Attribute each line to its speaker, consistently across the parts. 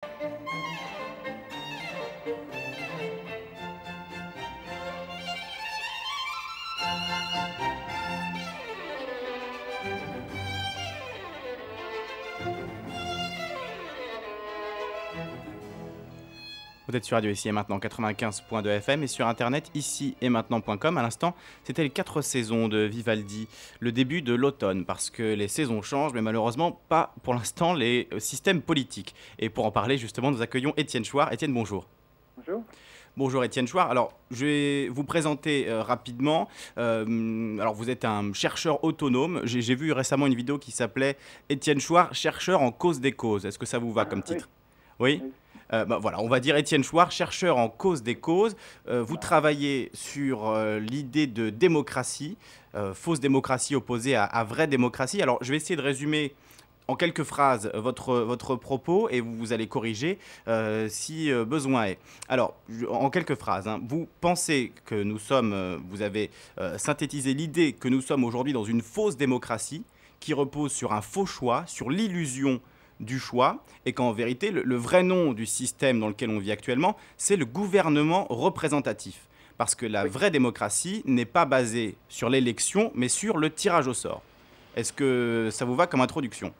Speaker 1: Vous êtes sur Radio Ici et Maintenant 95.2 FM et sur internet ici et maintenant.com. À l'instant, c'était les 4 saisons de Vivaldi, le début de l'automne, parce que les saisons changent, mais malheureusement pas pour l'instant les systèmes politiques. Et pour en parler justement, nous accueillons Étienne Chouard. Étienne, bonjour.
Speaker 2: Bonjour.
Speaker 1: Bonjour Étienne Chouard. Alors, je vais vous présenter rapidement. Alors, vous êtes un chercheur autonome. J'ai vu récemment une vidéo qui s'appelait Étienne Chouard, chercheur en cause des causes. Est-ce que ça vous va comme
Speaker 2: Oui,
Speaker 1: titre? Oui.
Speaker 2: oui.
Speaker 1: Voilà, on va dire Étienne Chouard, chercheur en cause des causes. Vous travaillez sur l'idée de démocratie, fausse démocratie opposée à vraie démocratie. Alors, je vais essayer de résumer en quelques phrases votre propos et vous allez corriger si besoin est. Alors, en quelques phrases, hein, vous pensez que nous sommes, vous avez synthétisé l'idée que nous sommes aujourd'hui dans une fausse démocratie qui repose sur un faux choix, sur l'illusion du choix, et qu'en vérité, le vrai nom du système dans lequel on vit actuellement, c'est le gouvernement représentatif. Parce que la
Speaker 2: Oui,
Speaker 1: vraie démocratie n'est pas basée sur l'élection, mais sur le tirage au sort. Est-ce que ça vous va comme introduction?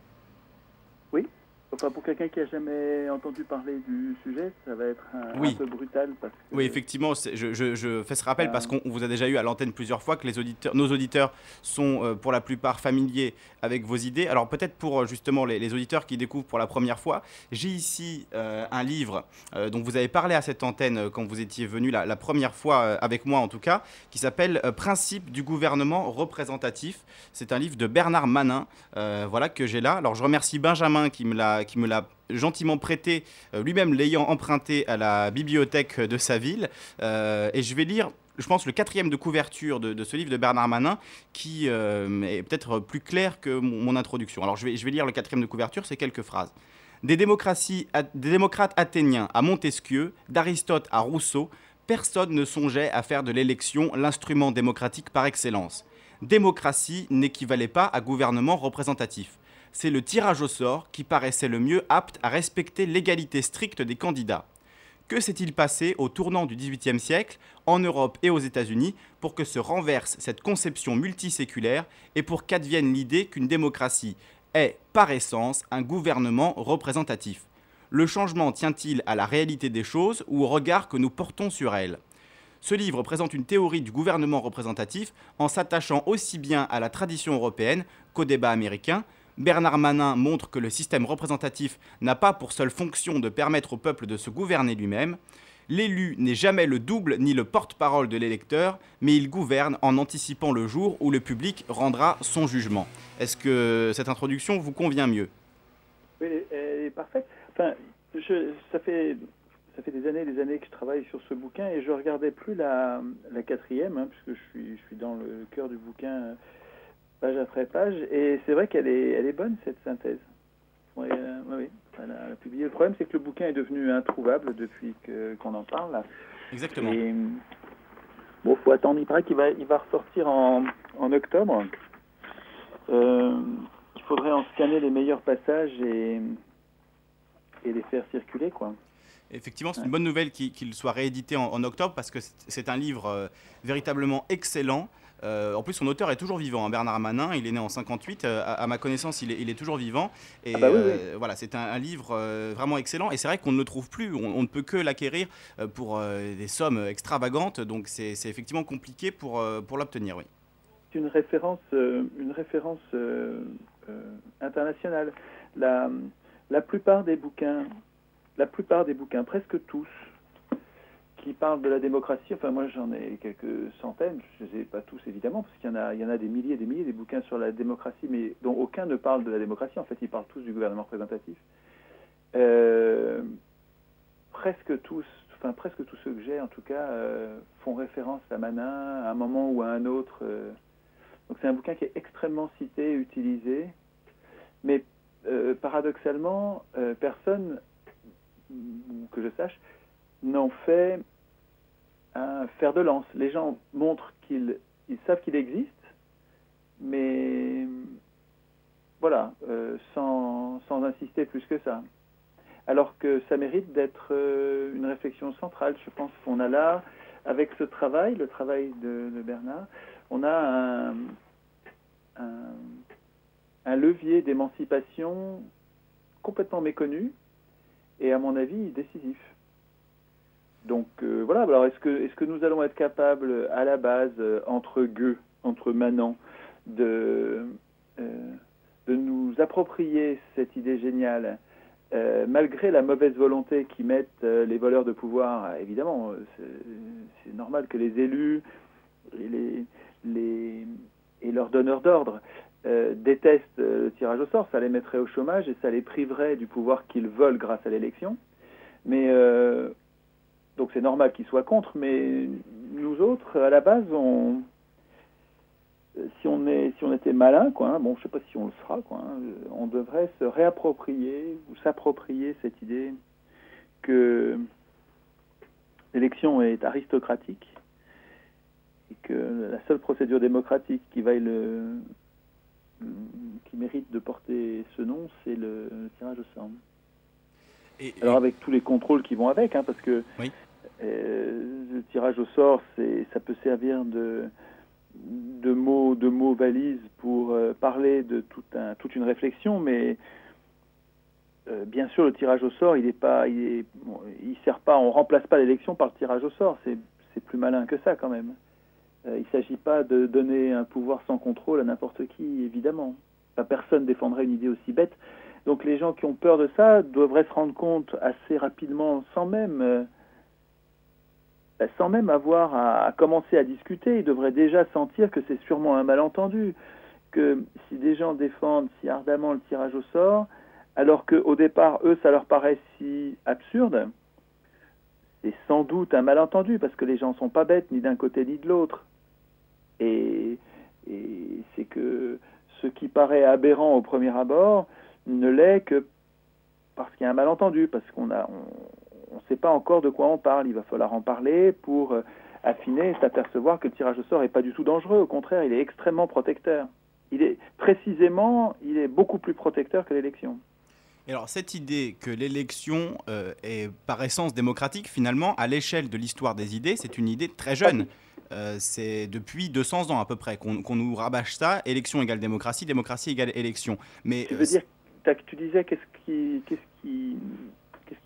Speaker 2: oui. Enfin, pour quelqu'un qui a jamais entendu parler du sujet, ça va être un
Speaker 1: Oui,
Speaker 2: peu brutal parce
Speaker 1: oui,
Speaker 2: que
Speaker 1: effectivement, je fais ce rappel parce
Speaker 2: euh,
Speaker 1: qu'on vous a déjà eu à l'antenne plusieurs fois que nos auditeurs sont pour la plupart familiers avec vos idées. Alors peut-être pour justement les auditeurs qui découvrent pour la première fois, j'ai ici un livre dont vous avez parlé à cette antenne quand vous étiez venu la première fois avec moi en tout cas, qui s'appelle Principe du gouvernement représentatif. C'est un livre de Bernard Manin, voilà que j'ai là. Alors je remercie Benjamin qui me l'a gentiment prêté, lui-même l'ayant emprunté à la bibliothèque de sa ville. Et je vais lire, je pense, le quatrième de couverture de ce livre de Bernard Manin, qui est peut-être plus clair que mon introduction. Alors je vais lire le quatrième de couverture, c'est quelques phrases. Des démocrates athéniens à Montesquieu, d'Aristote à Rousseau, personne ne songeait à faire de l'élection l'instrument démocratique par excellence. Démocratie n'équivalait pas à gouvernement représentatif. C'est le tirage au sort qui paraissait le mieux apte à respecter l'égalité stricte des candidats. Que s'est-il passé au tournant du XVIIIe siècle, en Europe et aux États-Unis, pour que se renverse cette conception multiséculaire et pour qu'advienne l'idée qu'une démocratie est, par essence, un gouvernement représentatif? Le changement tient-il à la réalité des choses ou au regard que nous portons sur elles? Ce livre présente une théorie du gouvernement représentatif en s'attachant aussi bien à la tradition européenne qu'au débat américain. Bernard Manin montre que le système représentatif n'a pas pour seule fonction de permettre au peuple de se gouverner lui-même. L'élu n'est jamais le double ni le porte-parole de l'électeur, mais il gouverne en anticipant le jour où le public rendra son jugement. Est-ce que cette introduction vous convient mieux?
Speaker 2: oui, elle est parfaite. Enfin, ça fait des années que je travaille sur ce bouquin et je regardais plus la quatrième, hein, puisque je suis dans le cœur du bouquin, page après page, et c'est vrai elle est bonne cette synthèse. Oui, oui, elle a publié. Le problème, c'est que le bouquin est devenu introuvable depuis qu'on en parle. Là.
Speaker 1: Exactement.
Speaker 2: Et bon, faut attendre. Il paraît il va ressortir en octobre. Euh, il faudrait en scanner les meilleurs passages et les faire circuler, quoi.
Speaker 1: Effectivement, c'est
Speaker 2: Ouais.
Speaker 1: une bonne nouvelle qu'il soit réédité en octobre parce que c'est un livre véritablement excellent. En plus, son auteur est toujours vivant, hein, Bernard Manin. Il est né en 58. À ma connaissance, il est toujours vivant.
Speaker 2: Ah
Speaker 1: Et
Speaker 2: bah oui, oui.
Speaker 1: voilà, c'est un livre vraiment excellent. Et c'est vrai qu'on ne le trouve plus. On ne peut que l'acquérir pour des sommes extravagantes. Donc, c'est effectivement compliqué pour l'obtenir, oui.
Speaker 2: C'est une référence internationale. La, la plupart des bouquins, la plupart des bouquins, presque tous, qui parlent de la démocratie, enfin moi j'en ai quelques centaines, je ne les ai pas tous évidemment, parce il y en a des milliers et des milliers, des bouquins sur la démocratie, mais dont aucun ne parle de la démocratie, en fait ils parlent tous du gouvernement représentatif. Euh, presque tous ceux que j'ai en tout cas, font référence à Manin à un moment ou à un autre. Donc c'est un bouquin qui est extrêmement cité, utilisé, mais paradoxalement, personne, que je sache, n'en fait un fer de lance. Les gens montrent ils savent qu'il existe, mais voilà, sans insister plus que ça. alors que ça mérite d'être une réflexion centrale. Je pense qu'on a là, avec ce travail, le travail de Bernard, on a un levier d'émancipation complètement méconnu et à mon avis décisif. Donc voilà, alors est-ce que nous allons être capables à la base, entre gueux, entre manants, de nous approprier cette idée géniale, malgré la mauvaise volonté qui mettent les voleurs de pouvoir. Évidemment, c'est normal que les élus et leurs donneurs d'ordre détestent le tirage au sort, ça les mettrait au chômage et ça les priverait du pouvoir qu'ils veulent grâce à l'élection. Mais donc c'est normal qu'ils soient contre, mais nous autres, à la base, si on était malin, quoi, hein, bon, je sais pas si on le sera, quoi, hein, on devrait se réapproprier ou s'approprier cette idée que l'élection est aristocratique et que la seule procédure démocratique qui mérite de porter ce nom, c'est le tirage au sort. Alors avec tous les contrôles qui vont avec, hein, parce que
Speaker 1: oui.
Speaker 2: Le tirage au sort, ça peut servir de mots valises pour parler de toute une réflexion, mais bien sûr le tirage au sort, il sert pas, on remplace pas l'élection par le tirage au sort, c'est plus malin que ça quand même. Il ne s'agit pas de donner un pouvoir sans contrôle à n'importe qui, évidemment. Enfin, personne défendrait une idée aussi bête. Donc les gens qui ont peur de ça devraient se rendre compte assez rapidement, sans même avoir à commencer à discuter. Ils devraient déjà sentir que c'est sûrement un malentendu, que si des gens défendent si ardemment le tirage au sort, alors qu'au départ, eux, ça leur paraît si absurde, c'est sans doute un malentendu, parce que les gens ne sont pas bêtes, ni d'un côté ni de l'autre. Et c'est que ce qui paraît aberrant au premier abord ne l'est que parce qu'il y a un malentendu, parce qu'on ne sait pas encore de quoi on parle. Il va falloir en parler pour affiner et s'apercevoir que le tirage au sort n'est pas du tout dangereux. Au contraire, il est extrêmement protecteur. Il est beaucoup plus protecteur que l'élection.
Speaker 1: Et alors, cette idée que l'élection est par essence démocratique, finalement, à l'échelle de l'histoire des idées, c'est une idée très jeune. C'est depuis 200 ans à peu près qu'on nous rabâche ça, élection égale démocratie, démocratie égale élection. Mais
Speaker 2: tu veux dire, tu disais qu'est-ce qui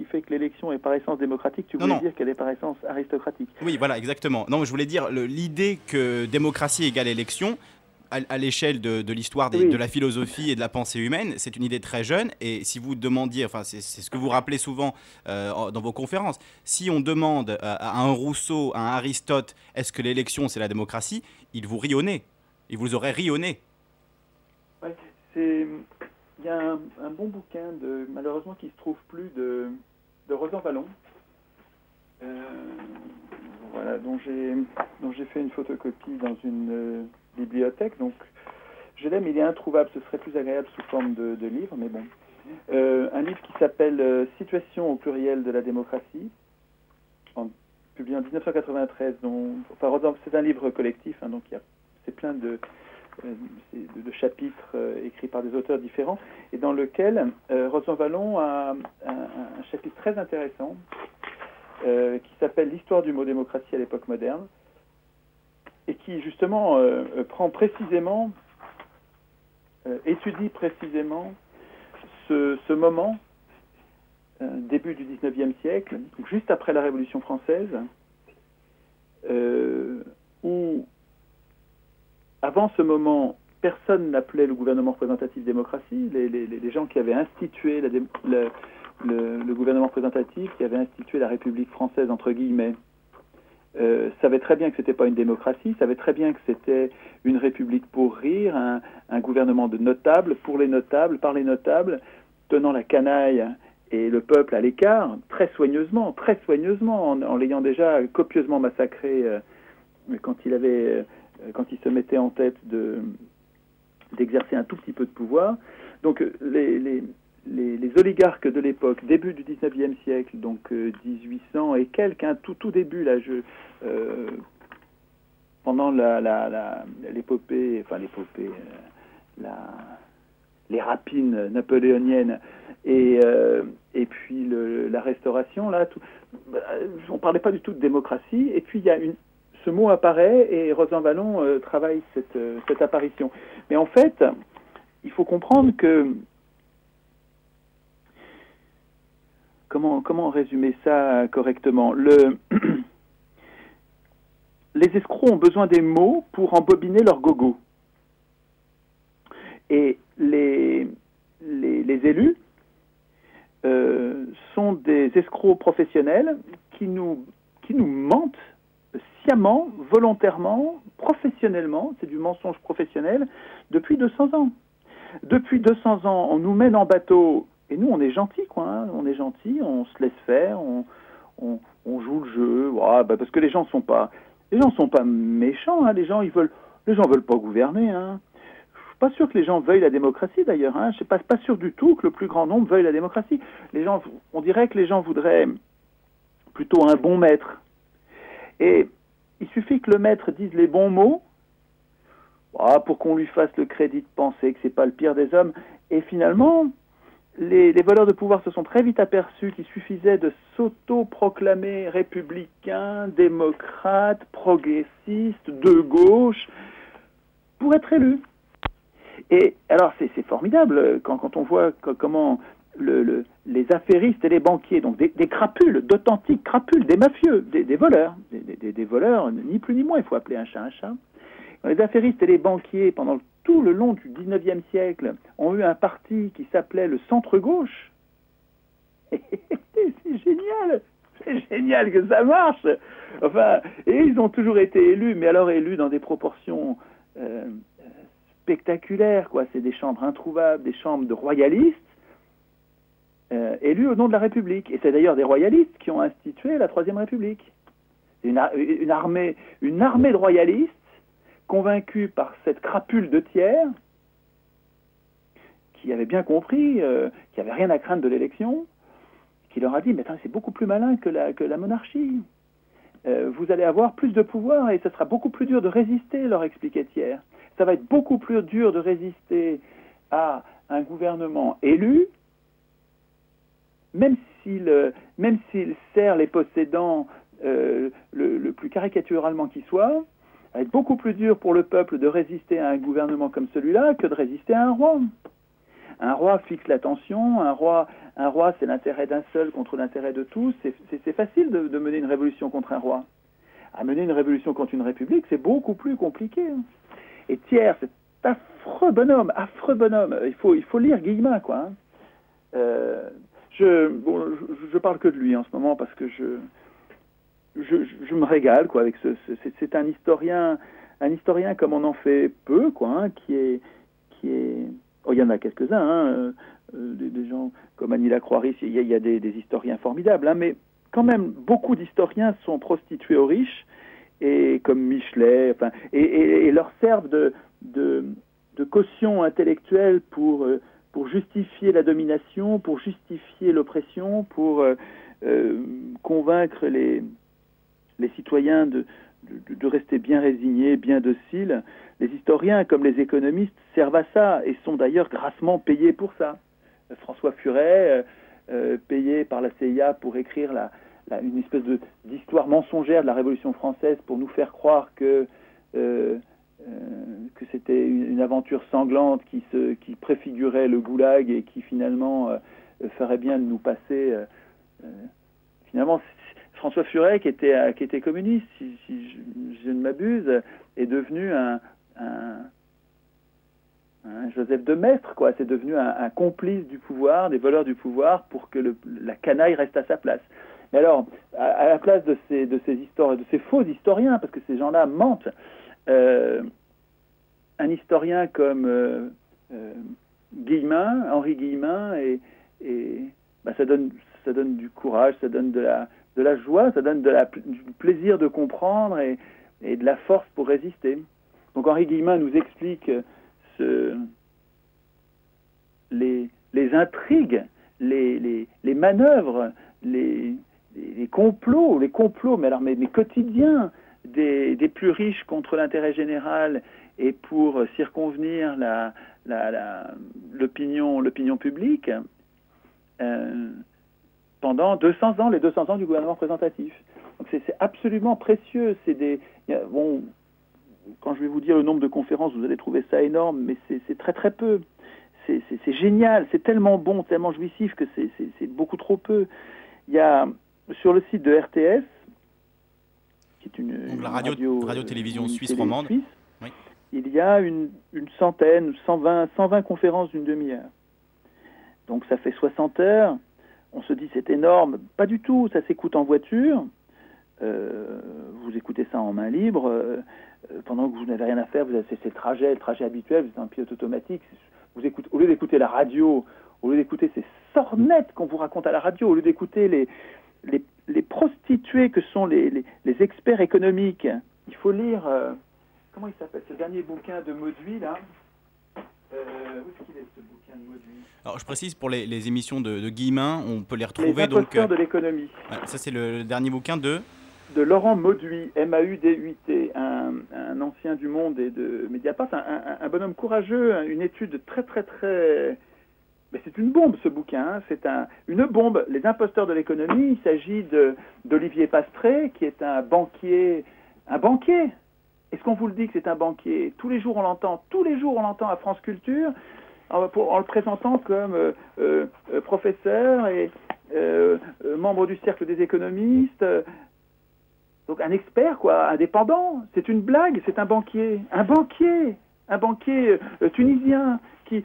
Speaker 2: fait que l'élection est par essence démocratique? Tu voulais dire qu'elle est par essence aristocratique?
Speaker 1: Oui, voilà, exactement. Non, je voulais dire l'idée que démocratie égale élection, à l'échelle de l'histoire de la philosophie et de la pensée humaine, c'est une idée très jeune. Et si vous demandiez, enfin c'est ce que vous rappelez souvent dans vos conférences, si on demande à un Rousseau, à un Aristote, est-ce que l'élection c'est la démocratie, il vous rit au nez. Il vous aurait ri au nez.
Speaker 2: Ouais, il y a un bon bouquin, malheureusement qui ne se trouve plus, de Rosan Vallon, voilà, dont j'ai fait une photocopie dans une bibliothèque. Donc je l'aime, il est introuvable, ce serait plus agréable sous forme de livre, mais bon. Un livre qui s'appelle Situation au pluriel de la démocratie, publié en 1993. C'est un livre collectif, hein, donc c'est plein de chapitres écrits par des auteurs différents, et dans lequel Rosan Vallon a un chapitre très intéressant qui s'appelle L'histoire du mot démocratie à l'époque moderne, et qui justement prend précisément, étudie précisément ce moment, début du XIXe siècle, juste après la Révolution française, où avant ce moment, personne n'appelait le gouvernement représentatif démocratie. Les gens qui avaient institué le gouvernement représentatif, qui avaient institué la République française, entre guillemets, savaient très bien que ce n'était pas une démocratie, savaient très bien que c'était une république pour rire, un gouvernement de notables, pour les notables, par les notables, tenant la canaille et le peuple à l'écart, très soigneusement, en l'ayant déjà copieusement massacré quand il se mettait en tête d'exercer un tout petit peu de pouvoir. Donc les oligarques de l'époque, début du 19e siècle, donc 1800 et quelques, hein, tout début, là, pendant l'épopée, les rapines napoléoniennes et puis la Restauration, là, on ne parlait pas du tout de démocratie. Et puis ce mot apparaît et Rosan Vallon travaille cette apparition. Mais en fait, il faut comprendre que comment résumer ça correctement? Les escrocs ont besoin des mots pour embobiner leur gogo. Et les élus sont des escrocs professionnels qui nous mentent sciemment, volontairement, professionnellement, c'est du mensonge professionnel, depuis 200 ans. Depuis 200 ans, on nous mène en bateau, et nous on est gentils, quoi, hein, on est gentils, on se laisse faire, on joue le jeu, parce que les gens sont pas méchants, hein, les gens veulent pas gouverner, hein. Je suis pas sûr que les gens veuillent la démocratie d'ailleurs, hein. Je suis pas sûr du tout que le plus grand nombre veuille la démocratie. On dirait que les gens voudraient plutôt un bon maître. Et il suffit que le maître dise les bons mots pour qu'on lui fasse le crédit de penser que c'est pas le pire des hommes. Et finalement, les voleurs de pouvoir se sont très vite aperçus qu'il suffisait de s'auto-proclamer républicain, démocrate, progressiste, de gauche, pour être élu. Et alors c'est formidable quand on voit comment les affairistes et les banquiers, donc des crapules, d'authentiques crapules, des mafieux, des voleurs, des voleurs, ni plus ni moins, il faut appeler un chat un chat. Les affairistes et les banquiers, pendant tout le long du 19e siècle, ont eu un parti qui s'appelait le centre-gauche. C'est génial que ça marche. Enfin, et ils ont toujours été élus, mais alors élus dans des proportions spectaculaires, quoi. C'est des chambres introuvables, des chambres de royalistes, élus au nom de la République. Et c'est d'ailleurs des royalistes qui ont institué la Troisième République. Une armée de royalistes convaincus par cette crapule de Thiers, qui avait bien compris qu'il n'y avait rien à craindre de l'élection, qui leur a dit, mais attends, c'est beaucoup plus malin que la monarchie. Vous allez avoir plus de pouvoir et ce sera beaucoup plus dur de résister, leur expliquait Thiers. Ça va être beaucoup plus dur de résister à un gouvernement élu, même s'il sert les possédants le plus caricaturalement qui soit. Ça va être beaucoup plus dur pour le peuple de résister à un gouvernement comme celui-là que de résister à un roi. Un roi fixe l'attention, un roi c'est l'intérêt d'un seul contre l'intérêt de tous. C'est facile de mener une révolution contre un roi. À mener une révolution contre une république, c'est beaucoup plus compliqué. Et Thiers, c'est affreux bonhomme. Il faut lire Guillemin, quoi. Je parle que de lui en ce moment parce que je me régale, quoi, avec c'est un historien comme on en fait peu, quoi, hein, qui est il y en a quelques-uns, des gens comme Annie Lacroix-Riche, il y a des historiens formidables, hein, mais quand même beaucoup d'historiens sont prostitués aux riches, et comme Michelet, enfin, et leur servent de caution intellectuelle pour justifier la domination, pour justifier l'oppression, pour convaincre les citoyens de rester bien résignés, bien dociles. Les historiens, comme les économistes, servent à ça et sont d'ailleurs grassement payés pour ça. François Furet, payé par la CIA pour écrire une espèce d'histoire mensongère de la Révolution française pour nous faire croire que c'était une aventure sanglante qui préfigurait le goulag et qui finalement ferait bien de nous passer... finalement, François Furet, qui était communiste, si je ne m'abuse, est devenu un Joseph de Maistre, quoi. C'est devenu un complice du pouvoir, des voleurs du pouvoir, pour que la canaille reste à sa place. Mais alors, à la place de ces histoires, de ces faux historiens, parce que ces gens-là mentent, un historien comme Guillemin, Henri Guillemin, ça donne du courage, ça donne de la joie, ça donne du plaisir de comprendre et de la force pour résister. Donc Henri Guillemin nous explique les intrigues, les manœuvres, les complots, mais quotidiens des plus riches contre l'intérêt général et pour circonvenir l'opinion publique pendant 200 ans, les 200 ans du gouvernement représentatif. Donc c'est absolument précieux. Bon, quand je vais vous dire le nombre de conférences, vous allez trouver ça énorme, mais c'est très très peu. C'est génial, c'est tellement bon, tellement jouissif que c'est beaucoup trop peu. Il y a sur le site de RTS, qui est une
Speaker 1: la radio-télévision suisse romande,
Speaker 2: oui. Il y a une centaine, 120 conférences d'une demi-heure. Donc ça fait 60 heures. On se dit c'est énorme. Pas du tout, ça s'écoute en voiture. Vous écoutez ça en main libre. Pendant que vous n'avez rien à faire, c'est le trajet habituel, vous êtes un pilote automatique. Vous écoutez, au lieu d'écouter la radio, au lieu d'écouter ces sornettes qu'on vous raconte à la radio, au lieu d'écouter les prostituées que sont les experts économiques, il faut lire... comment il s'appelle, ce dernier bouquin de Mauduit, là. Où est-ce qu'il est, ce bouquin de Mauduit?
Speaker 1: Alors, je précise, pour les émissions de Guillemin, on peut les retrouver.
Speaker 2: Les imposteurs de l'économie.
Speaker 1: Ça, c'est le dernier bouquin de
Speaker 2: Laurent Mauduit, M-A-U-D-U-T, un ancien du Monde et de Mediapart, un bonhomme courageux, une étude très, très, très... Mais c'est une bombe, ce bouquin, hein. C'est une bombe. Les imposteurs de l'économie, il s'agit d'Olivier Pastré, qui est un banquier. Est-ce qu'on vous le dit que c'est un banquier? Tous les jours on l'entend à France Culture, en le présentant comme professeur et membre du cercle des économistes, donc un expert, quoi, indépendant. C'est une blague, c'est un banquier tunisien qui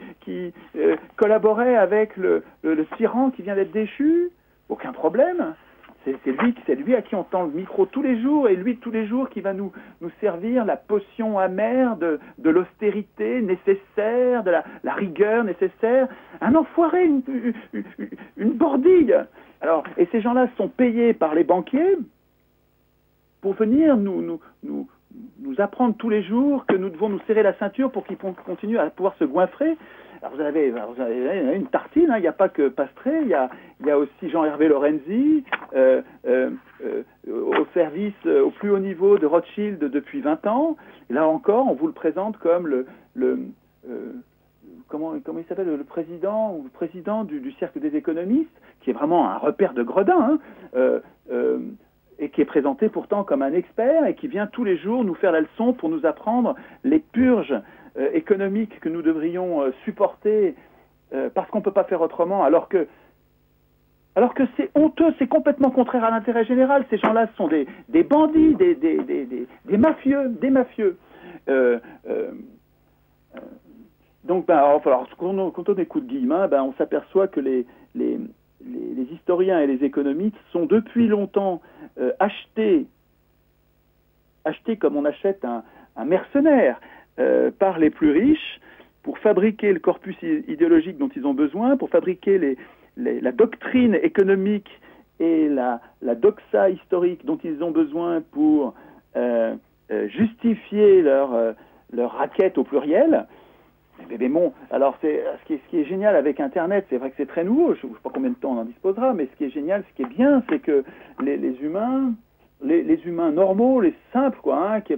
Speaker 2: collaborait avec le tyran qui vient d'être déchu. Aucun problème. C'est lui à qui on tend le micro tous les jours, et lui tous les jours qui va nous servir la potion amère de l'austérité nécessaire, de la rigueur nécessaire. Un enfoiré, une bordille. Alors, et ces gens-là sont payés par les banquiers pour venir nous apprendre tous les jours que nous devons nous serrer la ceinture pour qu'ils continuent à pouvoir se goinfrer. Alors vous avez une tartine, hein. Il n'y a pas que Pastré, il y a aussi Jean-Hervé Lorenzi, au service, au plus haut niveau de Rothschild depuis 20 ans. Et là encore, on vous le présente comme comment il s'appelle, le président du cercle des économistes, qui est vraiment un repère de gredin, hein, et qui est présenté pourtant comme un expert et qui vient tous les jours nous faire la leçon pour nous apprendre les purges économiques que nous devrions supporter parce qu'on ne peut pas faire autrement, alors que c'est honteux, c'est complètement contraire à l'intérêt général. Ces gens-là sont des bandits, des mafieux. Donc, alors, quand on écoute Guillemin, on s'aperçoit que les historiens et les économistes sont depuis longtemps achetés comme on achète un mercenaire par les plus riches pour fabriquer le corpus idéologique dont ils ont besoin, pour fabriquer la doctrine économique et la doxa historique dont ils ont besoin pour justifier leur raquette au pluriel. Mais bon, alors ce qui est génial avec Internet, c'est vrai que c'est très nouveau, je ne sais pas combien de temps on en disposera, mais ce qui est génial, ce qui est bien, c'est que les humains normaux, les simples, quoi, hein, qui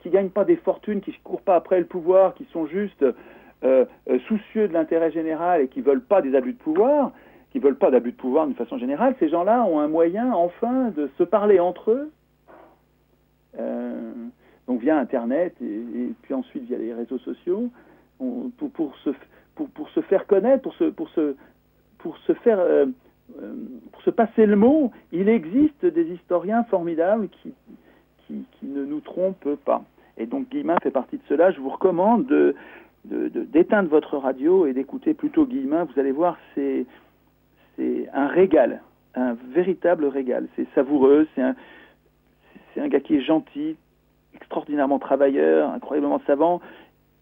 Speaker 2: gagnent pas des fortunes, qui ne courent pas après le pouvoir, qui sont juste soucieux de l'intérêt général et qui veulent pas des abus de pouvoir, qui veulent pas d'abus de pouvoir d'une façon générale, ces gens-là ont un moyen enfin de se parler entre eux, donc via Internet et puis ensuite via les réseaux sociaux, pour se faire connaître, pour se passer le mot. Il existe des historiens formidables qui ne nous trompent pas. Et donc Guillemin fait partie de cela. Je vous recommande d'éteindre votre radio et d'écouter plutôt Guillemin. Vous allez voir, c'est un régal, un véritable régal. C'est savoureux, c'est un gars qui est gentil, extraordinairement travailleur, incroyablement savant,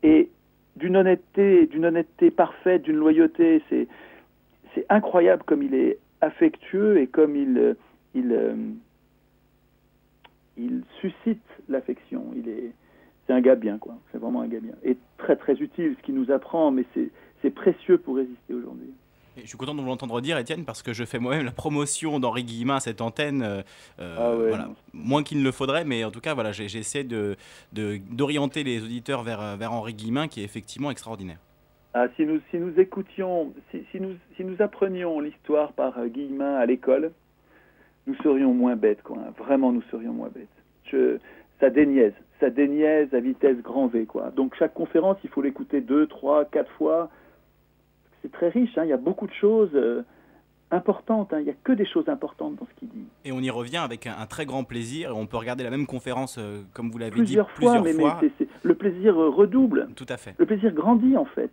Speaker 2: et d'une honnêteté parfaite, d'une loyauté. C'est incroyable comme il est affectueux et comme il suscite l'affection. C'est un gars bien, quoi. C'est vraiment un gars bien. Et très, très utile, ce qu'il nous apprend, mais c'est précieux pour résister aujourd'hui.
Speaker 1: Et je suis content de vous l'entendre dire, Étienne, parce que je fais moi-même la promotion d'Henri Guillemin à cette antenne,
Speaker 2: Ah ouais,
Speaker 1: voilà,
Speaker 2: non.
Speaker 1: moins qu'il ne le faudrait, mais en tout cas, voilà, j'essaie d'orienter les auditeurs vers Henri Guillemin, qui est effectivement extraordinaire.
Speaker 2: Ah, si nous écoutions, si nous apprenions l'histoire par Guillemin à l'école, nous serions moins bêtes, quoi, hein. Vraiment, nous serions moins bêtes. Je, ça déniaise à vitesse grand V, quoi. Donc chaque conférence, il faut l'écouter 2, 3, 4 fois. C'est très riche, hein. Il y a beaucoup de choses importantes, hein. Il n'y a que des choses importantes dans ce qu'il dit.
Speaker 1: Et on y revient avec un très grand plaisir, et on peut regarder la même conférence, comme vous l'avez dit,
Speaker 2: Plusieurs fois,
Speaker 1: plusieurs
Speaker 2: mais
Speaker 1: fois.
Speaker 2: le plaisir redouble.
Speaker 1: Tout à fait.
Speaker 2: Le plaisir grandit, en fait.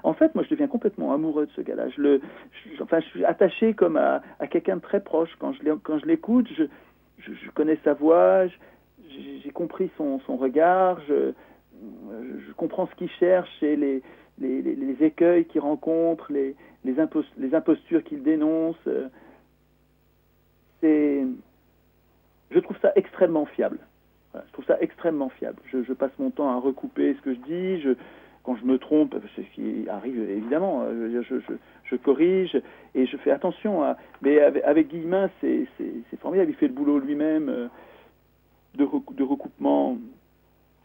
Speaker 2: En fait, moi, je deviens complètement amoureux de ce gars-là. Enfin, je suis attaché comme à quelqu'un de très proche. Quand je l'écoute, je connais sa voix, j'ai compris son regard, je comprends ce qu'il cherche et les écueils qu'il rencontre, les impostures qu'il dénonce. Je trouve ça extrêmement fiable. Voilà, je trouve ça extrêmement fiable. Je passe mon temps à recouper ce que je dis. Quand je me trompe, c'est ce qui arrive évidemment, je corrige et je fais attention. Mais avec Guillemin, c'est formidable. Il fait le boulot lui-même de recoupement.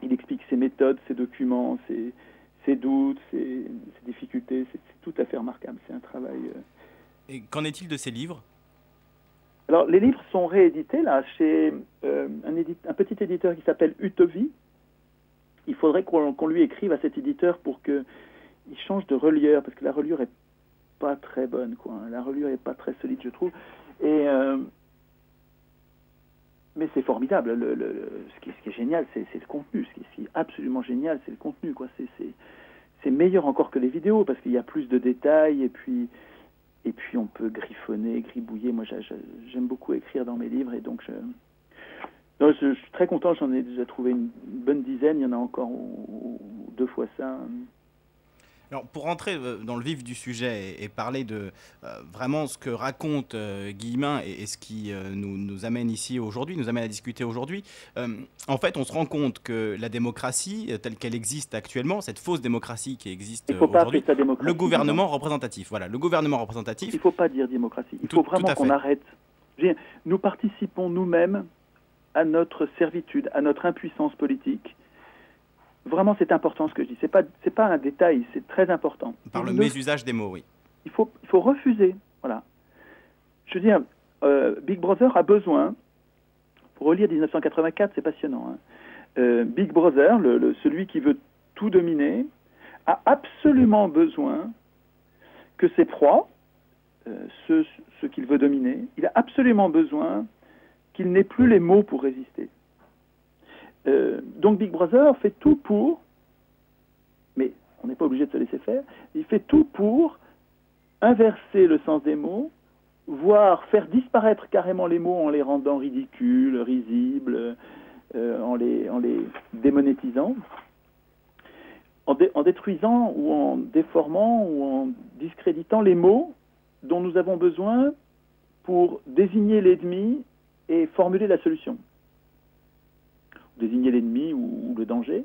Speaker 2: Il explique ses méthodes, ses documents, ses doutes, ses difficultés. C'est tout à fait remarquable. C'est un travail.
Speaker 1: Et qu'en est-il de ces livres?
Speaker 2: Alors, les livres sont réédités là chez un petit éditeur qui s'appelle Utovie. Il faudrait qu'on lui écrive à cet éditeur pour qu'il change de reliure, parce que la reliure est pas très bonne, quoi. La reliure est pas très solide, je trouve. Mais c'est formidable. Ce qui est génial, c'est le contenu. Ce qui est absolument génial, c'est le contenu, quoi. C'est meilleur encore que les vidéos, parce qu'il y a plus de détails, et puis on peut griffonner, gribouiller. Moi, j'aime beaucoup écrire dans mes livres, et donc non, je suis très content, j'en ai déjà trouvé une bonne dizaine, il y en a encore deux fois ça.
Speaker 1: Alors, pour rentrer dans le vif du sujet et parler de vraiment ce que raconte Guillemin et ce qui nous amène ici aujourd'hui, nous amène à discuter aujourd'hui, en fait, on se rend compte que la démocratie, telle qu'elle existe actuellement, cette fausse démocratie qui existe
Speaker 2: Il ne faut pas appeler
Speaker 1: aujourd'hui,
Speaker 2: ça démocratie.
Speaker 1: le gouvernement représentatif, voilà, le gouvernement représentatif.
Speaker 2: Il ne faut pas dire démocratie, il faut vraiment qu'on arrête. Nous participons nous-mêmes à notre servitude, à notre impuissance politique. Vraiment, c'est important ce que je dis. C'est pas un détail, c'est très important.
Speaker 1: Par le mésusage des mots, oui.
Speaker 2: Il faut refuser. Voilà. Je veux dire, Big Brother a besoin. Pour relire 1984, c'est passionnant. Hein. Big Brother, celui qui veut tout dominer, a absolument besoin que ses proies, ceux qu'il veut dominer, il a absolument besoin qu'il n'ait plus les mots pour résister. Donc Big Brother fait tout pour, mais on n'est pas obligé de se laisser faire, il fait tout pour inverser le sens des mots, voire faire disparaître carrément les mots en les rendant ridicules, risibles, en les démonétisant, en détruisant ou en déformant ou en discréditant les mots dont nous avons besoin pour désigner l'ennemi et formuler la solution. Désigner l'ennemi ou le danger.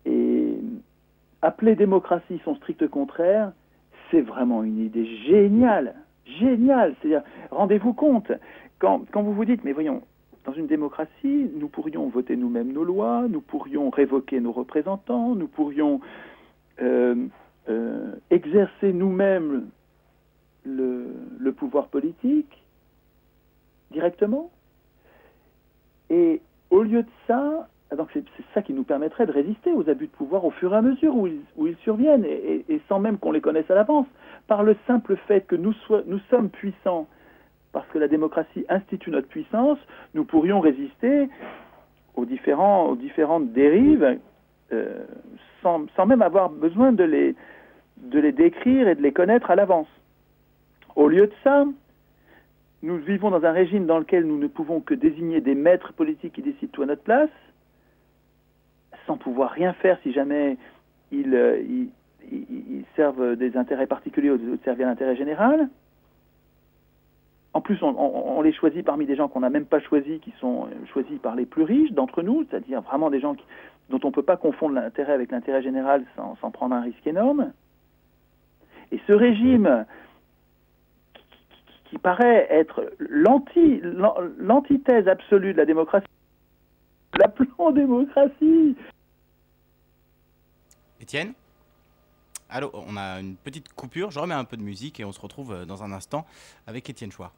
Speaker 2: Et appeler démocratie son strict contraire, c'est vraiment une idée géniale. Géniale. C'est-à-dire, rendez-vous compte, quand vous vous dites, mais voyons, dans une démocratie, nous pourrions voter nous-mêmes nos lois, nous pourrions révoquer nos représentants, nous pourrions exercer nous-mêmes le pouvoir politique directement. Et au lieu de ça, donc c'est ça qui nous permettrait de résister aux abus de pouvoir au fur et à mesure où ils surviennent, et sans même qu'on les connaisse à l'avance, par le simple fait que nous sommes puissants, parce que la démocratie institue notre puissance, nous pourrions résister aux différentes dérives sans même avoir besoin de les décrire et de les connaître à l'avance. Au lieu de ça, nous vivons dans un régime dans lequel nous ne pouvons que désigner des maîtres politiques qui décident tout à notre place, sans pouvoir rien faire si jamais ils servent des intérêts particuliers au lieu de servir l'intérêt général. En plus, on les choisit parmi des gens qu'on n'a même pas choisis, qui sont choisis par les plus riches d'entre nous, c'est-à-dire vraiment des gens dont on ne peut pas confondre l'intérêt avec l'intérêt général sans prendre un risque énorme. Et ce régime qui paraît être l'antithèse absolue de la démocratie, la plan-démocratie.
Speaker 1: Étienne ? Allô, on a une petite coupure, je remets un peu de musique et on se retrouve dans un instant avec Étienne Chouard.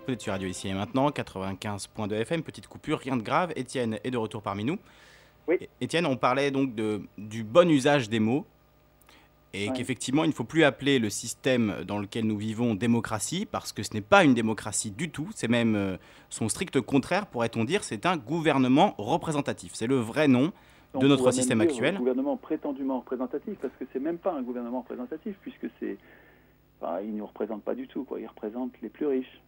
Speaker 1: Vous êtes sur Radio Ici et Maintenant, 95.2 FM, petite coupure, rien de grave. Étienne est de retour parmi nous.
Speaker 2: Oui.
Speaker 1: Étienne, on parlait donc du bon usage des mots et qu'effectivement, il ne faut plus appeler le système dans lequel nous vivons démocratie parce que ce n'est pas une démocratie du tout, c'est même son strict contraire, pourrait-on dire, c'est un gouvernement représentatif. C'est le vrai nom de notre système actuel.
Speaker 2: Un gouvernement prétendument représentatif, parce que c'est même pas un gouvernement représentatif, puisque il ne nous représente pas du tout, quoi. Il représente les plus riches.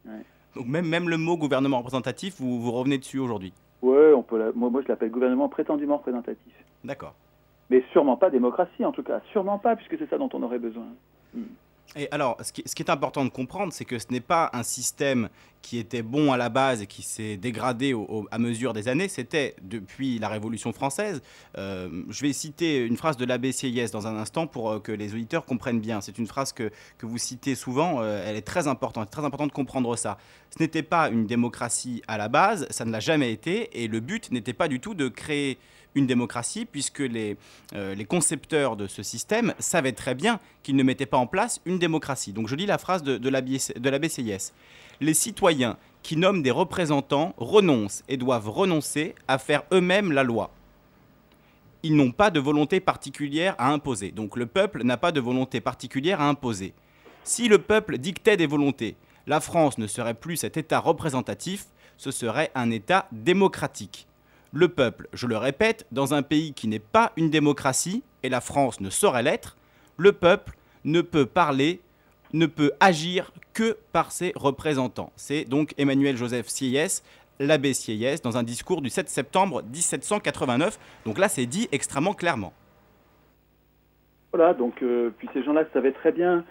Speaker 2: Ouais.
Speaker 1: Donc même le mot gouvernement représentatif, vous revenez dessus aujourd'hui?
Speaker 2: Ouais, moi je l'appelle gouvernement prétendument représentatif.
Speaker 1: D'accord.
Speaker 2: Mais sûrement pas démocratie en tout cas, sûrement pas, puisque c'est ça dont on aurait besoin.
Speaker 1: Et alors, ce qui est important de comprendre, c'est que ce n'est pas un système qui était bon à la base et qui s'est dégradé à mesure des années. C'était depuis la Révolution française. Je vais citer une phrase de l'abbé Sieyès dans un instant pour que les auditeurs comprennent bien. C'est une phrase que vous citez souvent. Elle est très importante. C'est très important de comprendre ça. Ce n'était pas une démocratie à la base, ça ne l'a jamais été. Et le but n'était pas du tout de créer une démocratie, puisque les concepteurs de ce système savaient très bien qu'ils ne mettaient pas en place une démocratie. Donc je lis la phrase de l'abbé Sieyès. Les citoyens qui nomment des représentants renoncent et doivent renoncer à faire eux-mêmes la loi. Ils n'ont pas de volonté particulière à imposer. Donc le peuple n'a pas de volonté particulière à imposer. Si le peuple dictait des volontés, la France ne serait plus cet État représentatif, ce serait un État démocratique. Le peuple, je le répète, dans un pays qui n'est pas une démocratie, et la France ne saurait l'être, le peuple ne peut parler, ne peut agir que par ses représentants. C'est donc Emmanuel-Joseph Sieyès, l'abbé Sieyès, dans un discours du 7 septembre 1789. Donc là, c'est dit extrêmement clairement.
Speaker 2: Voilà, donc puis ces gens-là savaient très bien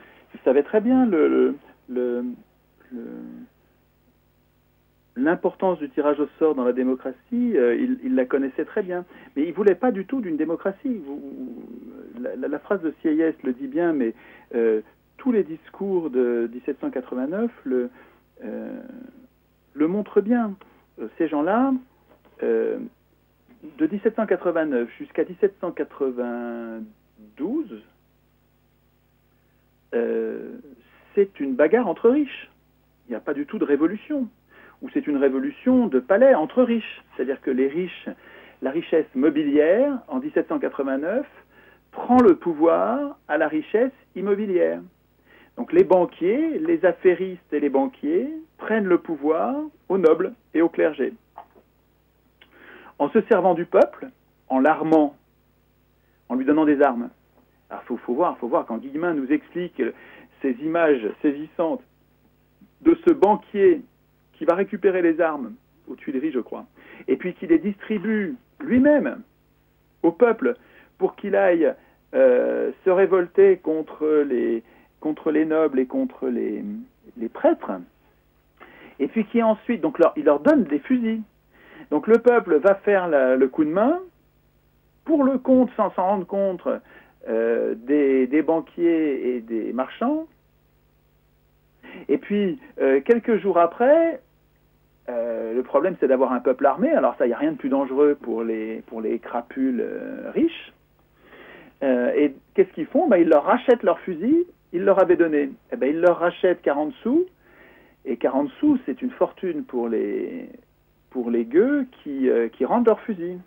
Speaker 2: l'importance du tirage au sort dans la démocratie, ils la connaissaient très bien. Mais ils ne voulaient pas du tout d'une démocratie. La phrase de Sieyès le dit bien, mais tous les discours de 1789 le montrent bien. Ces gens-là, de 1789 jusqu'à 1792, c'est une bagarre entre riches. Il n'y a pas du tout de révolution. Ou c'est une révolution de palais entre riches. C'est-à-dire que les riches, la richesse mobilière, en 1789, prend le pouvoir à la richesse immobilière. Donc les banquiers, les affairistes et les banquiers prennent le pouvoir aux nobles et au clergé. En se servant du peuple, en l'armant, en lui donnant des armes. Alors faut voir quand Guillemin nous explique ces images saisissantes de ce banquier qui va récupérer les armes aux Tuileries, je crois, et puis qui les distribue lui-même au peuple pour qu'il aille se révolter contre les nobles et contre les prêtres. et puis qui ensuite, donc il leur donne des fusils. Donc le peuple va faire le coup de main, pour le compte, sans s'en rendre compte, des banquiers et des marchands. Et puis, quelques jours après, le problème c'est d'avoir un peuple armé. Alors ça, il n'y a rien de plus dangereux pour les crapules riches. Et qu'est-ce qu'ils font? Ils leur rachètent leurs fusils, ils leur avaient donné. Ils leur rachètent 40 sous, et 40 sous, c'est une fortune pour les gueux qui rendent leurs fusils.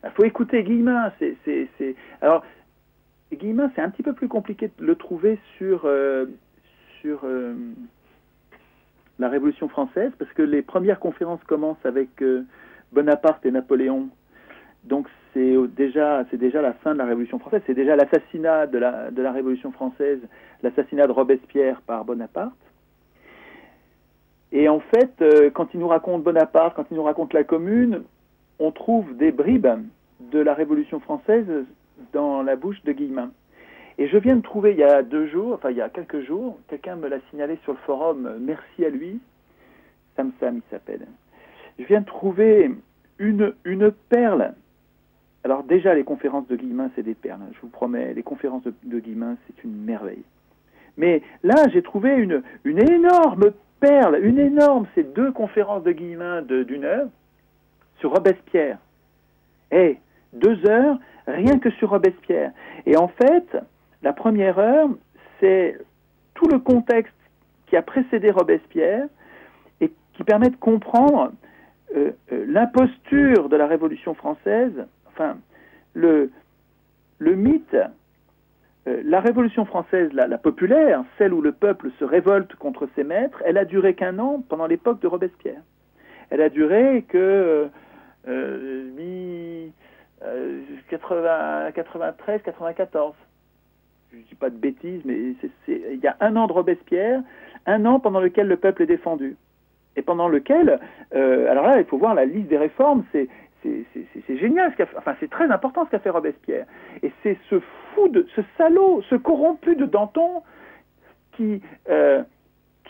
Speaker 2: Il faut écouter Guillemin. Alors, Guillemin, c'est un petit peu plus compliqué de le trouver sur la Révolution française, parce que les premières conférences commencent avec Bonaparte et Napoléon. Donc c'est déjà la fin de la Révolution française, c'est déjà l'assassinat de la Révolution française, l'assassinat de Robespierre par Bonaparte. Et en fait, quand il nous raconte Bonaparte, quand il nous raconte la Commune, on trouve des bribes de la Révolution française dans la bouche de Guillemin. Et je viens de trouver il y a quelques jours, quelqu'un me l'a signalé sur le forum, merci à lui, Sam il s'appelle. Je viens de trouver une perle. Alors déjà, les conférences de Guillemin, c'est des perles, je vous promets, les conférences de Guillemin, c'est une merveille. Mais là, j'ai trouvé une énorme perle, ces 2 conférences de Guillemin d'une heure sur Robespierre. 2 heures, rien que sur Robespierre. Et en fait, la première heure, c'est tout le contexte qui a précédé Robespierre et qui permet de comprendre l'imposture de la Révolution française, enfin, le mythe, la Révolution française, la populaire, celle où le peuple se révolte contre ses maîtres, elle a duré qu'1 an pendant l'époque de Robespierre. Elle a duré que 93, 94. Je ne dis pas de bêtises, mais il y a 1 an de Robespierre, 1 an pendant lequel le peuple est défendu. Et pendant lequel, alors là, il faut voir la liste des réformes, c'est génial, c'est très important ce qu'a fait Robespierre. Et c'est ce salaud, ce corrompu de Danton qui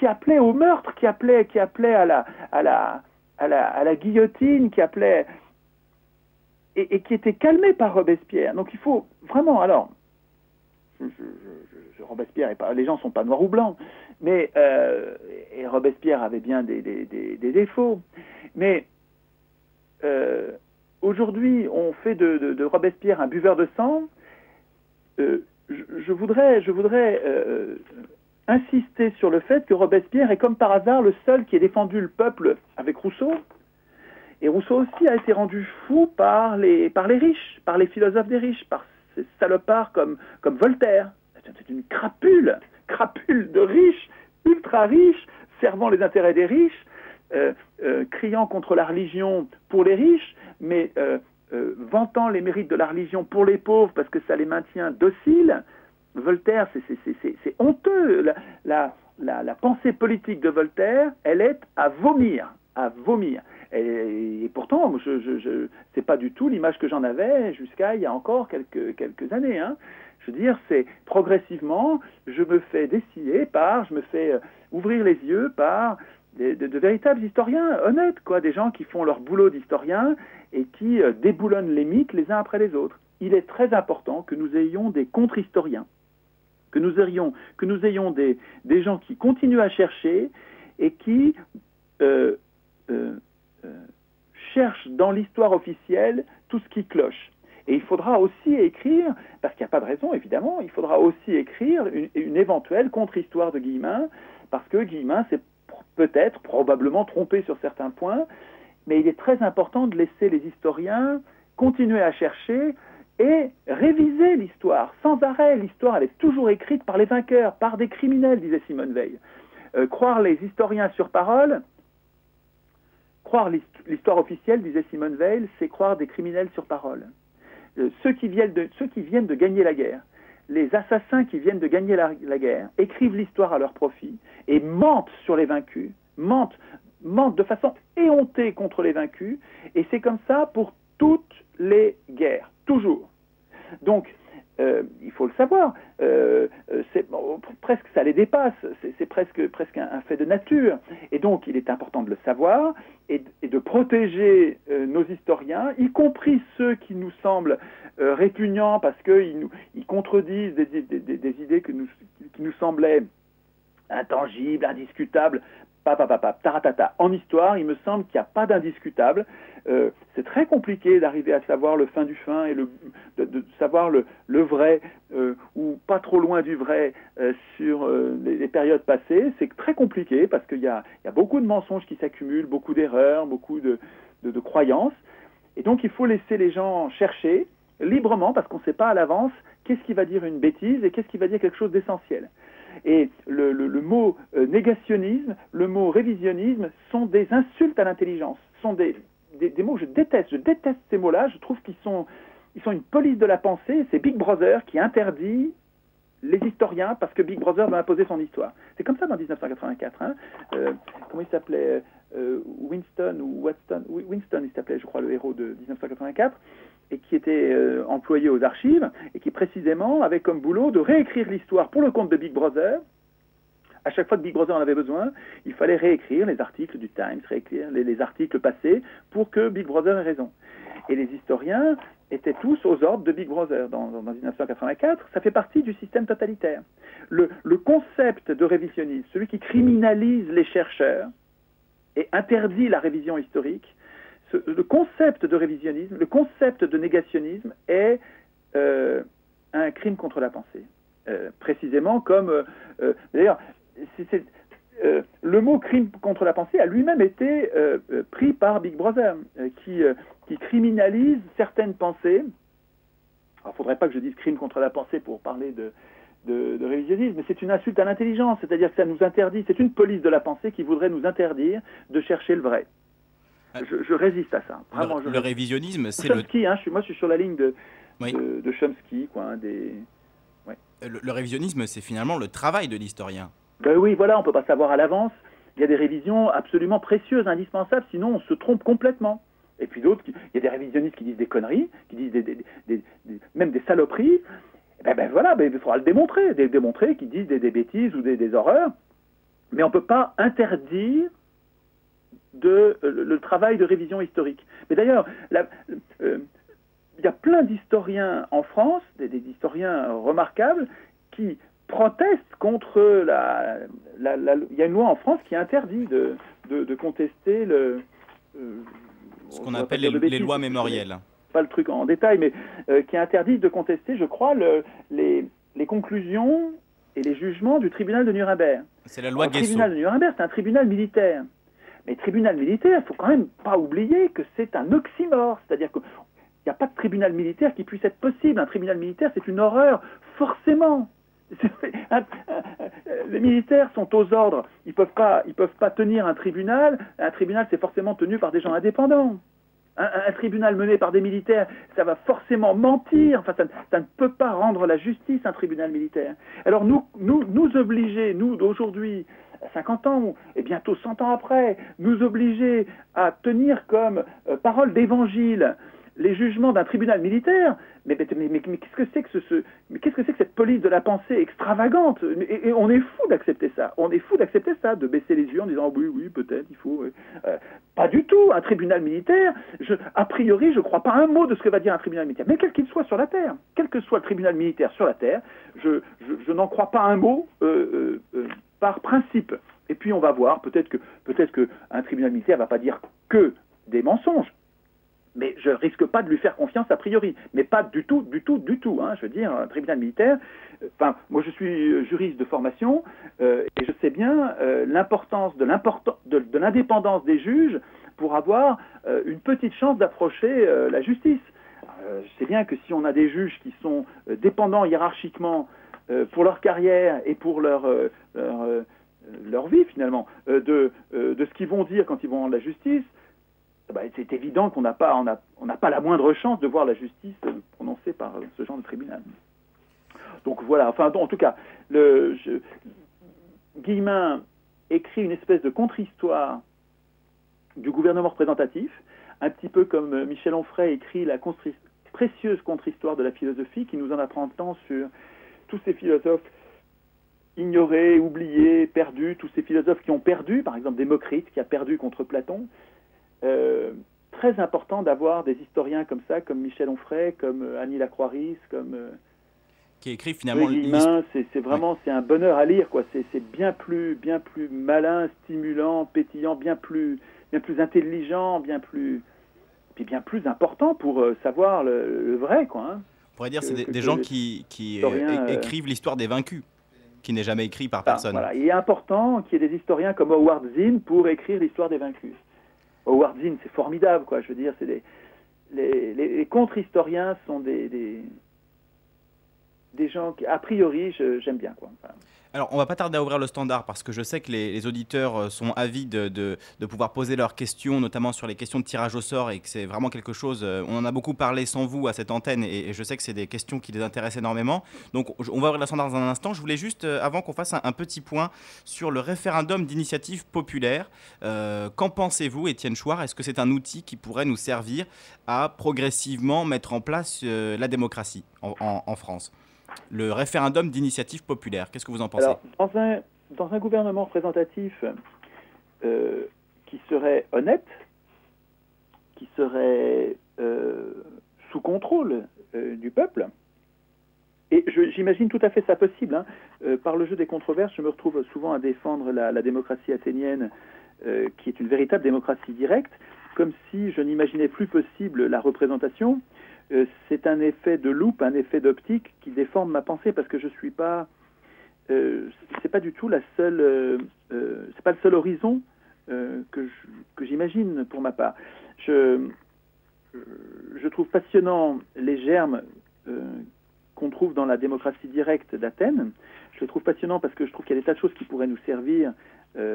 Speaker 2: appelait au meurtre, qui appelait à la guillotine, qui appelait et qui était calmé par Robespierre. Donc il faut vraiment, alors, Robespierre les gens sont pas noirs ou blancs, mais et Robespierre avait bien des défauts, mais aujourd'hui on fait de Robespierre un buveur de sang. Je voudrais insister sur le fait que Robespierre est comme par hasard le seul qui ait défendu le peuple avec Rousseau. Et Rousseau aussi a été rendu fou par les riches, par les philosophes des riches, par ces salopards comme Voltaire. C'est une crapule de riches, ultra riches, servant les intérêts des riches, criant contre la religion pour les riches, mais vantant les mérites de la religion pour les pauvres parce que ça les maintient dociles. Voltaire, c'est honteux. La pensée politique de Voltaire, elle est à vomir. Et pourtant, c'est pas du tout l'image que j'en avais jusqu'à il y a encore quelques années. Hein. Je veux dire, c'est progressivement, je me fais ouvrir les yeux par de véritables historiens honnêtes, des gens qui font leur boulot d'historiens et qui déboulonnent les mythes les uns après les autres. Il est très important que nous ayons des contre-historiens, que nous ayons des gens qui continuent à chercher et qui cherchent dans l'histoire officielle tout ce qui cloche. Et il faudra aussi écrire, parce qu'il n'y a pas de raison évidemment, il faudra aussi écrire une éventuelle contre-histoire de Guillemin, parce que Guillemin s'est peut-être, probablement trompé sur certains points, mais il est très important de laisser les historiens continuer à chercher et réviser l'histoire sans arrêt. L'histoire, elle est toujours écrite par les vainqueurs, par des criminels, disait Simone Veil. Croire les historiens sur parole, croire l'histoire officielle, disait Simone Veil, c'est croire des criminels sur parole. Ceux qui viennent de gagner la guerre, les assassins qui viennent de gagner la guerre, écrivent l'histoire à leur profit et mentent sur les vaincus, mentent de façon éhontée contre les vaincus, et c'est comme ça pour toutes les guerres, toujours. Donc, il faut le savoir, presque ça les dépasse, c'est presque un fait de nature. Et donc il est important de le savoir et de protéger nos historiens, y compris ceux qui nous semblent répugnants parce qu'ils contredisent des idées qui nous semblaient intangibles, indiscutables. Taratata. En histoire, il me semble qu'il n'y a pas d'indiscutable. C'est très compliqué d'arriver à savoir le fin du fin et de savoir le vrai ou pas trop loin du vrai sur les périodes passées. C'est très compliqué parce qu'il y a beaucoup de mensonges qui s'accumulent, beaucoup d'erreurs, beaucoup de croyances. Et donc, il faut laisser les gens chercher librement parce qu'on ne sait pas à l'avance qu'est-ce qui va dire une bêtise et qu'est-ce qui va dire quelque chose d'essentiel. Et le mot négationnisme, le mot révisionnisme sont des insultes à l'intelligence, sont des mots que je déteste ces mots-là, je trouve qu'ils sont une police de la pensée, c'est Big Brother qui interdit les historiens parce que Big Brother va imposer son histoire. C'est comme ça dans 1984. Hein. Comment il s'appelait Winston ou Watson Winston, il s'appelait, je crois, le héros de 1984, et qui était employé aux archives, et qui précisément avait comme boulot de réécrire l'histoire pour le compte de Big Brother. À chaque fois que Big Brother en avait besoin, il fallait réécrire les articles du Times, réécrire les articles passés pour que Big Brother ait raison. Et les historiens étaient tous aux ordres de Big Brother. Dans 1984, ça fait partie du système totalitaire. Le concept de révisionnisme, celui qui criminalise les chercheurs et interdit la révision historique, le concept de révisionnisme, le concept de négationnisme est un crime contre la pensée. Précisément comme... D'ailleurs, le mot crime contre la pensée a lui-même été pris par Big Brother, qui criminalise certaines pensées. Alors, il ne faudrait pas que je dise crime contre la pensée pour parler de révisionnisme, mais c'est une insulte à l'intelligence, c'est-à-dire que ça nous interdit, c'est une police de la pensée qui voudrait nous interdire de chercher le vrai. Je résiste à ça. Vraiment,
Speaker 1: le révisionnisme, c'est
Speaker 2: Chomsky, hein, moi je suis sur la ligne de Chomsky, quoi.
Speaker 1: Ouais. Le révisionnisme, c'est finalement le travail de l'historien.
Speaker 2: Ben oui, voilà, on ne peut pas savoir à l'avance. Il y a des révisions absolument précieuses, indispensables, sinon on se trompe complètement. Et puis d'autres, il y a des révisionnistes qui disent des conneries, qui disent même des saloperies. Ben voilà, il faudra le démontrer, qu'ils disent des bêtises ou des horreurs. Mais on ne peut pas interdire le travail de révision historique. Mais d'ailleurs, il y a plein d'historiens en France, des historiens remarquables, qui protestent contre il y a une loi en France qui interdit de contester
Speaker 1: ce qu'on appelle les lois mémorielles.
Speaker 2: Pas le truc en détail, mais qui interdit de contester, je crois, les conclusions et les jugements du tribunal de Nuremberg.
Speaker 1: C'est la loi Guessot.
Speaker 2: Le tribunal de Nuremberg, c'est un tribunal militaire. Mais tribunal militaire, il ne faut quand même pas oublier que c'est un oxymore. C'est-à-dire qu'il n'y a pas de tribunal militaire qui puisse être possible. Un tribunal militaire, c'est une horreur, forcément. Les militaires sont aux ordres. Ils peuvent pas tenir un tribunal. Un tribunal, c'est forcément tenu par des gens indépendants. Un tribunal mené par des militaires, ça va forcément mentir. Enfin, ça ne peut pas rendre la justice, un tribunal militaire. Alors nous obliger, nous d'aujourd'hui, 50 ans et bientôt 100 ans après, nous obliger à tenir comme parole d'évangile les jugements d'un tribunal militaire, mais qu'est-ce que c'est que cette police de la pensée extravagante, et on est fou d'accepter ça. On est fou d'accepter ça, de baisser les yeux en disant oui, peut-être, il faut... pas du tout, un tribunal militaire, a priori, je ne crois pas un mot de ce que va dire un tribunal militaire, mais quel qu'il soit sur la Terre, quel que soit le tribunal militaire sur la Terre, je n'en crois pas un mot par principe. Et puis on va voir, peut-être que un tribunal militaire ne va pas dire que des mensonges, mais je risque pas de lui faire confiance a priori, mais pas du tout. Hein. Je veux dire, un tribunal militaire. Moi, je suis juriste de formation et je sais bien l'importance de l'indépendance des juges pour avoir une petite chance d'approcher la justice. Je sais bien que si on a des juges qui sont dépendants hiérarchiquement pour leur carrière et pour leur vie finalement de ce qu'ils vont dire quand ils vont rendre la justice. C'est évident qu'on n'a pas la moindre chance de voir la justice prononcée par ce genre de tribunal. Donc voilà, en tout cas, Guillemin écrit une espèce de contre-histoire du gouvernement représentatif, un petit peu comme Michel Onfray écrit la précieuse contre-histoire de la philosophie qui nous en apprend tant sur tous ces philosophes ignorés, oubliés, perdus, tous ces philosophes qui ont perdu, par exemple Démocrite qui a perdu contre Platon. Très important d'avoir des historiens comme ça, comme Michel Onfray, comme Annie Lacroix-Riz, comme
Speaker 1: qui écrit finalement
Speaker 2: Guillemin. C'est vraiment c'est un bonheur à lire, quoi. C'est bien plus malin, stimulant, pétillant, bien plus intelligent, bien plus important pour savoir le vrai, quoi. Hein,
Speaker 1: on pourrait dire c'est des gens qui écrivent l'histoire des vaincus, qui n'est jamais écrit par personne.
Speaker 2: Voilà. Il est important qu'il y ait des historiens comme Howard Zinn pour écrire l'histoire des vaincus. Howard Zinn, c'est formidable, quoi. Je veux dire, c'est les contre-historiens sont des gens qui, a priori, j'aime bien, quoi. Enfin,
Speaker 1: alors, on va pas tarder à ouvrir le standard parce que je sais que les auditeurs sont avides de pouvoir poser leurs questions, notamment sur les questions de tirage au sort, et que c'est vraiment quelque chose, on en a beaucoup parlé sans vous à cette antenne, et je sais que c'est des questions qui les intéressent énormément. Donc, on va ouvrir le standard dans un instant. Je voulais juste, avant qu'on fasse un petit point sur le référendum d'initiative populaire, qu'en pensez-vous, Étienne Chouard? Est-ce que c'est un outil qui pourrait nous servir à progressivement mettre en place la démocratie en France? Le référendum d'initiative populaire, qu'est-ce que vous en pensez?
Speaker 2: Alors, dans un gouvernement représentatif qui serait honnête, qui serait sous contrôle du peuple, et j'imagine tout à fait ça possible, hein. Par le jeu des controverses, je me retrouve souvent à défendre la démocratie athénienne, qui est une véritable démocratie directe, comme si je n'imaginais plus possible la représentation. C'est un effet de loupe, un effet d'optique qui déforme ma pensée, parce que je suis pas, c'est pas du tout c'est pas le seul horizon que j'imagine pour ma part. Je trouve passionnant les germes qu'on trouve dans la démocratie directe d'Athènes. Je le trouve passionnant parce que je trouve qu'il y a des tas de choses qui pourraient nous servir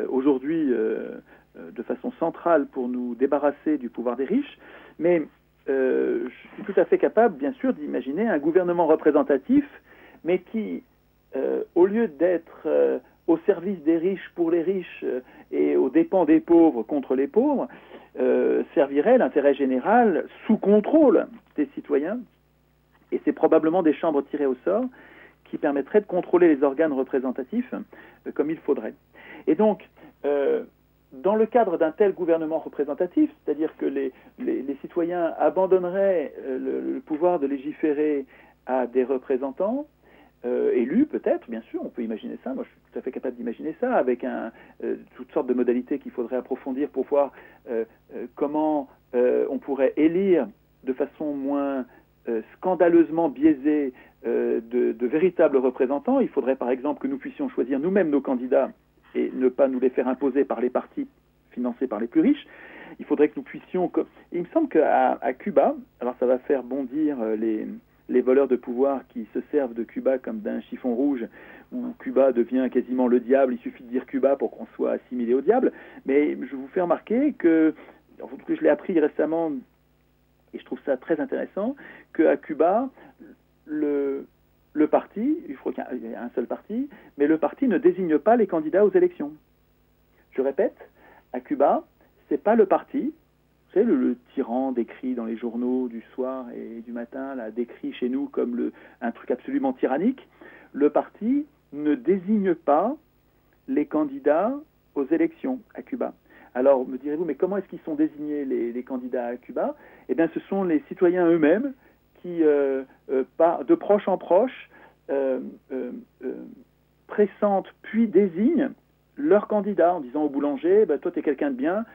Speaker 2: aujourd'hui de façon centrale pour nous débarrasser du pouvoir des riches, mais je suis tout à fait capable, bien sûr, d'imaginer un gouvernement représentatif, mais qui, au lieu d'être au service des riches pour les riches et aux dépens des pauvres contre les pauvres, servirait l'intérêt général sous contrôle des citoyens. Et c'est probablement des chambres tirées au sort qui permettraient de contrôler les organes représentatifs comme il faudrait. Et donc, dans le cadre d'un tel gouvernement représentatif, c'est-à-dire que les citoyens abandonneraient le pouvoir de légiférer à des représentants, élus peut-être, bien sûr, on peut imaginer ça, moi je suis tout à fait capable d'imaginer ça, avec toutes sortes de modalités qu'il faudrait approfondir pour voir comment on pourrait élire de façon moins scandaleusement biaisée de véritables représentants. Il faudrait par exemple que nous puissions choisir nous-mêmes nos candidats et ne pas nous les faire imposer par les partis financés par les plus riches. Il faudrait que nous puissions... Il me semble qu'à Cuba, alors ça va faire bondir les voleurs de pouvoir qui se servent de Cuba comme d'un chiffon rouge, où Cuba devient quasiment le diable, il suffit de dire Cuba pour qu'on soit assimilé au diable, mais je vous fais remarquer que, je l'ai appris récemment, et je trouve ça très intéressant, qu'à Cuba, le parti, il faut qu'il y ait un seul parti, mais le parti ne désigne pas les candidats aux élections. Je répète, à Cuba, c'est pas le parti, vous savez, le tyran décrit dans les journaux du soir et du matin, là, décrit chez nous comme un truc absolument tyrannique. Le parti ne désigne pas les candidats aux élections à Cuba. Alors, me direz-vous, mais comment est-ce qu'ils sont désignés les candidats à Cuba? Eh bien, ce sont les citoyens eux-mêmes qui, de proche en proche, pressentent puis désignent leur candidat en disant au boulanger, bah, toi, tu es quelqu'un de bien,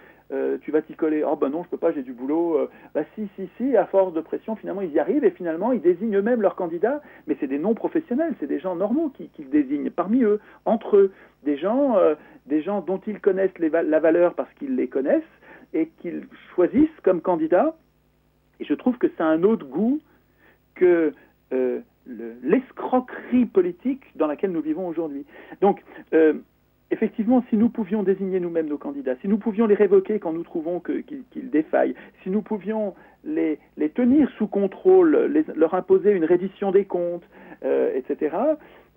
Speaker 2: tu vas t'y coller. Oh ben non, je peux pas, j'ai du boulot. Bah si, à force de pression, finalement, ils y arrivent et finalement, ils désignent eux-mêmes leurs candidats. Mais c'est des non-professionnels, c'est des gens normaux qui se désignent parmi eux, entre eux. Des gens dont ils connaissent la valeur parce qu'ils les connaissent et qu'ils choisissent comme candidats. Et je trouve que c'est un autre goût que l'escroquerie politique dans laquelle nous vivons aujourd'hui. Donc, effectivement, si nous pouvions désigner nous-mêmes nos candidats, si nous pouvions les révoquer quand nous trouvons qu'ils défaillent, si nous pouvions les tenir sous contrôle, leur imposer une reddition des comptes, etc.,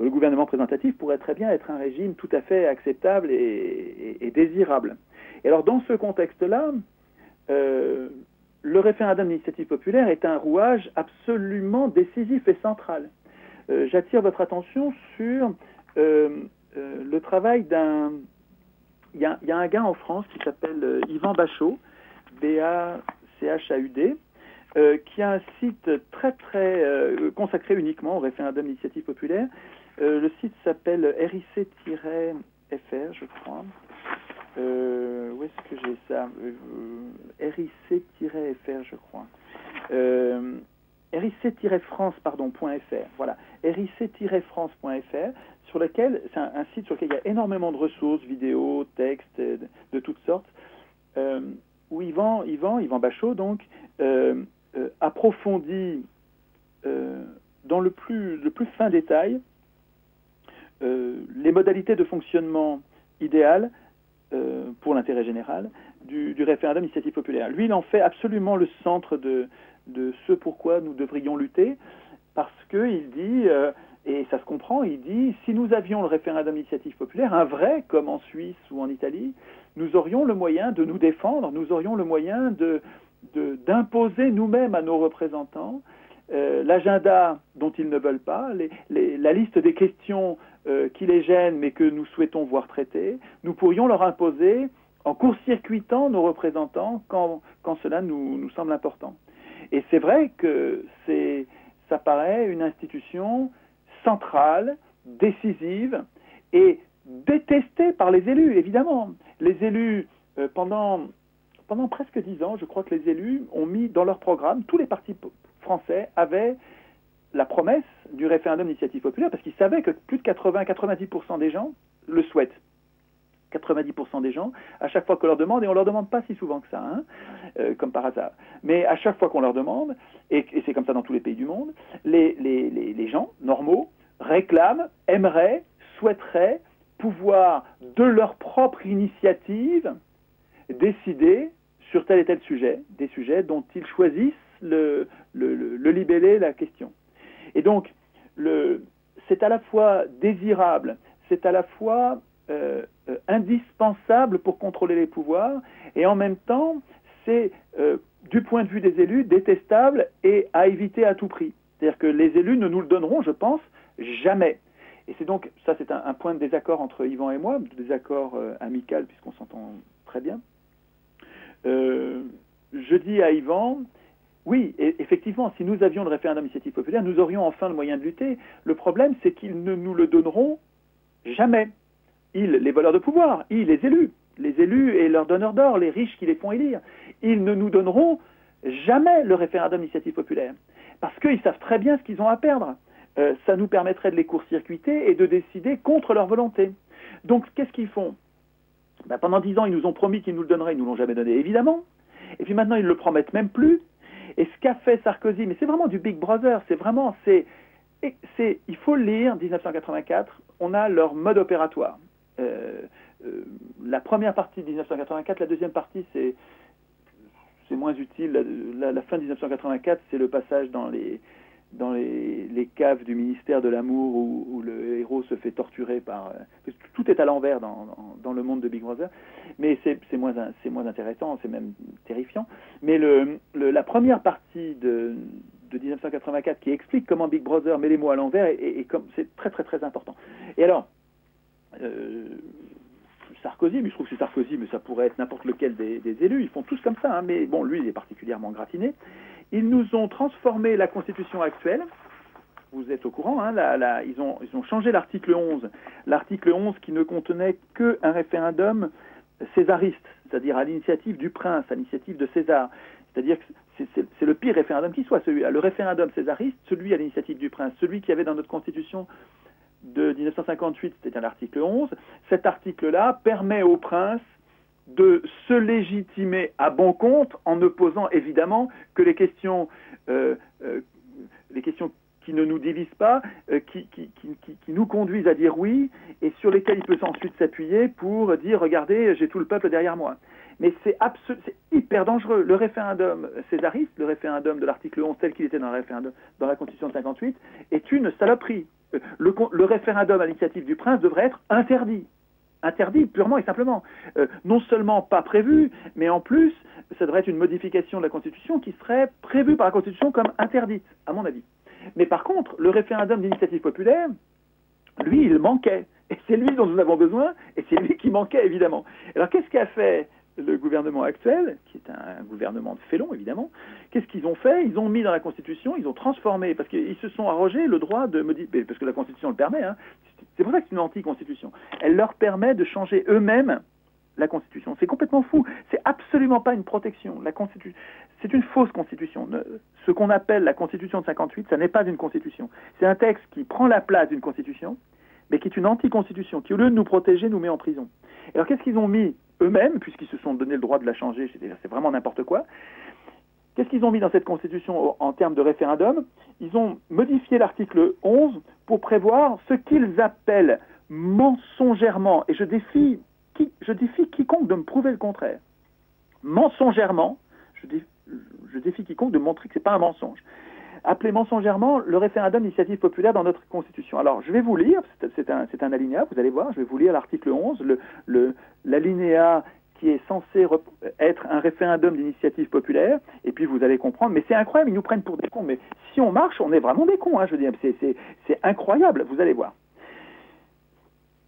Speaker 2: le gouvernement représentatif pourrait très bien être un régime tout à fait acceptable et désirable. Et alors, dans ce contexte-là, le référendum d'initiative populaire est un rouage absolument décisif et central. J'attire votre attention sur le travail d'un... Il y a un gars en France qui s'appelle Yvan Bachot, B-A-C-H-A-U-D, qui a un site très consacré uniquement au référendum d'initiative populaire. Le site s'appelle RIC-FR, je crois. Où est-ce que j'ai ça RIC-FR, je crois. RIC-France.fr, voilà. RIC-France.fr, sur lequel, c'est un site sur lequel il y a énormément de ressources, vidéos, textes, de toutes sortes, où Yvan Bachot, donc, approfondit dans le plus fin détail les modalités de fonctionnement idéales pour l'intérêt général du référendum d'initiative populaire. Lui, il en fait absolument le centre de ce pourquoi nous devrions lutter, parce qu'il dit, et ça se comprend, il dit, si nous avions le référendum d'initiative populaire, un vrai, comme en Suisse ou en Italie, nous aurions le moyen de nous défendre, nous aurions le moyen d'imposer nous-mêmes à nos représentants l'agenda dont ils ne veulent pas, la liste des questions qui les gênent mais que nous souhaitons voir traitées. Nous pourrions leur imposer en court-circuitant nos représentants quand cela nous semble important. Et c'est vrai que ça paraît une institution centrale, décisive et détestée par les élus, évidemment. Les élus, pendant presque 10 ans, je crois que les élus ont mis dans leur programme, tous les partis français avaient la promesse du référendum d'initiative populaire, parce qu'ils savaient que plus de 90% des gens le souhaitent. 90% des gens, à chaque fois qu'on leur demande, et on ne leur demande pas si souvent que ça, hein, comme par hasard, mais à chaque fois qu'on leur demande, et c'est comme ça dans tous les pays du monde, les gens normaux réclament, aimeraient, souhaiteraient pouvoir, de leur propre initiative, décider sur tel et tel sujet, des sujets dont ils choisissent le libellé, la question. Et donc, c'est à la fois désirable, c'est à la fois indispensable pour contrôler les pouvoirs, et en même temps, c'est, du point de vue des élus, détestable et à éviter à tout prix. C'est-à-dire que les élus ne nous le donneront, je pense, jamais. Et c'est donc, ça c'est un point de désaccord entre Yvan et moi, désaccord amical, puisqu'on s'entend très bien. Je dis à Yvan, oui, effectivement, si nous avions le référendum d'initiative populaire, nous aurions enfin le moyen de lutter. Le problème, c'est qu'ils ne nous le donneront jamais. Ils, les voleurs de pouvoir, les élus et leurs donneurs d'or, les riches qui les font élire, ils ne nous donneront jamais le référendum d'initiative populaire. Parce qu'ils savent très bien ce qu'ils ont à perdre. Ça nous permettrait de les court-circuiter et de décider contre leur volonté. Donc, qu'est-ce qu'ils font ? Pendant 10 ans, ils nous ont promis qu'ils nous le donneraient, ils ne nous l'ont jamais donné, évidemment. Et puis maintenant, ils ne le promettent même plus. Et ce qu'a fait Sarkozy, mais c'est vraiment du Big Brother, il faut lire 1984, on a leur mode opératoire. La première partie de 1984, la deuxième partie, c'est moins utile. La fin de 1984, c'est le passage dans les caves du ministère de l'Amour où le héros se fait torturer par... Tout est à l'envers dans le monde de Big Brother, mais c'est moins intéressant, c'est même terrifiant. Mais la première partie de 1984 qui explique comment Big Brother met les mots à l'envers, c'est très très très important. Et alors, Sarkozy, mais je trouve que c'est Sarkozy, mais ça pourrait être n'importe lequel des élus, ils font tous comme ça, hein, mais bon, lui, il est particulièrement gratiné. Ils nous ont transformé la Constitution actuelle, vous êtes au courant, hein, ils ont changé l'article 11. L'article 11 qui ne contenait qu'un référendum césariste, c'est-à-dire à l'initiative du prince, à l'initiative de César. C'est-à-dire que c'est le pire référendum qui soit, celui-là. Le référendum césariste, celui à l'initiative du prince, celui qui avait dans notre Constitution de 1958, c'était l'article 11. Cet article-là permet au prince de se légitimer à bon compte en ne posant évidemment que les questions qui ne nous divisent pas, qui nous conduisent à dire oui, et sur lesquelles il peut ensuite s'appuyer pour dire « Regardez, j'ai tout le peuple derrière moi ». Mais c'est hyper dangereux. Le référendum césariste, le référendum de l'article 11 tel qu'il était dans la Constitution de 58, est une saloperie. Le référendum à l'initiative du prince devrait être interdit. interdit, purement et simplement. Non seulement pas prévu, mais en plus, ça devrait être une modification de la Constitution qui serait prévue par la Constitution comme interdite, à mon avis. Mais par contre, le référendum d'initiative populaire, lui, il manquait. Et c'est lui dont nous avons besoin, et c'est lui qui manquait, évidemment. Alors, qu'est-ce qu'a fait le gouvernement actuel, qui est un gouvernement de félons, évidemment? Qu'est-ce qu'ils ont fait? Ils ont mis dans la Constitution, ils ont transformé, parce qu'ils se sont arrogés le droit de modifier, parce que la Constitution le permet, hein. C'est pour ça que c'est une anti-constitution. Elle leur permet de changer eux-mêmes la Constitution. C'est complètement fou. C'est absolument pas une protection. La Constitution, c'est une fausse Constitution. Ce qu'on appelle la Constitution de 58, ça n'est pas une Constitution. C'est un texte qui prend la place d'une Constitution, mais qui est une anti-constitution, qui au lieu de nous protéger, nous met en prison. Alors qu'est-ce qu'ils ont mis eux-mêmes, puisqu'ils se sont donné le droit de la changer, c'est vraiment n'importe quoi. Qu'est-ce qu'ils ont mis dans cette Constitution en termes de référendum? Ils ont modifié l'article 11 pour prévoir ce qu'ils appellent mensongèrement, et je défie quiconque de me prouver le contraire. Mensongèrement, je défie quiconque de montrer que ce n'est pas un mensonge. Appelé mensongèrement le référendum d'initiative populaire dans notre Constitution. Alors, je vais vous lire, c'est un alinéa, vous allez voir, je vais vous lire l'article 11, l'alinéa qui est censé être un référendum d'initiative populaire, et puis vous allez comprendre, mais c'est incroyable, ils nous prennent pour des cons, mais si on marche, on est vraiment des cons, hein, je veux dire, c'est incroyable, vous allez voir.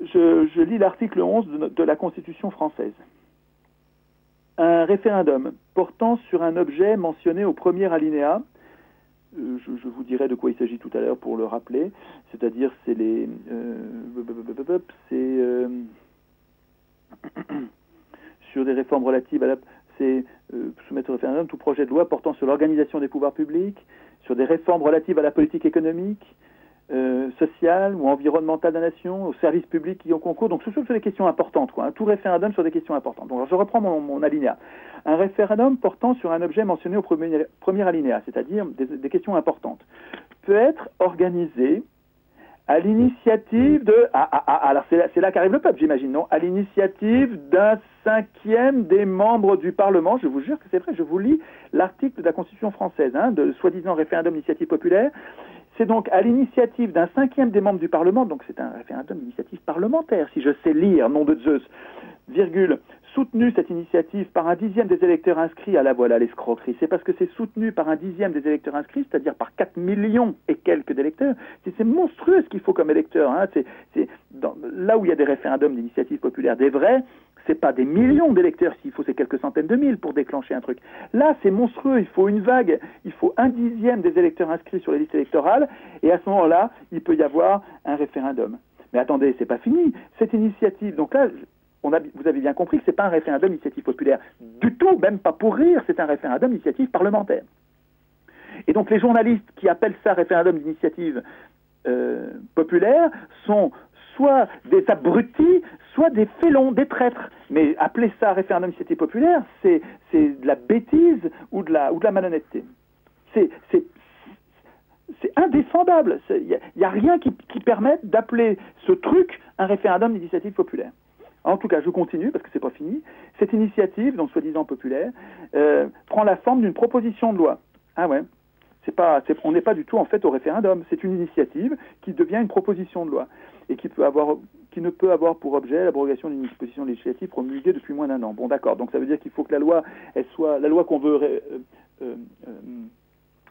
Speaker 2: Je lis l'article 11 de la Constitution française. Un référendum portant sur un objet mentionné au premier alinéa, je vous dirai de quoi il s'agit tout à l'heure pour le rappeler, c'est-à-dire c'est sur des réformes relatives à soumettre au référendum tout projet de loi portant sur l'organisation des pouvoirs publics, sur des réformes relatives à la politique économique, sociale ou environnementale de la nation, aux services publics qui ont concours. Donc, ce sont des questions importantes, quoi. Tout référendum sur des questions importantes. Donc, alors, je reprends mon alinéa. Un référendum portant sur un objet mentionné au premier alinéa, c'est-à-dire des questions importantes, peut être organisé à l'initiative de... alors, c'est là qu'arrive le peuple, j'imagine, non? À l'initiative d'un cinquième des membres du Parlement. Je vous jure que c'est vrai, je vous lis l'article de la Constitution française, hein, de soi-disant référendum d'initiative populaire. C'est donc à l'initiative d'un cinquième des membres du Parlement, donc c'est un référendum d'initiative parlementaire, si je sais lire, nom de Zeus, virgule, soutenu cette initiative par un dixième des électeurs inscrits, à la voilà l'escroquerie, c'est parce que c'est soutenu par un dixième des électeurs inscrits, c'est-à-dire par 4 millions et quelques d'électeurs, c'est monstrueux ce qu'il faut comme électeur, hein. Là où il y a des référendums d'initiative populaire, des vrais, c'est pas des millions d'électeurs, s'il faut c'est quelques centaines de mille pour déclencher un truc. Là, c'est monstrueux, il faut une vague, il faut un dixième des électeurs inscrits sur les listes électorales, et à ce moment-là, il peut y avoir un référendum. Mais attendez, c'est pas fini. Cette initiative, donc là, vous avez bien compris que c'est pas un référendum d'initiative populaire du tout, même pas pour rire, c'est un référendum d'initiative parlementaire. Et donc les journalistes qui appellent ça référendum d'initiative populaire sont soit des abrutis, soit des félons, des traîtres. Mais appeler ça référendum d'initiative populaire, c'est de la bêtise ou de la malhonnêteté. C'est indéfendable. Il n'y a rien qui permette d'appeler ce truc un référendum d'initiative populaire. En tout cas, je continue parce que c'est pas fini. Cette initiative, donc soi-disant populaire, prend la forme d'une proposition de loi. Ah ouais. On n'est pas du tout en fait au référendum. C'est une initiative qui devient une proposition de loi et qui ne peut avoir pour objet l'abrogation d'une disposition législative promulguée depuis moins d'1 an. Bon, d'accord. Donc ça veut dire qu'il faut que la loi, la loi qu'on veut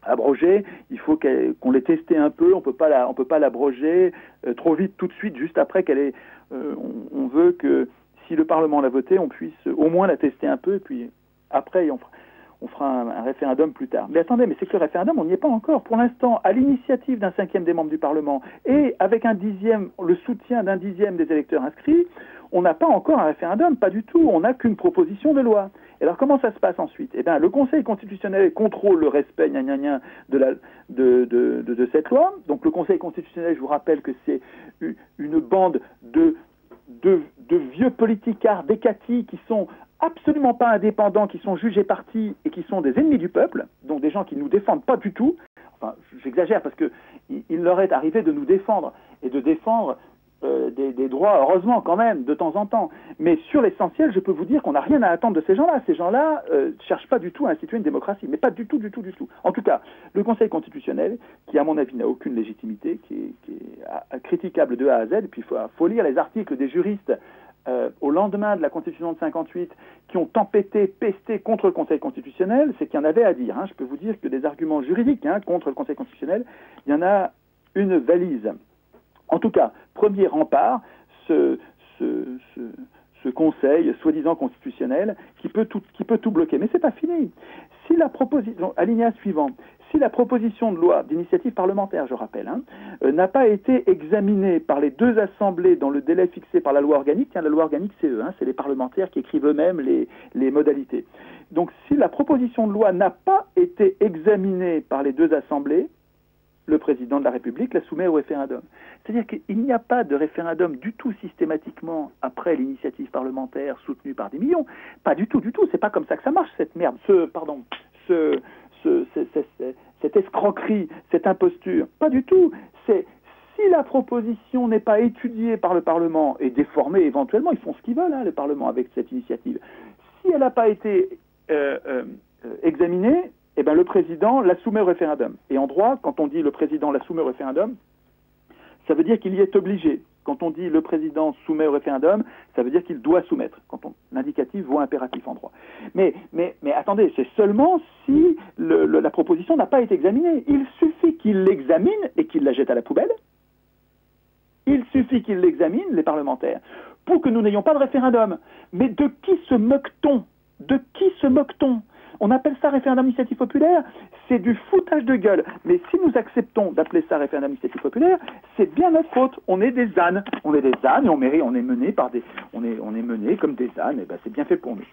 Speaker 2: abroger, il faut qu'on l'ait testée un peu. On peut pas l'abroger trop vite, tout de suite, juste après qu'elle est. On veut que si le Parlement l'a votée, on puisse au moins la tester un peu, et puis après on fera un référendum plus tard. Mais attendez, mais c'est que le référendum, on n'y est pas encore. Pour l'instant, à l'initiative d'un cinquième des membres du Parlement et avec le soutien d'un dixième des électeurs inscrits, on n'a pas encore un référendum, pas du tout. On n'a qu'une proposition de loi. Et alors comment ça se passe ensuite? Eh bien, le Conseil constitutionnel contrôle le respect de cette loi. Donc le Conseil constitutionnel, je vous rappelle que c'est une bande de vieux politicards, des cathis qui sont absolument pas indépendants, qui sont jugés partis et qui sont des ennemis du peuple, donc des gens qui ne nous défendent pas du tout. Enfin, j'exagère parce que il leur est arrivé de nous défendre et de défendre des droits, heureusement quand même, de temps en temps. Mais sur l'essentiel, je peux vous dire qu'on n'a rien à attendre de ces gens-là. Ces gens-là ne cherchent pas du tout à instituer une démocratie, mais pas du tout, du tout, du tout. En tout cas, le Conseil constitutionnel, qui à mon avis n'a aucune légitimité, qui est critiquable de A à Z, et puis il faut lire les articles des juristes au lendemain de la Constitution de 58, qui ont tempêté, pesté contre le Conseil constitutionnel, c'est qu'il y en avait à dire. Je peux vous dire que des arguments juridiques contre le Conseil constitutionnel, il y en a une valise. En tout cas, premier rempart, ce Conseil soi-disant constitutionnel qui peut tout bloquer. Mais c'est pas fini. Si la proposition, alinéa suivant, si la proposition de loi d'initiative parlementaire, je rappelle, n'a pas été examinée par les deux assemblées dans le délai fixé par la loi organique, la loi organique c'est eux, c'est les parlementaires qui écrivent eux-mêmes les modalités. Donc si la proposition de loi n'a pas été examinée par les deux assemblées, le président de la République la soumet au référendum. C'est-à-dire qu'il n'y a pas de référendum du tout systématiquement après l'initiative parlementaire soutenue par des millions. Pas du tout, du tout. C'est pas comme ça que ça marche, cette merde. Cette escroquerie, cette imposture. Pas du tout. C'est si la proposition n'est pas étudiée par le Parlement et déformée éventuellement, ils font ce qu'ils veulent, le Parlement, avec cette initiative. Si elle n'a pas été examinée, eh ben, le président la soumet au référendum. Et en droit, quand on dit le président la soumet au référendum, ça veut dire qu'il y est obligé. Quand on dit le président soumet au référendum, ça veut dire qu'il doit soumettre. Quand l'indicatif vaut impératif en droit. Mais attendez, c'est seulement si la proposition n'a pas été examinée. Il suffit qu'il l'examine et qu'il la jette à la poubelle. Il suffit qu'ils l'examinent, les parlementaires, pour que nous n'ayons pas de référendum. Mais de qui se moque-t-on ? De qui se moque-t-on ? On appelle ça référendum d'initiative populaire, c'est du foutage de gueule. Mais si nous acceptons d'appeler ça référendum d'initiative populaire, c'est bien notre faute. On est des ânes. On est des ânes et on est mené par on est mené comme des ânes. Et ben c'est bien fait pour nous.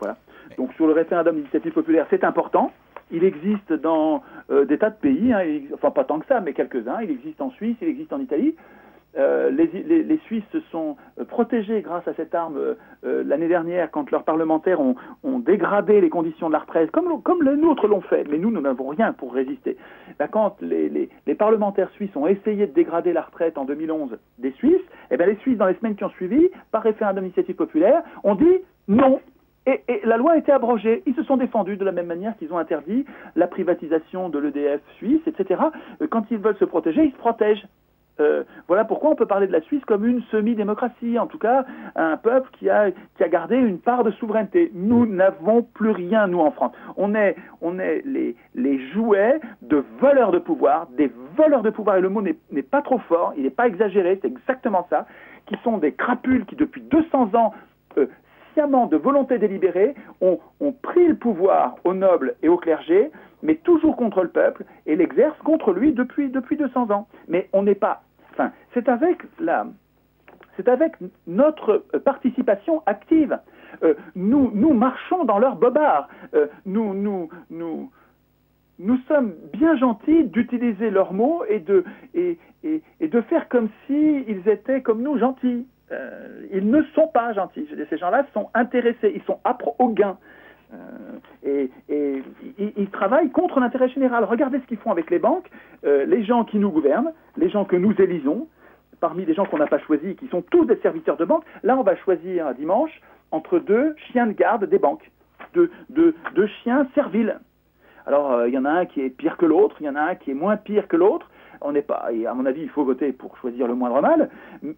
Speaker 2: Voilà. Donc sur le référendum d'initiative populaire, c'est important. Il existe dans des tas de pays, enfin pas tant que ça, mais quelques-uns. Il existe en Suisse, il existe en Italie. Les Suisses se sont protégés grâce à cette arme l'année dernière quand leurs parlementaires ont dégradé les conditions de la retraite, comme les nôtres l'ont fait, mais nous n'avons rien pour résister. Là, quand les parlementaires suisses ont essayé de dégrader la retraite en 2011 des Suisses, eh bien, les Suisses, dans les semaines qui ont suivi, par référendum d'initiative populaire, ont dit non. Et la loi a été abrogée. Ils se sont défendus de la même manière qu'ils ont interdit la privatisation de l'EDF suisse, etc. Quand ils veulent se protéger, ils se protègent. Voilà pourquoi on peut parler de la Suisse comme une semi-démocratie, en tout cas un peuple qui a gardé une part de souveraineté. Nous n'avons plus rien, nous, en France. On est les jouets de voleurs de pouvoir, des voleurs de pouvoir, et le mot n'est pas trop fort, il n'est pas exagéré, c'est exactement ça, qui sont des crapules qui, depuis 200 ans, sciemment, de volonté délibérée, ont pris le pouvoir aux nobles et au clergé, mais toujours contre le peuple, et l'exercent contre lui depuis 200 ans. Mais on n'est pas... Enfin, c'est avec notre participation active. Nous marchons dans leur bobard. Nous sommes bien gentils d'utiliser leurs mots et de faire comme s'ils étaient comme nous gentils. Ils ne sont pas gentils. Ces gens-là sont intéressés, ils sont âpres au gain. Et ils travaillent contre l'intérêt général. Regardez ce qu'ils font avec les banques, les gens qui nous gouvernent, les gens que nous élisons, parmi les gens qu'on n'a pas choisis, qui sont tous des serviteurs de banque. Là, on va choisir un dimanche entre deux chiens de garde des banques, deux chiens serviles. Alors, il y en a un qui est pire que l'autre, il y en a un qui est moins pire que l'autre. On n'est pas, et à mon avis, il faut voter pour choisir le moindre mal,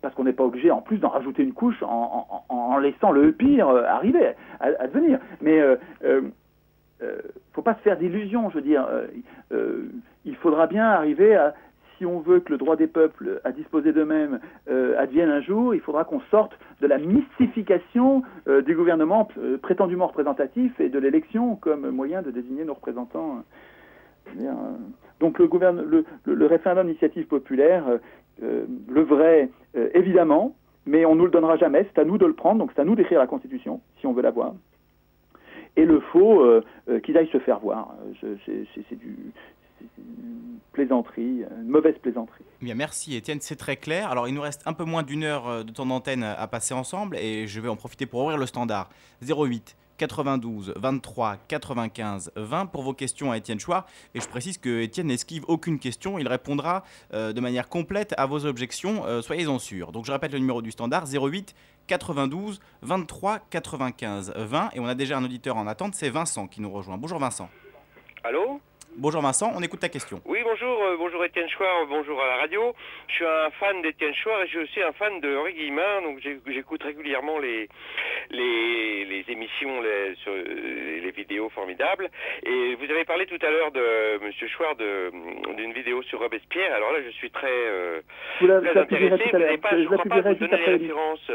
Speaker 2: parce qu'on n'est pas obligé en plus d'en rajouter une couche en laissant le pire arriver à devenir. Mais faut pas se faire d'illusions, je veux dire. Il faudra bien arriver à, si on veut que le droit des peuples à disposer d'eux-mêmes advienne un jour, il faudra qu'on sorte de la mystification du gouvernement prétendument représentatif et de l'élection comme moyen de désigner nos représentants. Donc le référendum d'initiative populaire, le vrai, évidemment, mais on ne nous le donnera jamais, c'est à nous de le prendre, donc c'est à nous d'écrire la Constitution, si on veut la voir. Et le faux, qu'ils aillent se faire voir. C'est une plaisanterie, une mauvaise plaisanterie.
Speaker 1: Bien, merci Étienne, c'est très clair. Alors il nous reste un peu moins d'une heure de temps d'antenne à passer ensemble et je vais en profiter pour ouvrir le standard 08 92 23 95 20 pour vos questions à Étienne Chouard. Et je précise que Étienne n'esquive aucune question, il répondra de manière complète à vos objections, soyez-en sûrs. Donc je répète le numéro du standard 08 92 23 95 20 et on a déjà un auditeur en attente, c'est Vincent qui nous rejoint. Bonjour Vincent.
Speaker 3: Allô ?
Speaker 1: Bonjour Vincent, on écoute ta question.
Speaker 3: Oui, bonjour, bonjour Étienne Chouard, bonjour à la radio. Je suis un fan d'Étienne Chouard et je suis aussi un fan de Henri Guillemin, donc j'écoute régulièrement les émissions, sur les vidéos formidables. Et vous avez parlé tout à l'heure de Monsieur Chouard d'une vidéo sur Robespierre. Alors là, je suis très intéressé. Vous n'avez pas, je ne crois pas, vous donner les références.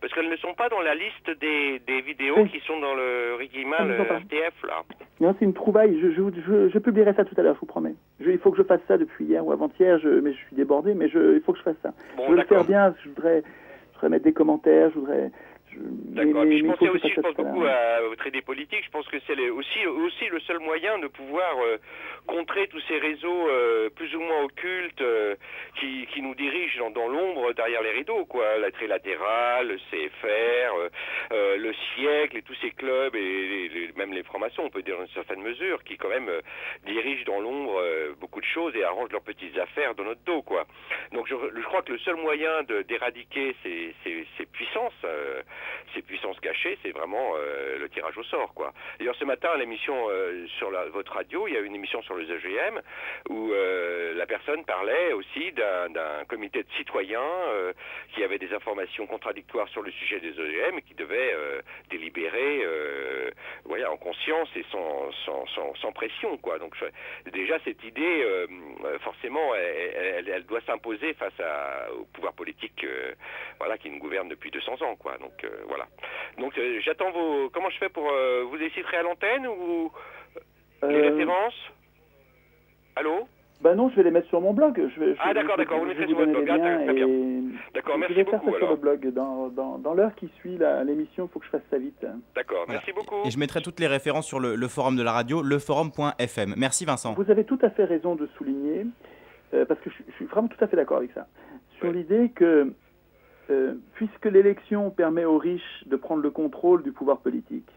Speaker 3: Parce qu'elles ne sont pas dans la liste des vidéos qui sont dans le Guillemin, le RTF, là.
Speaker 2: Non, c'est une trouvaille. Je publierai ça tout à l'heure, je vous promets. Il faut que je fasse ça depuis hier ou avant-hier, mais je suis débordé, mais il faut que je fasse ça.
Speaker 3: Bon,
Speaker 2: je veux le faire bien, je voudrais mettre des commentaires,
Speaker 3: D'accord. Je pensais aussi, je pense beaucoup au traité politique. Je pense que c'est aussi le seul moyen de pouvoir contrer tous ces réseaux plus ou moins occultes qui nous dirigent dans l'ombre derrière les rideaux, quoi. La Trilatérale, le CFR, le Siècle et tous ces clubs et même les francs-maçons, on peut dire dans une certaine mesure, qui quand même dirigent dans l'ombre beaucoup de choses et arrangent leurs petites affaires dans notre dos, quoi. Donc je crois que le seul moyen d'éradiquer ces puissances cachées, c'est vraiment le tirage au sort, quoi. D'ailleurs, ce matin, à l'émission sur votre radio, il y a une émission sur les EGM où la personne parlait aussi d'un comité de citoyens qui avait des informations contradictoires sur le sujet des EGM et qui devait délibérer en conscience et sans pression, quoi. Donc déjà, cette idée, forcément, elle doit s'imposer face au pouvoir politique qui nous gouverne depuis 200 ans, quoi. Donc voilà. Donc j'attends comment je fais pour vous les citerez à l'antenne ou les références? Allô?
Speaker 2: Bah non, je vais les mettre sur mon blog.
Speaker 3: D'accord, vous les mettrez sur votre blog. Très bien. D'accord, merci beaucoup.
Speaker 2: Je vais faire ça sur le blog. Dans l'heure qui suit l'émission, il faut que je fasse ça vite.
Speaker 3: D'accord, merci beaucoup.
Speaker 1: Et je mettrai toutes les références sur le forum de la radio, leforum.fm. Merci Vincent.
Speaker 2: Vous avez tout à fait raison de souligner, parce que je suis vraiment tout à fait d'accord avec ça, sur l'idée que puisque l'élection permet aux riches de prendre le contrôle du pouvoir politique,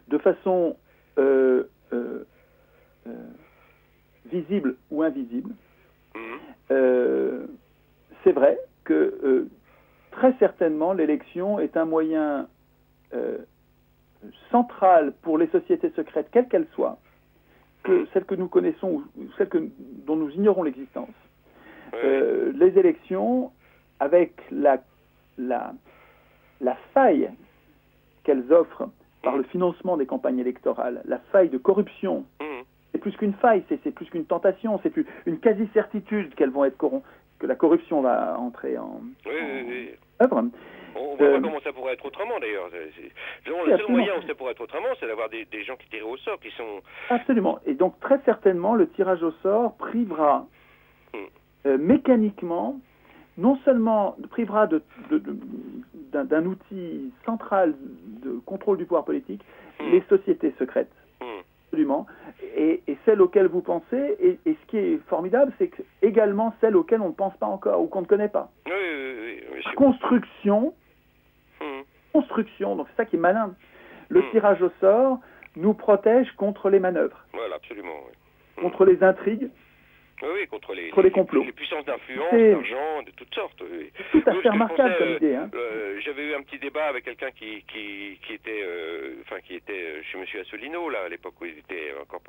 Speaker 2: de façon visible ou invisible, c'est vrai que très certainement l'élection est un moyen central pour les sociétés secrètes, quelles qu'elles soient, que celles que nous connaissons ou celles dont nous ignorons l'existence. Les élections, avec la faille qu'elles offrent par le financement des campagnes électorales, la faille de corruption, c'est plus qu'une faille, c'est plus qu'une tentation, c'est une quasi-certitude qu'elles vont être que la corruption va entrer en œuvre.
Speaker 3: On voit pas comment ça pourrait être autrement, d'ailleurs. Le seul moyen où ça pourrait être autrement, c'est d'avoir des gens qui tirent au sort, qui sont...
Speaker 2: Absolument. Et donc, très certainement, le tirage au sort privera mécaniquement, non seulement privera d'un outil central de contrôle du pouvoir politique, les sociétés secrètes, absolument, et celles auxquelles vous pensez, et ce qui est formidable, c'est que également celles auxquelles on ne pense pas encore, ou qu'on ne connaît pas. Construction, donc c'est ça qui est malin. Le tirage au sort nous protège contre les manœuvres.
Speaker 3: Voilà, absolument.
Speaker 2: Contre les intrigues.
Speaker 3: Oui, contre les
Speaker 2: complots.
Speaker 3: Les puissances d'influence, d'argent, de toutes sortes.
Speaker 2: Oui. Tout à fait remarquable comme idée.
Speaker 3: J'avais eu un petit débat avec quelqu'un qui était chez M. Asselineau, là, à l'époque où il était encore,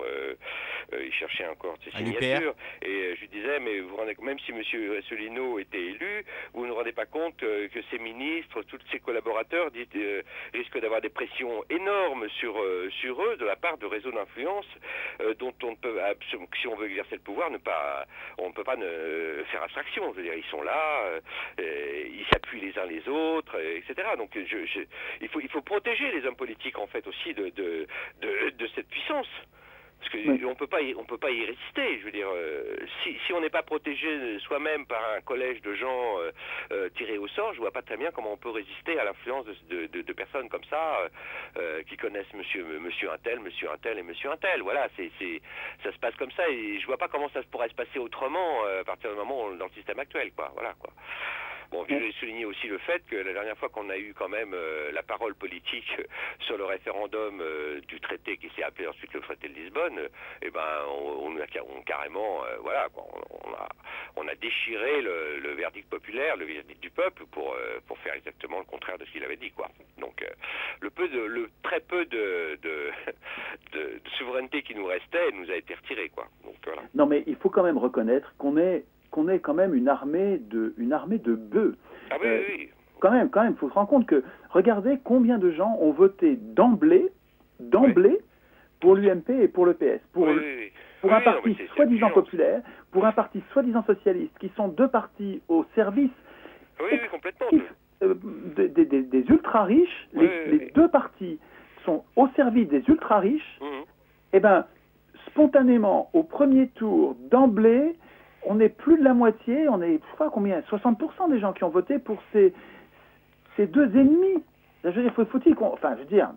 Speaker 3: il cherchait encore ses signatures. Et je lui disais, mais vous rendez, même si M. Asselineau était élu, vous ne vous rendez pas compte que ses ministres, tous ses collaborateurs risquent d'avoir des pressions énormes sur eux de la part de réseaux d'influence dont on ne peut, si on veut exercer le pouvoir, on ne peut pas faire abstraction. Je veux dire, ils sont là, ils s'appuient les uns les autres, etc. Donc, il faut protéger les hommes politiques, en fait, aussi de cette puissance. Parce qu'on peut pas y résister. Je veux dire, si on n'est pas protégé soi-même par un collège de gens tirés au sort, je vois pas très bien comment on peut résister à l'influence de personnes comme ça qui connaissent monsieur un tel et monsieur un tel. Voilà, ça se passe comme ça et je vois pas comment ça pourrait se passer autrement à partir du moment dans le système actuel, quoi. Voilà, quoi. Bon, je vais souligner aussi le fait que la dernière fois qu'on a eu quand même la parole politique sur le référendum du traité qui s'est appelé ensuite le traité de Lisbonne, on a carrément, voilà, quoi, on a déchiré le verdict populaire, le verdict du peuple pour faire exactement le contraire de ce qu'il avait dit, quoi. Donc le très peu de souveraineté qui nous restait nous a été retiré, quoi. Donc, voilà.
Speaker 2: Non, mais il faut quand même reconnaître qu'on est quand même une armée de bœufs.
Speaker 3: Ah oui, oui.
Speaker 2: Quand même, il faut se rendre compte que regardez combien de gens ont voté d'emblée pour l'UMP et pour le PS, pour un parti soi-disant populaire, pour un parti soi-disant socialiste, qui sont deux partis au service
Speaker 3: complètement.
Speaker 2: Des ultra-riches. Les deux partis sont au service des ultra-riches. Et bien, spontanément, au premier tour, d'emblée, on est plus de la moitié, on est, combien, 60% des gens qui ont voté pour ces deux ennemis. Je veux dire, faut-il qu'on... Enfin, je veux dire...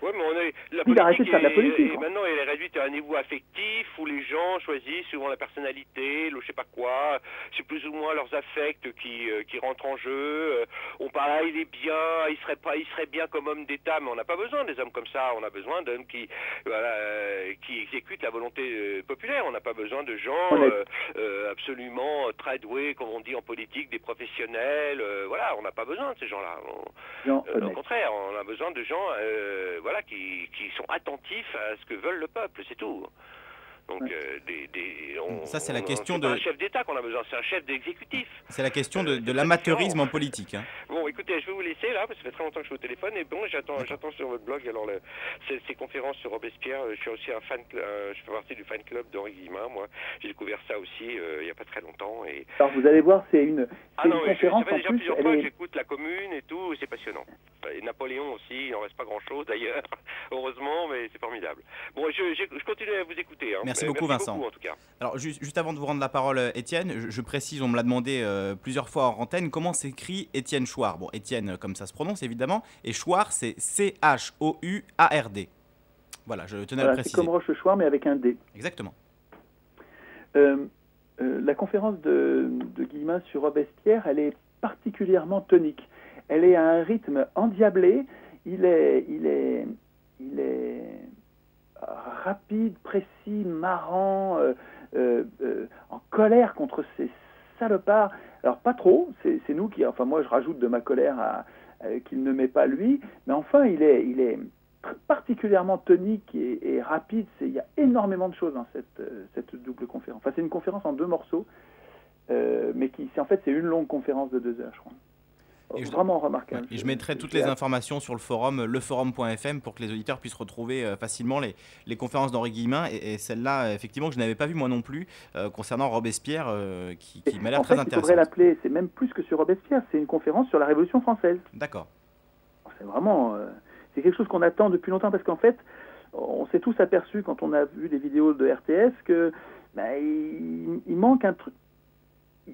Speaker 3: Oui, mais la
Speaker 2: politique de la politique.
Speaker 3: Et maintenant, elle est réduite à un niveau affectif où les gens choisissent souvent la personnalité, le je sais pas quoi, c'est plus ou moins leurs affects qui rentrent en jeu. On parle, il est bien, il serait bien comme homme d'État, mais on n'a pas besoin des hommes comme ça. On a besoin d'hommes qui exécutent la volonté populaire. On n'a pas besoin de gens absolument très doués, comme on dit en politique, des professionnels. Voilà, on n'a pas besoin de ces gens-là. Au contraire, on a besoin de gens qui sont attentifs à ce que veulent le peuple, c'est tout. Donc,
Speaker 1: ça, c'est la question
Speaker 3: de... C'est un chef d'État qu'on a besoin, c'est un chef d'exécutif.
Speaker 1: C'est la question de l'amateurisme en politique. Hein.
Speaker 3: Bon, écoutez, je vais vous laisser là, parce que ça fait très longtemps que je suis au téléphone, et bon, j'attends sur votre blog alors ces conférences sur Robespierre. Je suis aussi je fais partie du fan club d'Henri Guillemin, moi. J'ai découvert ça aussi il n'y a pas très longtemps. Et...
Speaker 2: Alors, vous allez voir, c'est une conférence
Speaker 3: ça fait déjà
Speaker 2: en plus,
Speaker 3: plusieurs fois que j'écoute la Commune et tout, c'est passionnant. Et Napoléon aussi, il n'en reste pas grand-chose d'ailleurs, heureusement, mais c'est formidable. Bon, je continue à vous écouter. Hein.
Speaker 1: Merci beaucoup, Vincent.
Speaker 3: En tout cas.
Speaker 1: Alors, juste avant de vous rendre la parole, Étienne, je précise, on me l'a demandé plusieurs fois en antenne, comment s'écrit Étienne Chouard. Bon, Étienne, comme ça se prononce évidemment, et Chouard, c'est C-H-O-U-A-R-D. Voilà, je tenais à le préciser.
Speaker 2: C'est comme Rochechouart, mais avec un D.
Speaker 1: Exactement.
Speaker 2: La conférence de Guillemin sur Robespierre, elle est particulièrement tonique. Elle est à un rythme endiablé. Il est rapide, précis, marrant, en colère contre ces salopards. Alors pas trop, c'est nous qui... Enfin moi je rajoute de ma colère qu'il ne met pas lui, mais enfin il est particulièrement tonique et rapide. Il y a énormément de choses dans cette double conférence. Enfin c'est une conférence en deux morceaux, mais en fait c'est une longue conférence de 2 heures je crois. Vraiment remarquable.
Speaker 1: Et je mettrai toutes les informations sur le forum, leforum.fm, pour que les auditeurs puissent retrouver facilement les conférences d'Henri Guillemin et celle-là, effectivement, que je n'avais pas vue moi non plus, concernant Robespierre, qui m'a l'air très intéressante.
Speaker 2: Il faudrait l'appeler, c'est même plus que sur Robespierre, c'est une conférence sur la Révolution française.
Speaker 1: D'accord.
Speaker 2: C'est vraiment... c'est quelque chose qu'on attend depuis longtemps, parce qu'en fait, on s'est tous aperçus, quand on a vu les vidéos de RTS, que il manque un truc...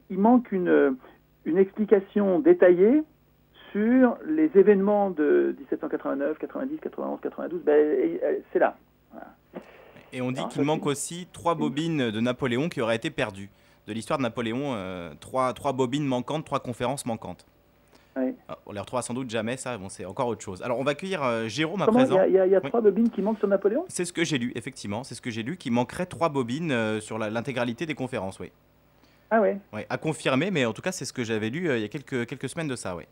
Speaker 2: Il manque une explication détaillée sur les événements de 1789, 90, 91, 92, c'est là. Voilà.
Speaker 1: Et on dit qu'il manque aussi 3 bobines de Napoléon qui auraient été perdues. De l'histoire de Napoléon, 3 bobines manquantes, 3 conférences manquantes.
Speaker 2: Oui.
Speaker 1: On les retrouvera sans doute jamais, ça, bon, c'est encore autre chose. Alors on va accueillir Jérôme à présent.
Speaker 2: Il y a 3 bobines qui manquent sur Napoléon ?
Speaker 1: C'est ce que j'ai lu, effectivement, c'est ce que j'ai lu, qu'il manquerait 3 bobines sur l'intégralité des conférences, oui.
Speaker 2: Ah ouais.
Speaker 1: Ouais, à confirmer, mais en tout cas, c'est ce que j'avais lu il y a quelques semaines de ça, oui.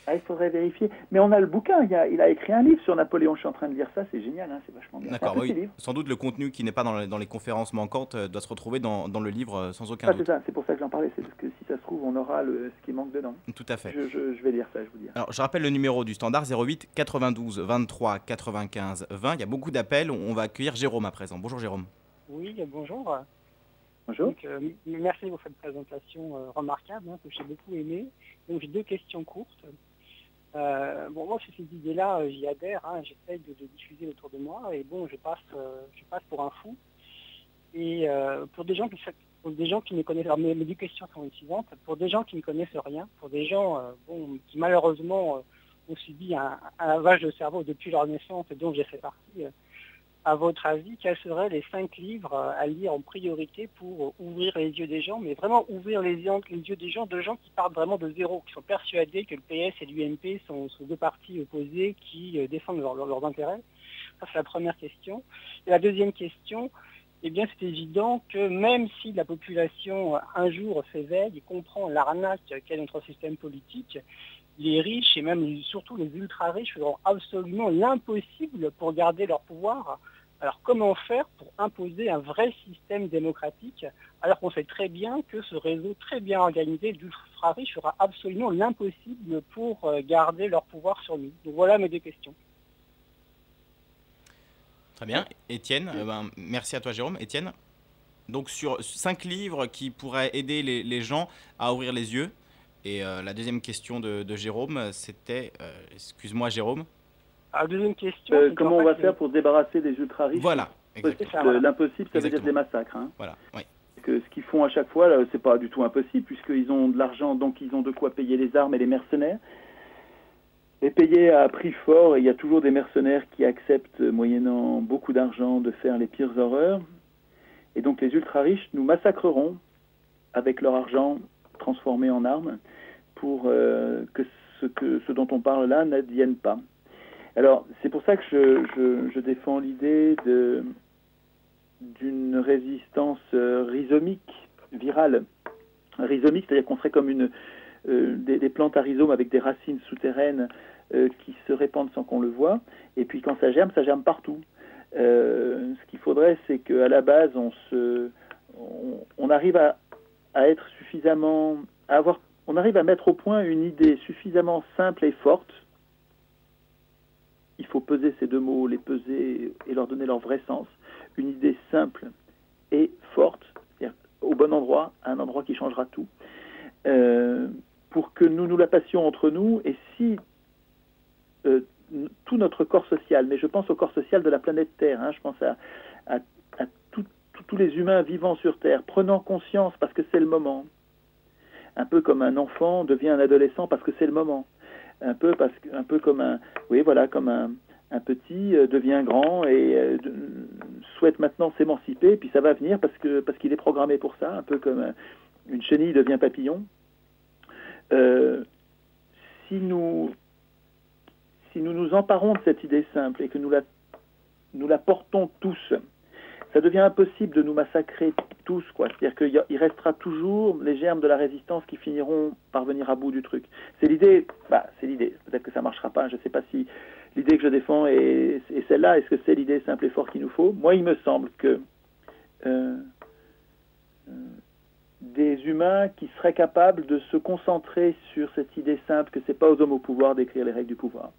Speaker 2: Ah, il faudrait vérifier. Mais on a le bouquin, il a écrit un livre sur Napoléon, je suis en train de lire ça, c'est génial, hein, c'est vachement bien.
Speaker 1: D'accord, oui. Sans doute le contenu qui n'est pas dans les conférences manquantes doit se retrouver dans le livre sans aucun doute.
Speaker 2: C'est ça, c'est pour ça que j'en parlais, c'est parce que si ça se trouve, on aura ce qui manque dedans.
Speaker 1: Tout à fait.
Speaker 2: Je vais lire ça, je vous dis.
Speaker 1: Alors, je rappelle le numéro du standard, 08 92 23 95 20. Il y a beaucoup d'appels, on va accueillir Jérôme à présent. Bonjour Jérôme.
Speaker 4: Oui, bonjour.
Speaker 2: Bonjour.
Speaker 4: Donc, merci pour cette présentation remarquable, que j'ai beaucoup aimée. Donc j'ai 2 questions courtes. Moi sur ces idées-là, j'y adhère, j'essaie de diffuser autour de moi, et bon, je passe pour un fou. Et pour des gens qui ne connaissent... Alors mes 2 questions sont les suivantes. Pour des gens qui ne connaissent rien, pour des gens qui malheureusement ont subi un lavage de cerveau depuis leur naissance, et dont j'ai fait partie, à votre avis, quels seraient les 5 livres à lire en priorité pour ouvrir les yeux des gens, mais vraiment ouvrir les yeux des gens, de gens qui partent vraiment de zéro, qui sont persuadés que le PS et l'UMP sont deux partis opposés qui défendent leurs intérêts? Ça, c'est la première question. Et la deuxième question, eh bien, c'est évident que même si la population, un jour, s'éveille et comprend l'arnaque qu'est notre système politique, les riches et même surtout les ultra-riches feront absolument l'impossible pour garder leur pouvoir. Alors comment faire pour imposer un vrai système démocratique alors qu'on sait très bien que ce réseau très bien organisé d'ultra-riches fera absolument l'impossible pour garder leur pouvoir sur nous. Donc voilà mes 2 questions.
Speaker 1: Très bien. Étienne, merci à toi Jérôme. Étienne, donc sur 5 livres qui pourraient aider les gens à ouvrir les yeux. Et la deuxième question de Jérôme, c'était, excuse-moi Jérôme.
Speaker 4: La deuxième question,
Speaker 2: comment on va faire pour se débarrasser des ultra-riches?
Speaker 1: Voilà, exactement.
Speaker 2: L'impossible, ça veut dire des massacres. Hein.
Speaker 1: Voilà, oui.
Speaker 2: Que ce qu'ils font à chaque fois, c'est pas du tout impossible, puisqu'ils ont de l'argent, donc ils ont de quoi payer les armes et les mercenaires. Et payer à prix fort, et il y a toujours des mercenaires qui acceptent, moyennant beaucoup d'argent, de faire les pires horreurs. Et donc les ultra-riches nous massacreront avec leur argent transformé en armes pour que ce dont on parle là n'advienne pas. Alors, c'est pour ça que je défends l'idée d'une résistance rhizomique, virale. Rhizomique, c'est-à-dire qu'on serait comme des plantes à rhizome avec des racines souterraines qui se répandent sans qu'on le voie. Et puis quand ça germe partout. Ce qu'il faudrait, c'est qu'à la base, on arrive à être suffisamment... on arrive à mettre au point une idée suffisamment simple et forte. Il faut peser ces 2 mots, les peser et leur donner leur vrai sens. Une idée simple et forte, c'est-à-dire au bon endroit, à un endroit qui changera tout, pour que nous la passions entre nous. Et si tout notre corps social, mais je pense au corps social de la planète Terre, hein, je pense à tous les humains vivant sur Terre, prenant conscience parce que c'est le moment, un peu comme un enfant devient un adolescent parce que c'est le moment, un peu comme un petit devient grand et souhaite maintenant s'émanciper, puis ça va venir parce qu'il est programmé pour ça, un peu comme une chenille devient papillon. Si nous nous emparons de cette idée simple et que nous la portons tous, ça devient impossible de nous massacrer tous, quoi. C'est-à-dire qu'il restera toujours les germes de la résistance qui finiront par venir à bout du truc. C'est l'idée, peut-être que ça marchera pas, je ne sais pas si l'idée que je défends est celle-là, est-ce que c'est l'idée simple et forte qu'il nous faut? Moi, il me semble que des humains qui seraient capables de se concentrer sur cette idée simple que c'est pas aux hommes au pouvoir d'écrire les règles du pouvoir.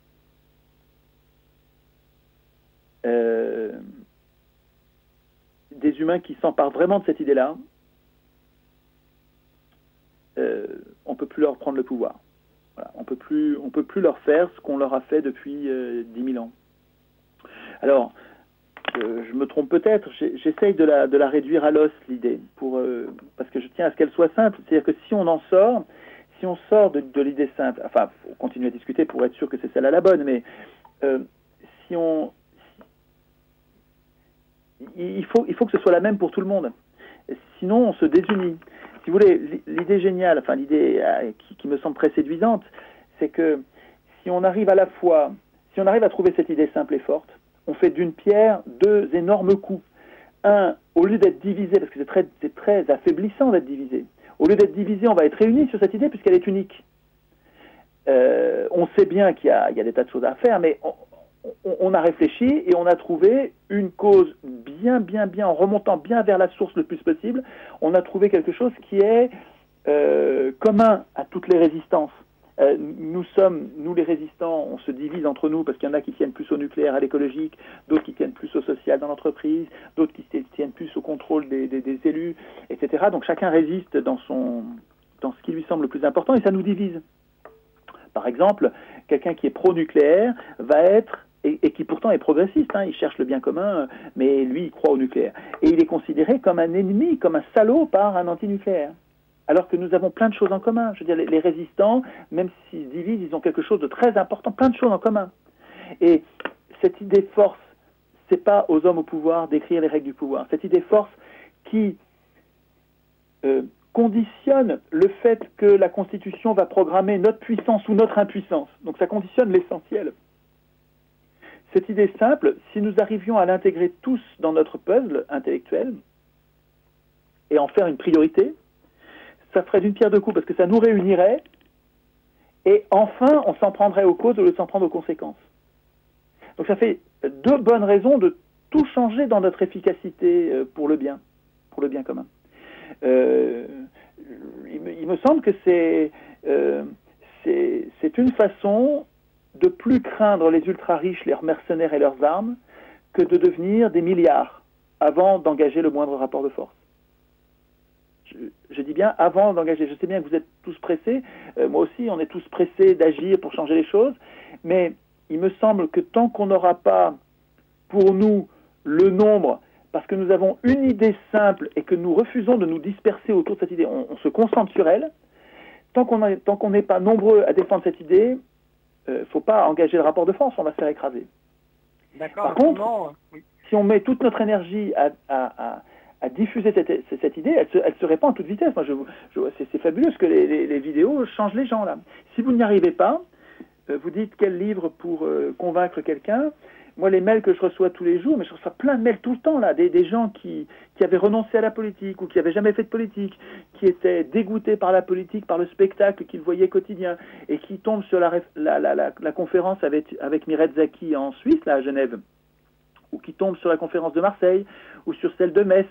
Speaker 2: Des humains qui s'emparent vraiment de cette idée-là, on ne peut plus leur prendre le pouvoir. Voilà, on peut plus leur faire ce qu'on leur a fait depuis 10 000 ans. Alors, je me trompe peut-être, j'essaye de la réduire à l'os, l'idée, parce que je tiens à ce qu'elle soit simple. C'est-à-dire que si on sort de l'idée simple, enfin, il faut continuer à discuter pour être sûr que c'est celle-là la bonne, mais il faut que ce soit la même pour tout le monde. Sinon, on se désunit. Si vous voulez, l'idée géniale, enfin l'idée qui me semble très séduisante, c'est que si on arrive à trouver cette idée simple et forte, on fait d'une pierre 2 énormes coups. Un, au lieu d'être divisé, parce que c'est très affaiblissant d'être divisé, au lieu d'être divisé, on va être réunis sur cette idée puisqu'elle est unique. On sait bien qu'il y a des tas de choses à faire, mais on a réfléchi et on a trouvé une cause bien, en remontant bien vers la source le plus possible, on a trouvé quelque chose qui est commun à toutes les résistances. Nous les résistants, on se divise entre nous parce qu'il y en a qui tiennent plus au nucléaire, à l'écologique, d'autres qui tiennent plus au social dans l'entreprise, d'autres qui tiennent plus au contrôle des élus, etc. Donc chacun résiste dans ce qui lui semble le plus important et ça nous divise. Par exemple, quelqu'un qui est pro-nucléaire va être, et qui pourtant est progressiste, hein, il cherche le bien commun, mais lui, il croit au nucléaire. Et il est considéré comme un ennemi, comme un salaud par un anti-nucléaire. Alors que nous avons plein de choses en commun. Je veux dire, les résistants, même s'ils se divisent, ils ont quelque chose de très important, plein de choses en commun. Et cette idée force, c'est pas aux hommes au pouvoir d'écrire les règles du pouvoir. Cette idée force qui conditionne le fait que la Constitution va programmer notre puissance ou notre impuissance. Donc ça conditionne l'essentiel. Cette idée simple, si nous arrivions à l'intégrer tous dans notre puzzle intellectuel et en faire une priorité, ça ferait d'une pierre deux coups parce que ça nous réunirait et enfin on s'en prendrait aux causes au lieu de s'en prendre aux conséquences. Donc ça fait deux bonnes raisons de tout changer dans notre efficacité pour le bien commun. Il me semble que c'est une façon de plus craindre les ultra-riches, leurs mercenaires et leurs armes, que de devenir des milliards avant d'engager le moindre rapport de force. Je dis bien avant d'engager. Je sais bien que vous êtes tous pressés, moi aussi on est tous pressés d'agir pour changer les choses, mais il me semble que tant qu'on n'aura pas pour nous le nombre, parce que nous avons une idée simple et que nous refusons de nous disperser autour de cette idée, on se concentre sur elle, tant qu'on n'est pas nombreux à défendre cette idée, il ne faut pas engager le rapport de force, on va se faire écraser.
Speaker 4: Par
Speaker 2: contre, si on met toute notre énergie à diffuser cette idée, elle se répand à toute vitesse. Moi, c'est fabuleux ce que les vidéos changent les gens là. Si vous n'y arrivez pas, vous dites quel livre pour convaincre quelqu'un. Moi, les mails que je reçois tous les jours, mais je reçois plein de mails tout le temps là, des gens qui avaient renoncé à la politique ou qui n'avaient jamais fait de politique, qui étaient dégoûtés par la politique, par le spectacle qu'ils voyaient quotidien, et qui tombent sur la conférence avec Mireille Zaki en Suisse, là, à Genève, ou qui tombent sur la conférence de Marseille, ou sur celle de Metz,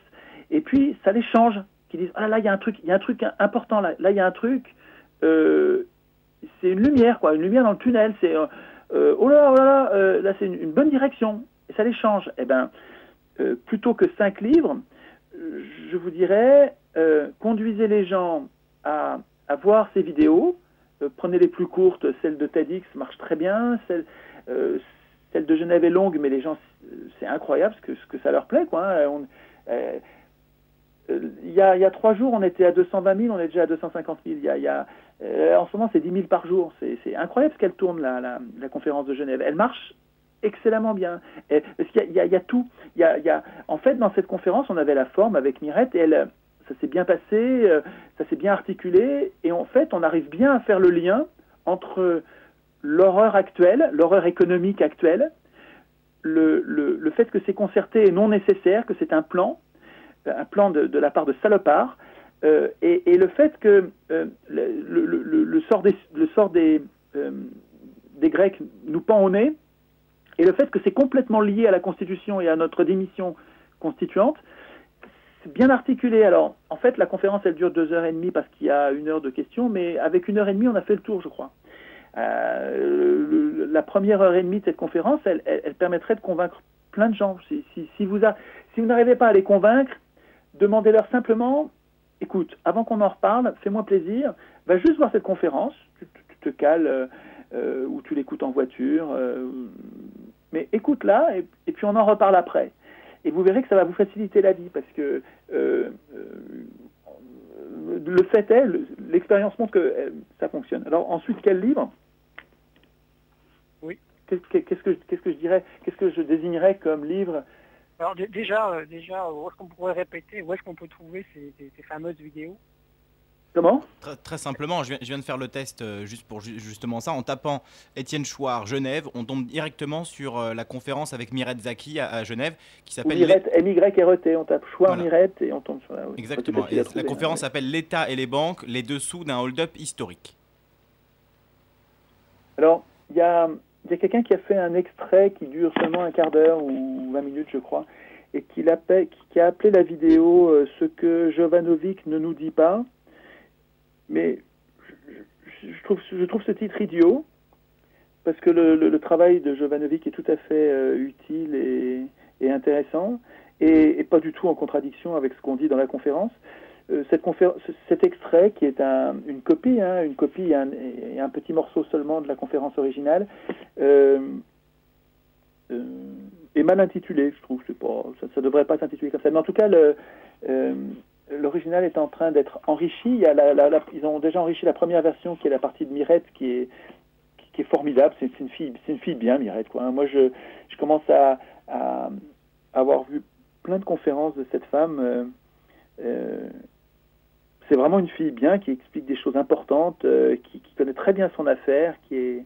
Speaker 2: et puis ça les change, qui disent ah là il y a un truc important là il y a un truc, c'est une lumière quoi, une lumière dans le tunnel, c'est oh là là c'est une bonne direction, et ça les change. Eh ben plutôt que 5 livres, je vous dirais conduisez les gens à voir ces vidéos, prenez les plus courtes, celle de TEDx marche très bien, celle de Genève est longue, mais les gens, c'est incroyable ce que ça leur plaît, quoi. Il y a 3 jours, on était à 220 000, on est déjà à 250 000. En ce moment, c'est 10 000 par jour. C'est incroyable ce qu'elle tourne, la conférence de Genève. Elle marche excellemment bien. Parce qu'il y a tout. En fait, dans cette conférence, on avait la forme avec Mirette, et ça s'est bien passé, ça s'est bien articulé, et en fait, on arrive bien à faire le lien entre l'horreur actuelle, l'horreur économique actuelle, le fait que c'est concerté et non nécessaire, que c'est un plan de la part de salopards, et le fait que le sort des Grecs nous pend au nez, et le fait que c'est complètement lié à la Constitution et à notre démission constituante, c'est bien articulé. Alors, en fait, la conférence, elle dure 2h30 parce qu'il y a 1 heure de questions, mais avec 1h30, on a fait le tour, je crois. La première 1h30 de cette conférence, elle permettrait de convaincre plein de gens. Si vous n'arrivez pas à les convaincre, demandez-leur simplement, écoute, avant qu'on en reparle, fais-moi plaisir, va juste voir cette conférence, tu te cales ou tu l'écoutes en voiture, mais écoute-la et puis on en reparle après. Et vous verrez que ça va vous faciliter la vie, parce que le fait est, l'expérience montre que ça fonctionne. Alors ensuite, quel livre ?
Speaker 4: Oui.
Speaker 2: Qu'est-ce que je dirais ? Qu'est-ce que je désignerais comme livre ?
Speaker 4: Alors déjà, où est-ce qu'on pourrait répéter, où est-ce qu'on peut trouver ces fameuses vidéos ?
Speaker 2: Comment ?
Speaker 1: Très simplement, je viens de faire le test juste pour justement ça. En tapant Étienne Chouard Genève, on tombe directement sur la conférence avec Mirette Zaki à Genève, qui s'appelle
Speaker 2: Mirette, M-Y-R-E-T, on tape Chouard voilà. Mirette et on tombe sur la... Oui,
Speaker 1: exactement, et la conférence s'appelle L'État et les banques, les dessous d'un hold-up historique.
Speaker 2: Alors, il y a quelqu'un qui a fait un extrait qui dure seulement 1/4 d'heure ou 20 minutes, je crois, et qui a appelé la vidéo « Ce que Jovanovic ne nous dit pas ». Mais je trouve ce titre idiot, parce que le travail de Jovanovic est tout à fait utile et intéressant, et pas du tout en contradiction avec ce qu'on dit dans la conférence. Cet extrait, qui est une copie et un petit morceau seulement de la conférence originale, est mal intitulé, je trouve. Ça devrait pas s'intituler comme ça. Mais en tout cas, l'original est en train d'être enrichi. Ils ont déjà enrichi la première version, qui est la partie de Mirette, qui est formidable. C'est une fille bien, Mirette, quoi. Moi, je commence à à avoir vu plein de conférences de cette femme. C'est vraiment une fille bien, qui explique des choses importantes, qui connaît très bien son affaire, qui est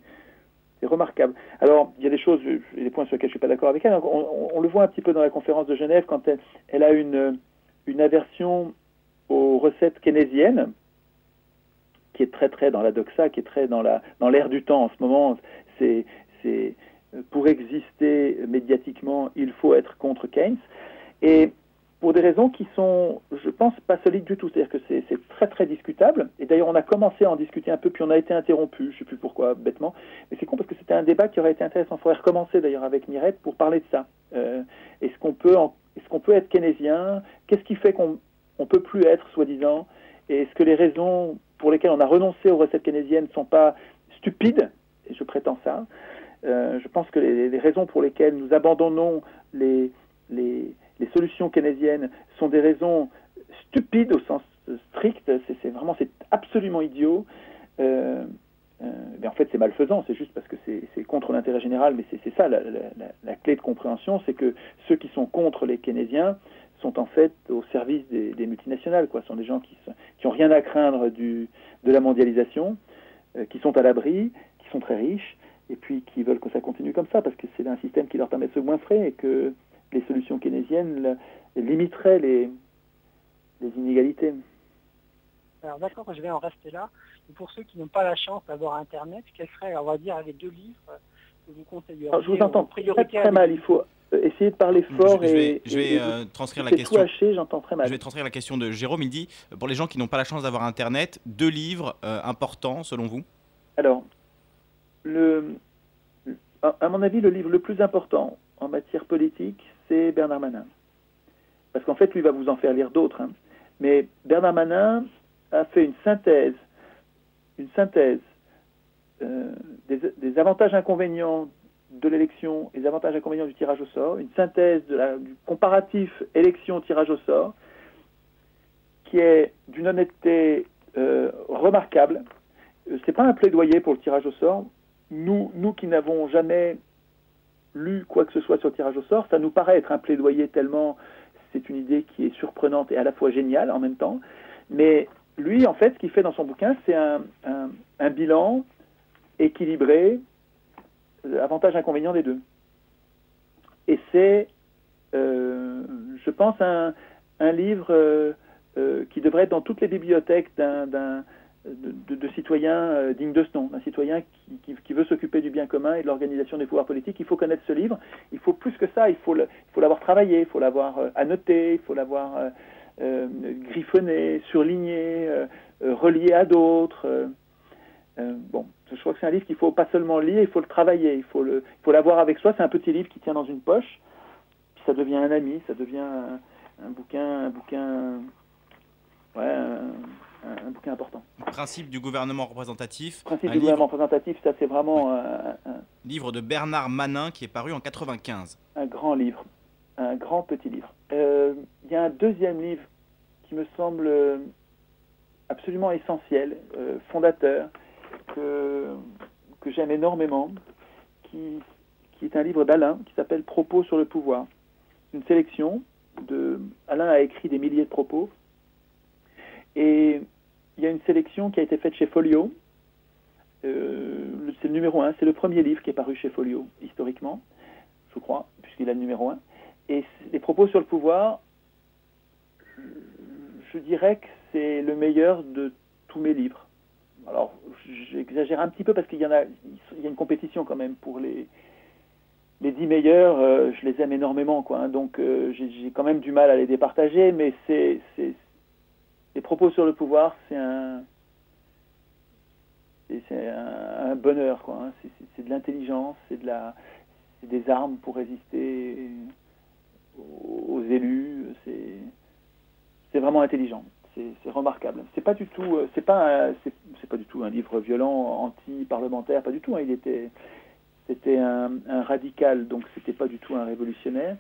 Speaker 2: remarquable. Alors, il y a des choses, des points sur lesquels je ne suis pas d'accord avec elle. On le voit un petit peu dans la conférence de Genève, quand elle a une aversion aux recettes keynésiennes, qui est très très dans la doxa, qui est très dans l'air du temps en ce moment. C'est pour exister médiatiquement, il faut être contre Keynes. Et pour des raisons qui sont, je pense, pas solides du tout. C'est-à-dire que c'est très très discutable. Et d'ailleurs, on a commencé à en discuter un peu, puis on a été interrompu, je ne sais plus pourquoi, bêtement. Mais c'est con parce que c'était un débat qui aurait été intéressant. Il faudrait recommencer d'ailleurs avec Mirette pour parler de ça. Est-ce qu'on peut être keynésien? Qu'est-ce qui fait qu'on ne peut plus être, soi-disant? Et est-ce que les raisons pour lesquelles on a renoncé aux recettes keynésiennes ne sont pas stupides? Et je prétends ça. Je pense que les raisons pour lesquelles nous abandonnons les solutions keynésiennes sont des raisons stupides au sens strict. C'est absolument idiot. Mais en fait, c'est malfaisant. C'est juste parce que c'est contre l'intérêt général. Mais c'est ça la clé de compréhension, c'est que ceux qui sont contre les keynésiens sont en fait au service des multinationales, quoi. Ce sont des gens qui ont rien à craindre de la mondialisation, qui sont à l'abri, qui sont très riches, et puis qui veulent que ça continue comme ça, parce que c'est un système qui leur permet de se goinfrer, et que les solutions keynésiennes limiteraient les inégalités.
Speaker 4: Alors d'accord, je vais en rester là. Et pour ceux qui n'ont pas la chance d'avoir Internet, quels seraient, on va dire, les 2 livres que vous conseilleriez?
Speaker 2: Je vous entends très mal, il faut essayer de parler fort.
Speaker 1: Je vais transcrire la question.
Speaker 2: J'entends très mal.
Speaker 1: Je vais transcrire la question de Jérôme. Il dit, pour les gens qui n'ont pas la chance d'avoir Internet, 2 livres importants selon vous?
Speaker 2: Alors, à mon avis, le livre le plus important en matière politique, c'est Bernard Manin. Parce qu'en fait, lui va vous en faire lire d'autres. Mais Bernard Manin a fait une synthèse des avantages et inconvénients de l'élection et des avantages et inconvénients du tirage au sort, une synthèse du comparatif élection-tirage au sort, qui est d'une honnêteté remarquable. C'est pas un plaidoyer pour le tirage au sort. Nous qui n'avons jamais lu quoi que ce soit sur le tirage au sort, ça nous paraît être un plaidoyer tellement c'est une idée qui est surprenante et à la fois géniale en même temps. Mais lui, en fait, ce qu'il fait dans son bouquin, c'est un bilan équilibré, avantages et inconvénients des deux. Et c'est, je pense, un livre qui devrait être dans toutes les bibliothèques de citoyens dignes de ce nom, d'un citoyen qui veut s'occuper du bien commun et de l'organisation des pouvoirs politiques. Il faut connaître ce livre. Il faut plus que ça. Il faut l'avoir travaillé, il faut l'avoir annoté, il faut l'avoir griffonné, surligné, relié à d'autres. Bon, je crois que c'est un livre qu'il faut pas seulement lire, il faut le travailler, il faut l'avoir avec soi. C'est un petit livre qui tient dans une poche, puis ça devient un ami, ça devient un bouquin important.
Speaker 1: Principe du gouvernement représentatif.
Speaker 2: Principe du gouvernement représentatif, ça c'est vraiment un
Speaker 1: livre de Bernard Manin qui est paru en 95.
Speaker 2: Un grand livre, un grand petit livre. Il y a un deuxième livre qui me semble absolument essentiel, fondateur, que j'aime énormément, qui est un livre d'Alain qui s'appelle Propos sur le pouvoir. Une sélection Alain a écrit des milliers de propos. Et il y a une sélection qui a été faite chez Folio. C'est le numéro 1, c'est le premier livre qui est paru chez Folio, historiquement, je crois, puisqu'il a le numéro 1. Et les propos sur le pouvoir, je dirais que c'est le meilleur de tous mes livres. Alors, j'exagère un petit peu parce qu'il y a une compétition quand même pour les 10 meilleurs, je les aime énormément, quoi. Donc, j'ai quand même du mal à les départager, mais les propos sur le pouvoir, c'est un bonheur, quoi. C'est de l'intelligence, c'est des armes pour résister aux élus. C'est vraiment intelligent. C'est remarquable. C'est pas du tout un livre violent, anti-parlementaire, pas du tout. Hein. C'était un radical, donc c'était pas du tout un révolutionnaire,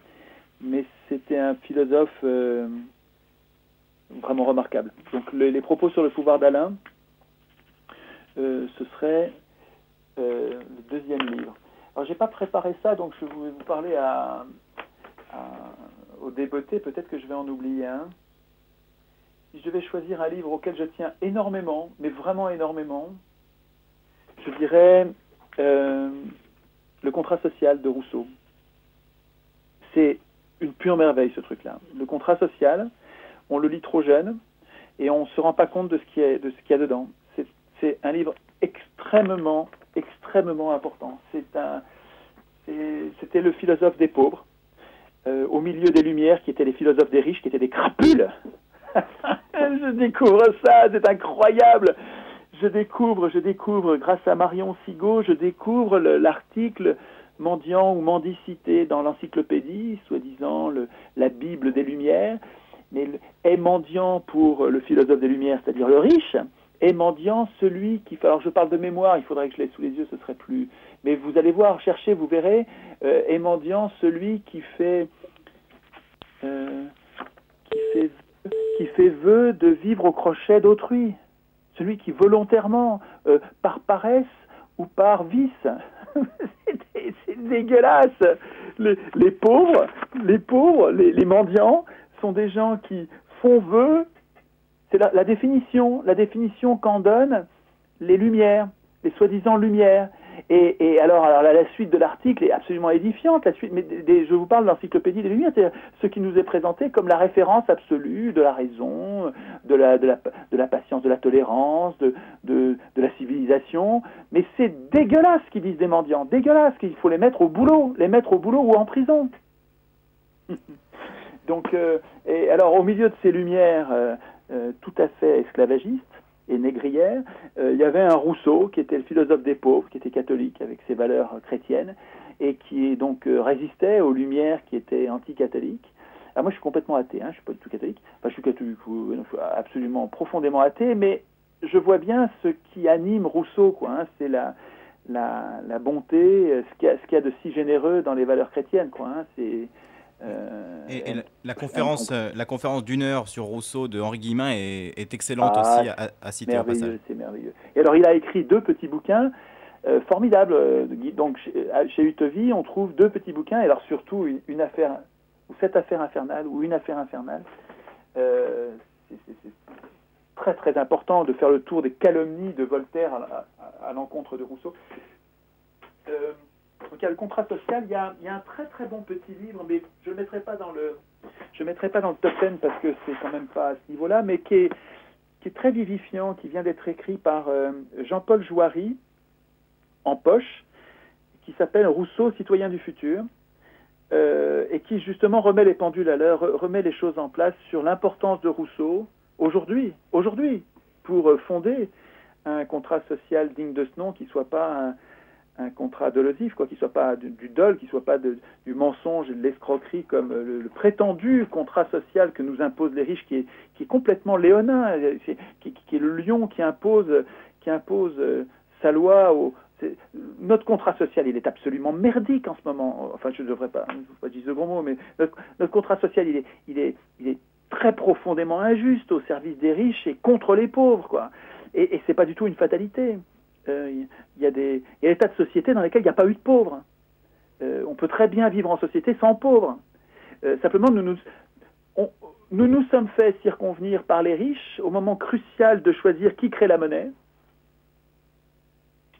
Speaker 2: mais c'était un philosophe vraiment remarquable. Donc les propos sur le pouvoir d'Alain, ce serait le deuxième livre. Alors j'ai pas préparé ça, donc je vais vous parler à au débeauté, peut-être que je vais en oublier un. Si je devais choisir un livre auquel je tiens énormément, mais vraiment énormément, je dirais Le contrat social de Rousseau. C'est une pure merveille, ce truc-là. Le contrat social, on le lit trop jeune et on ne se rend pas compte de ce qu'il y a dedans. C'est un livre extrêmement important. C'était le philosophe des pauvres, au milieu des Lumières, qui étaient les philosophes des riches, qui étaient des crapules. Je découvre ça, c'est incroyable. Je découvre, grâce à Marion Sigaud, je découvre l'article mendiant ou mendicité dans l'encyclopédie, soi-disant la Bible des Lumières, mais est mendiant pour le philosophe des Lumières, c'est-à-dire le riche, est mendiant celui qui fait... Alors je parle de mémoire, il faudrait que je l'ai sous les yeux, ce serait plus... Mais vous allez voir, cherchez, vous verrez, est mendiant celui qui fait vœu de vivre au crochet d'autrui, celui qui volontairement, par paresse ou par vice, c'est dégueulasse. Les pauvres, les mendiants sont des gens qui font vœu. C'est la définition qu'en donnent les Lumières, les soi-disant Lumières. Et alors la suite de l'article est absolument édifiante. La suite, mais je vous parle de l'encyclopédie des Lumières, c'est ce qui nous est présenté comme la référence absolue de la raison, de la patience, de la tolérance, de la civilisation. Mais c'est dégueulasse ce qu'ils disent des mendiants, dégueulasse, qu'il faut les mettre au boulot ou en prison. Donc, et alors au milieu de ces Lumières tout à fait esclavagistes et négrière, il y avait un Rousseau qui était le philosophe des pauvres, qui était catholique avec ses valeurs chrétiennes et qui donc résistait aux Lumières qui étaient anti-catholiques. Alors moi je suis complètement athée, je suis pas du tout catholique, enfin je suis catholique, je suis absolument profondément athée, mais je vois bien ce qui anime Rousseau, quoi, c'est la bonté, ce qu'il y a de si généreux dans les valeurs chrétiennes, quoi, c'est...
Speaker 1: Et la conférence d'1 heure sur Rousseau de Henri Guillemin est excellente aussi à citer au passage.
Speaker 2: C'est merveilleux. Et alors il a écrit 2 petits bouquins formidables. Donc chez Utovi, on trouve 2 petits bouquins, et alors surtout une affaire, ou cette affaire infernale, ou une affaire infernale. C'est très très important de faire le tour des calomnies de Voltaire à l'encontre de Rousseau. Donc il y a le contrat social, il y a un très très bon petit livre, mais je ne le mettrai pas dans le top 10 parce que c'est quand même pas à ce niveau-là, mais qui est très vivifiant, qui vient d'être écrit par Jean-Paul Jouary, en poche, qui s'appelle Rousseau, citoyen du futur, et qui justement remet les pendules à l'heure, remet les choses en place sur l'importance de Rousseau aujourd'hui, pour fonder un contrat social digne de ce nom, qui ne soit pas un contrat dolosif, quoi, qui soit pas du dol, qui soit pas du mensonge et de l'escroquerie comme le prétendu contrat social que nous imposent les riches, qui est complètement léonin, qui est le lion qui impose sa loi notre contrat social, il est absolument merdique en ce moment. Enfin, je ne devrais pas dire ce gros mot, mais notre contrat social, il est très profondément injuste au service des riches et contre les pauvres, quoi. Et c'est pas du tout une fatalité. Il y a des tas de sociétés dans lesquelles il n'y a pas eu de pauvres. On peut très bien vivre en société sans pauvres. Simplement, nous nous sommes fait circonvenir par les riches au moment crucial de choisir qui crée la monnaie.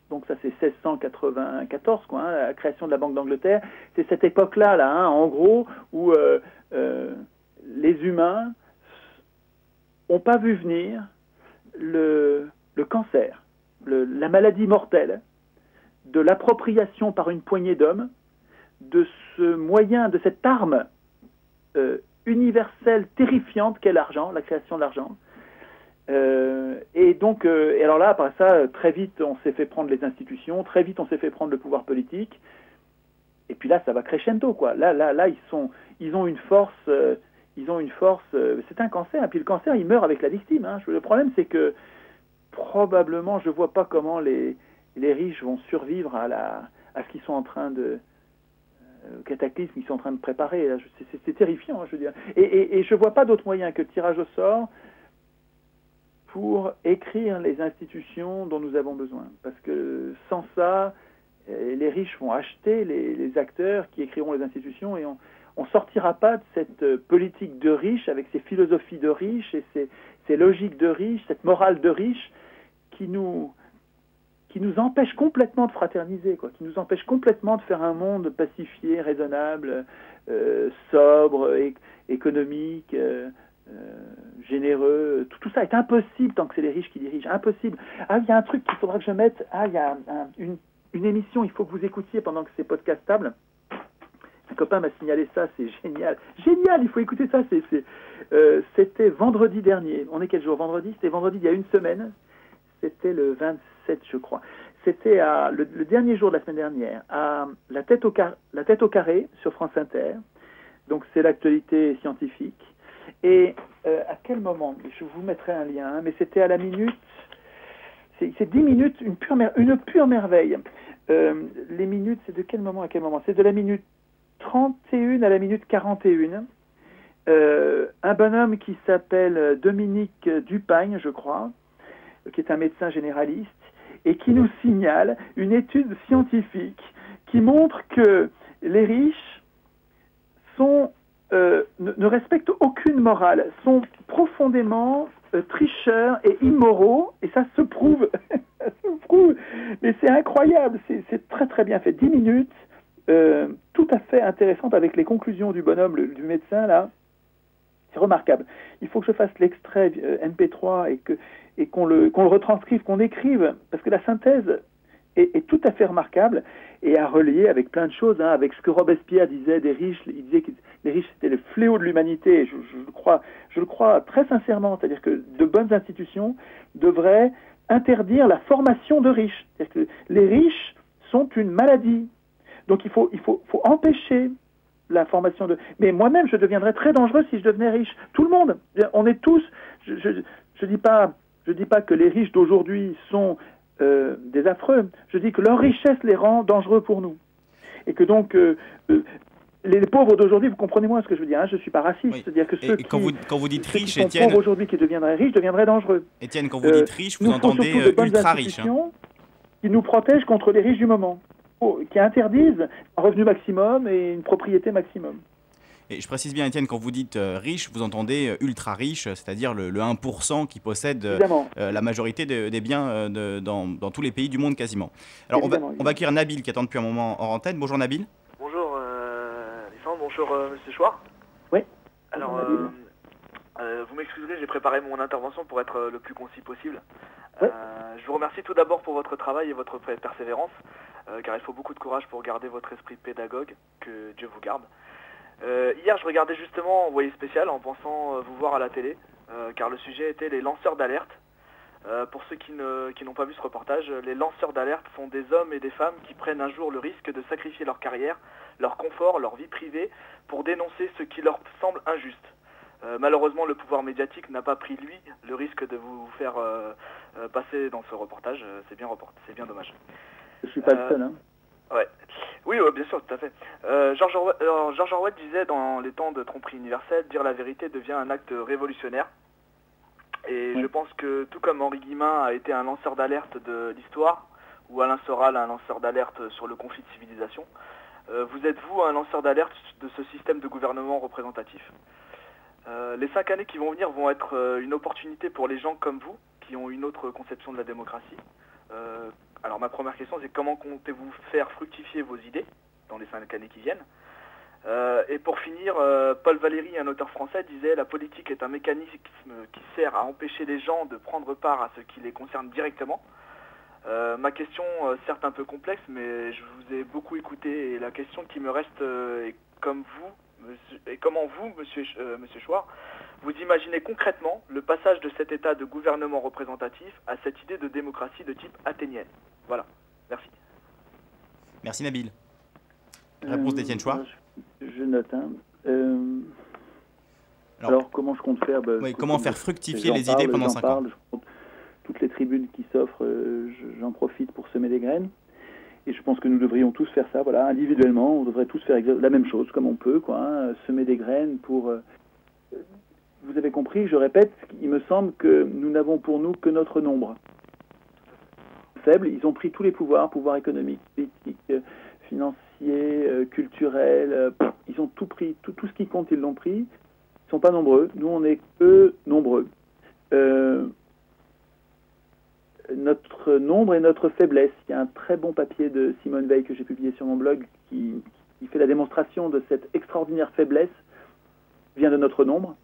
Speaker 2: Donc ça, c'est 1694, quoi, la création de la Banque d'Angleterre. C'est cette époque-là, en gros, où les humains n'ont pas vu venir le cancer, la maladie mortelle, de l'appropriation par une poignée d'hommes de ce moyen, de cette arme universelle, terrifiante qu'est l'argent, la création de l'argent. Et donc, et alors là, après ça, très vite, on s'est fait prendre les institutions, très vite, on s'est fait prendre le pouvoir politique. Et puis là, ça va crescendo, quoi. Là, ils ont une force. C'est un cancer. Et puis le cancer, il meurt avec la victime. Le problème, c'est que probablement, je vois pas comment les riches vont survivre à ce qu'ils sont en train de cataclysme qu'ils sont en train de préparer. C'est terrifiant, je veux dire. Et je vois pas d'autre moyen que tirage au sort pour écrire les institutions dont nous avons besoin. Parce que sans ça, les riches vont acheter les acteurs qui écriront les institutions, et on on sortira pas de cette politique de riche avec ces philosophies de riches et ces logiques de riches, cette morale de riches qui nous empêche complètement de fraterniser, quoi, qui nous empêche complètement de faire un monde pacifié, raisonnable, sobre, économique, généreux. Tout ça est impossible tant que c'est les riches qui dirigent. Impossible. Ah, il y a un truc qu'il faudra que je mette. Ah, il y a une émission, il faut que vous écoutiez pendant que c'est podcastable. Un copain m'a signalé ça, c'est génial. Génial, il faut écouter ça. C'était vendredi dernier. On est quel jour? Vendredi? C'était vendredi il y a une semaine. C'était le 27, je crois. C'était le dernier jour de la semaine dernière, à la tête au carré sur France Inter. Donc c'est l'actualité scientifique. Et à quel moment? Je vous mettrai un lien, hein, mais c'était à la minute. C'est 10 minutes, une pure merveille. Les minutes, c'est de quel moment à quel moment? C'est de la minute 31 à la minute 41. Un bonhomme qui s'appelle Dominique Dupagne, je crois, qui est un médecin généraliste, et qui nous signale une étude scientifique qui montre que les riches ne respectent aucune morale, sont profondément tricheurs et immoraux, et ça se prouve. Ça se prouve. Mais c'est incroyable, c'est très très bien fait. 10 minutes, tout à fait intéressantes avec les conclusions du bonhomme, du médecin, là. C'est remarquable. Il faut que je fasse l'extrait MP3 et qu'on le retranscrive, qu'on écrive, parce que la synthèse est tout à fait remarquable et à relier avec plein de choses, hein, avec ce que Robespierre disait des riches. Il disait que les riches c'était le fléau de l'humanité. Je le crois très sincèrement. C'est-à-dire que de bonnes institutions devraient interdire la formation de riches. C'est-à-dire que les riches sont une maladie. Donc il faut empêcher la formation de... Mais moi-même, je deviendrais très dangereux si je devenais riche. Tout le monde. On est tous... Je dis pas que les riches d'aujourd'hui sont des affreux. Je dis que leur richesse les rend dangereux pour nous. Et que donc... les pauvres d'aujourd'hui, vous comprenez moi ce que je veux dire, hein, je ne suis pas raciste.
Speaker 1: Oui.
Speaker 2: C'est-à-dire que ceux
Speaker 1: quand vous dites
Speaker 2: ceux
Speaker 1: riche,
Speaker 2: qui sont
Speaker 1: Étienne...
Speaker 2: pauvres aujourd'hui, qui deviendraient riches, deviendraient dangereux.
Speaker 1: Étienne, quand vous dites riche, vous entendez ultra riche. Hein.
Speaker 2: Qui nous protègent contre les riches du moment. Qui interdisent un revenu maximum et une propriété maximum.
Speaker 1: Et je précise bien, Étienne, quand vous dites riche, vous entendez ultra riche, c'est-à-dire le 1% qui possède la majorité des biens dans tous les pays du monde quasiment. Alors on va accueillir Nabil qui attend depuis un moment en antenne. Bonjour Nabil.
Speaker 5: Bonjour Alexandre, bonjour Monsieur Chouard.
Speaker 2: Oui.
Speaker 5: Alors vous m'excuserez, j'ai préparé mon intervention pour être le plus concis possible.
Speaker 2: Oui.
Speaker 5: Je vous remercie tout d'abord pour votre travail et votre persévérance, car il faut beaucoup de courage pour garder votre esprit pédagogue, que Dieu vous garde. Hier, je regardais justement Envoyé spécial en pensant vous voir à la télé, car le sujet était les lanceurs d'alerte. Pour ceux qui n'ont pas vu ce reportage, les lanceurs d'alerte sont des hommes et des femmes qui prennent un jour le risque de sacrifier leur carrière, leur confort, leur vie privée, pour dénoncer ce qui leur semble injuste. Malheureusement, le pouvoir médiatique n'a pas pris, lui, le risque de vous faire passer dans ce reportage. C'est bien dommage.
Speaker 2: Je ne suis pas le seul, hein.
Speaker 5: Ouais. Oui, bien sûr, tout à fait. George Orwell disait dans les temps de tromperie universelle, dire la vérité devient un acte révolutionnaire. Et je pense que tout comme Henri Guillemin a été un lanceur d'alerte de l'histoire, ou Alain Soral un lanceur d'alerte sur le conflit de civilisation, vous êtes vous un lanceur d'alerte de ce système de gouvernement représentatif. Les 5 années qui vont venir vont être une opportunité pour les gens comme vous, qui ont une autre conception de la démocratie. Alors ma première question, c'est comment comptez-vous faire fructifier vos idées dans les 5 années qui viennent? Et pour finir, Paul Valéry, un auteur français, disait « La politique est un mécanisme qui sert à empêcher les gens de prendre part à ce qui les concerne directement ». Ma question, certes un peu complexe, mais je vous ai beaucoup écouté et la question qui me reste est comment vous, monsieur Chouard, vous imaginez concrètement le passage de cet état de gouvernement représentatif à cette idée de démocratie de type athénienne? Voilà, merci.
Speaker 1: Merci Nabil. Réponse d'Étienne Chouard.
Speaker 2: Je note. Alors comment je compte faire
Speaker 1: comment faire fructifier les idées pendant 5 ans?
Speaker 2: Toutes les tribunes qui s'offrent, j'en profite pour semer des graines. Et je pense que nous devrions tous faire ça, voilà, individuellement. On devrait tous faire la même chose, comme on peut, quoi, hein, semer des graines pour... vous avez compris, je répète, il me semble que nous n'avons pour nous que notre nombre. Faible, ils ont pris tous les pouvoirs économiques, politiques, financiers, financiers, culturels, ils ont tout pris, tout ce qui compte, ils l'ont pris. Ils ne sont pas nombreux. Nous, on est peu nombreux. Notre nombre est notre faiblesse. Il y a un très bon papier de Simone Veil que j'ai publié sur mon blog qui fait la démonstration de cette extraordinaire faiblesse qui vient de notre nombre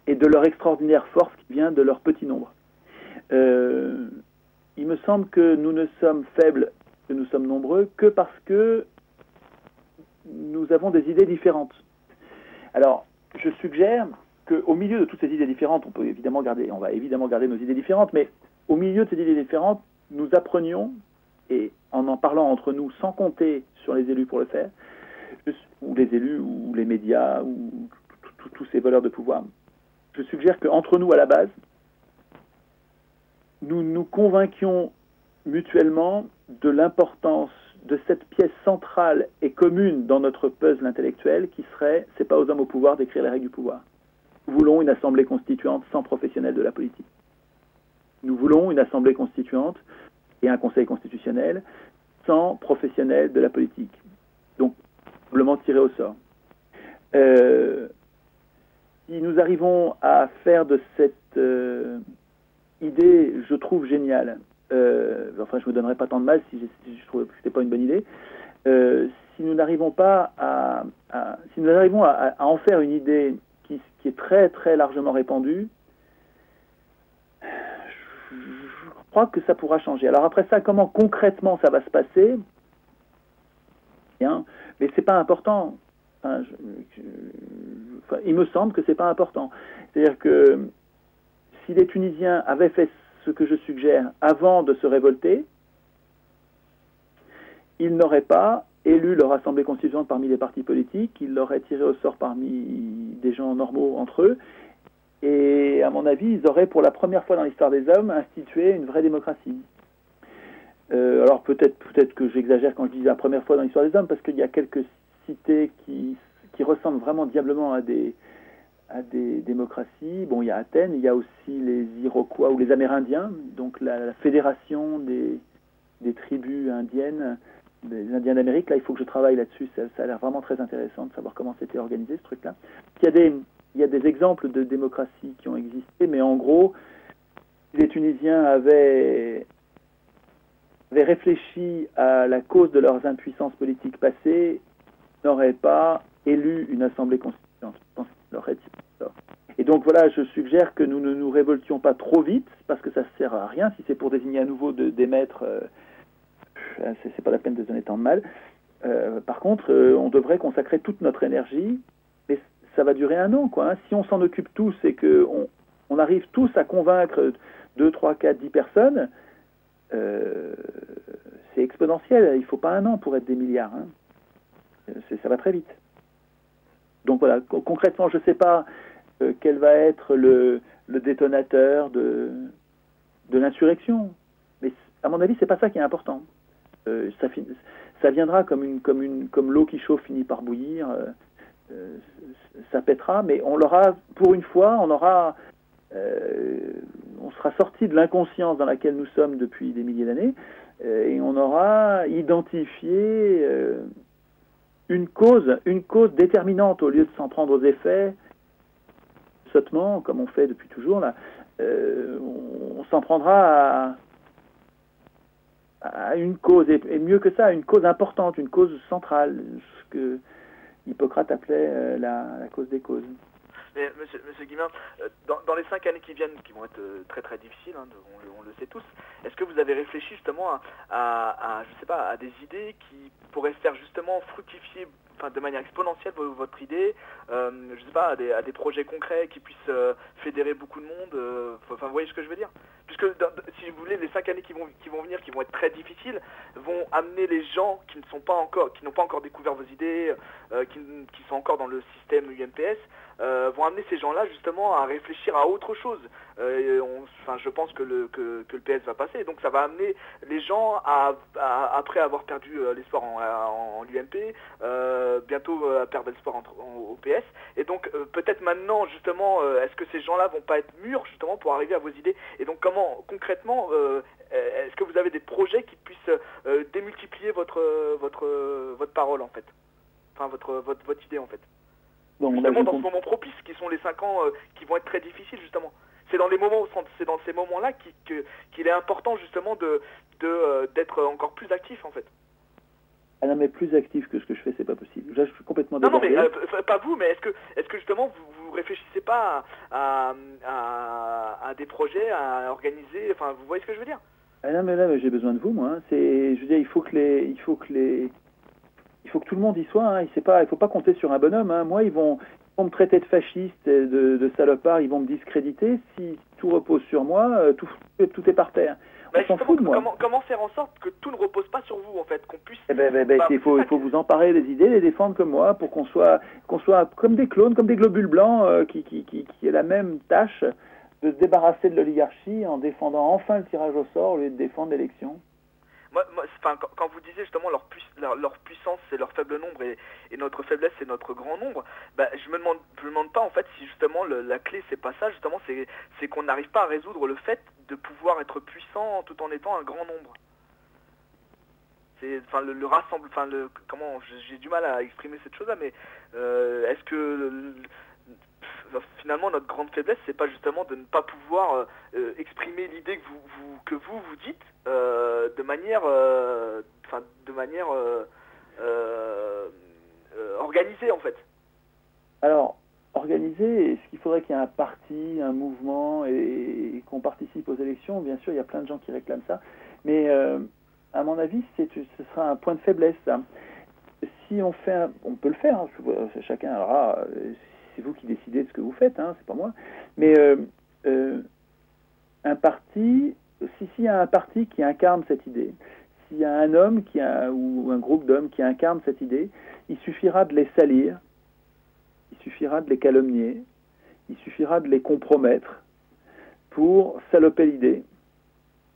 Speaker 2: et de leur extraordinaire force qui vient de leur petit nombre. Il me semble que nous ne sommes faibles, que nous sommes nombreux, que parce que nous avons des idées différentes. Alors, je suggère qu'au milieu de toutes ces idées différentes, on va évidemment garder nos idées différentes, mais au milieu de ces idées différentes, nous apprenions, et en parlant entre nous, sans compter sur les élus pour le faire, ou les élus, ou les médias, ou tous ces voleurs de pouvoir, je suggère qu'entre nous, à la base, nous nous convainquions mutuellement de l'importance de cette pièce centrale et commune dans notre puzzle intellectuel qui serait « c'est pas aux hommes au pouvoir d'écrire les règles du pouvoir ». Nous voulons une assemblée constituante sans professionnels de la politique. Nous voulons une assemblée constituante et un conseil constitutionnel sans professionnels de la politique. Donc, probablement tiré au sort. Si nous arrivons à faire de cette idée, je trouve géniale, enfin je ne me donnerai pas tant de mal si je trouve que ce n'était pas une bonne idée, si nous n'arrivons pas si nous arrivons à en faire une idée qui est très très largement répandue, je crois que ça pourra changer. Alors après ça, comment concrètement ça va se passer? Bien, mais c'est pas important. Enfin, il me semble que c'est pas important. C'est-à-dire que si les Tunisiens avaient fait ce que je suggère avant de se révolter, ils n'auraient pas élu leur assemblée constituante parmi les partis politiques, ils l'auraient tiré au sort parmi des gens normaux entre eux, et à mon avis, ils auraient pour la première fois dans l'histoire des hommes institué une vraie démocratie. Alors peut-être que j'exagère quand je dis la première fois dans l'histoire des hommes, parce qu'il y a quelques cités qui ressemblent vraiment diablement à des démocraties. Bon, il y a Athènes, il y a aussi les Iroquois ou les Amérindiens, donc la fédération des tribus indiennes, des Indiens d'Amérique. Là, il faut que je travaille là-dessus, ça a l'air vraiment très intéressant de savoir comment c'était organisé ce truc-là. Il y a des exemples de démocratie qui ont existé, mais en gros, les Tunisiens avaient réfléchi à la cause de leurs impuissances politiques passées, n'auraient pas élu une assemblée constituante. Je pense qu'ils l'auraient tiré au sort. Et donc voilà, je suggère que nous ne nous révoltions pas trop vite, parce que ça ne sert à rien. Si c'est pour désigner à nouveau des maîtres, c'est pas la peine de donner tant de mal. Par contre, on devrait consacrer toute notre énergie, mais ça va durer 1 an, quoi. Hein. Si on s'en occupe tous et qu'on arrive tous à convaincre 2, 3, 4, 10 personnes, c'est exponentiel. Il ne faut pas 1 an pour être des milliards. Hein. Ça va très vite. Donc voilà, concrètement, je ne sais pas quel va être le détonateur de l'insurrection. Mais à mon avis, c'est pas ça qui est important. Ça viendra comme l'eau qui chauffe finit par bouillir. Ça pètera, mais on l'aura, pour une fois, on sera sorti de l'inconscience dans laquelle nous sommes depuis des milliers d'années, et on aura identifié une cause déterminante au lieu de s'en prendre aux effets sottement, comme on fait depuis toujours là. On s'en prendra à une cause, et mieux que ça, à une cause importante, une cause centrale, ce que Hippocrate appelait la cause des causes.
Speaker 5: Mais monsieur Guillemin, dans les 5 années qui viennent, qui vont être très très difficiles, hein, on le sait tous, est-ce que vous avez réfléchi justement à je sais pas, à des idées qui pourraient faire justement fructifier, enfin de manière exponentielle votre idée, je sais pas, à des projets concrets qui puissent fédérer beaucoup de monde, enfin vous voyez ce que je veux dire? Puisque si vous voulez, les 5 années qui vont venir, qui vont être très difficiles, vont amener les gens qui n'ont pas encore découvert vos idées, qui sont encore dans le système UMPS, vont amener ces gens-là justement à réfléchir à autre chose. Je pense que le PS va passer, donc ça va amener les gens après avoir perdu l'espoir en l'UMP, bientôt à perdre l'espoir au PS, et donc peut-être maintenant justement, est-ce que ces gens-là vont pas être mûrs justement pour arriver à vos idées? Et donc comment concrètement est-ce que vous avez des projets qui puissent démultiplier votre parole en fait, enfin votre idée en fait. Bon, justement dans ce moment propice qui sont les 5 ans qui vont être très difficiles justement. C'est dans ces moments-là qu'il est important justement d'être encore plus actif en fait.
Speaker 2: Ah non, mais plus actif que ce que je fais, c'est pas possible. Là, je suis complètement débordé.
Speaker 5: Non, mais pas vous, mais est-ce que justement vous réfléchissez pas à des projets à organiser, enfin vous voyez ce que je veux dire?
Speaker 2: Ah non, mais là, j'ai besoin de vous, moi. Hein. Je veux dire, il faut que tout le monde y soit. Hein. Il faut pas compter sur un bonhomme. Hein. Moi, ils vont me traiter de fasciste, de salopard, ils vont me discréditer. Si tout repose sur moi, tout est par terre.
Speaker 5: On s'en fout de moi. Comment faire en sorte que tout ne repose pas sur vous, en fait, qu'on puisse...
Speaker 2: il faut vous emparer des idées, les défendre comme moi, pour qu'on soit comme des clones, comme des globules blancs, qui aient la même tâche de se débarrasser de l'oligarchie en défendant enfin le tirage au sort au lieu de défendre l'élection.
Speaker 5: Quand vous disiez justement leur puissance c'est leur faible nombre et notre faiblesse c'est notre grand nombre, je me demande pas en fait si justement la clé c'est pas ça, justement c'est qu'on n'arrive pas à résoudre le fait de pouvoir être puissant tout en étant un grand nombre. C'est le rassemble, comment j'ai du mal à exprimer cette chose là, mais est-ce que finalement notre grande faiblesse c'est pas justement de ne pas pouvoir exprimer l'idée que vous dites de manière organisée en fait.
Speaker 2: Alors organisé, est-ce qu'il faudrait qu'il y ait un parti, un mouvement et qu'on participe aux élections? Bien sûr, il y a plein de gens qui réclament ça, mais à mon avis ce sera un point de faiblesse ça. Si on peut le faire, hein, chacun aura, c'est vous qui décidez de ce que vous faites, hein, c'est pas moi, mais un parti, s'il y a un parti qui incarne cette idée, s'il y a un homme ou un groupe d'hommes qui incarne cette idée, il suffira de les salir, il suffira de les calomnier, il suffira de les compromettre pour saloper l'idée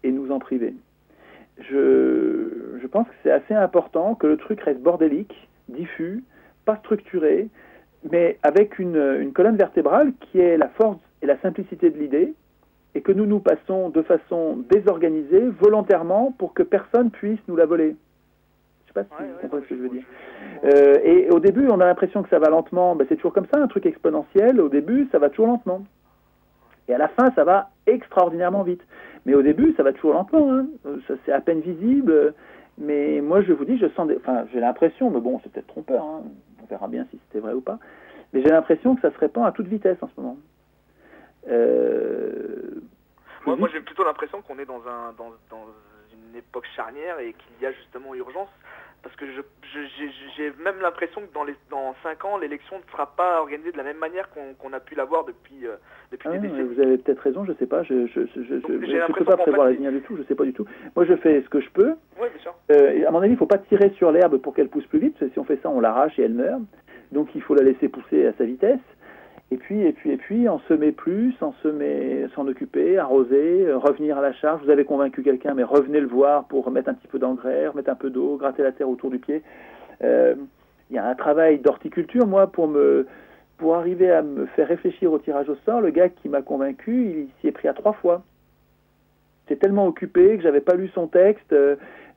Speaker 2: et nous en priver. Je pense que c'est assez important que le truc reste bordélique, diffus, pas structuré, mais avec une colonne vertébrale qui est la force et la simplicité de l'idée, et que nous passons de façon désorganisée, volontairement, pour que personne puisse nous la voler. Je ne sais pas si vous comprenez ce que je veux dire. Et au début, on a l'impression que ça va lentement. C'est toujours comme ça, un truc exponentiel. Au début, ça va toujours lentement. Et à la fin, ça va extraordinairement vite. Mais au début, ça va toujours lentement. Hein. Ça, c'est à peine visible. Mais moi, je vous dis, j'ai l'impression, mais bon, c'est peut-être trompeur. Hein. On verra bien si c'était vrai ou pas. Mais j'ai l'impression que ça se répand à toute vitesse en ce moment.
Speaker 5: Moi j'ai plutôt l'impression qu'on est dans une époque charnière et qu'il y a justement urgence, parce que j'ai même l'impression que dans 5 ans l'élection ne sera pas organisée de la même manière qu'on a pu l'avoir depuis des décennies.
Speaker 2: Vous avez peut-être raison, je sais pas, je ne peux pas prévoir l'avenir du tout, je sais pas du tout. Moi je fais ce que je peux.
Speaker 5: Oui, bien sûr.
Speaker 2: À mon avis il ne faut pas tirer sur l'herbe pour qu'elle pousse plus vite, parce que si on fait ça on l'arrache et elle meurt, donc il faut la laisser pousser à sa vitesse. Et puis, en semer plus, s'en occuper, arroser, revenir à la charge. Vous avez convaincu quelqu'un, mais revenez le voir pour remettre un petit peu d'engrais, remettre un peu d'eau, gratter la terre autour du pied. Il y a un travail d'horticulture, moi, pour arriver à me faire réfléchir au tirage au sort. Le gars qui m'a convaincu, il s'y est pris à 3 fois. J'étais tellement occupé que j'avais pas lu son texte.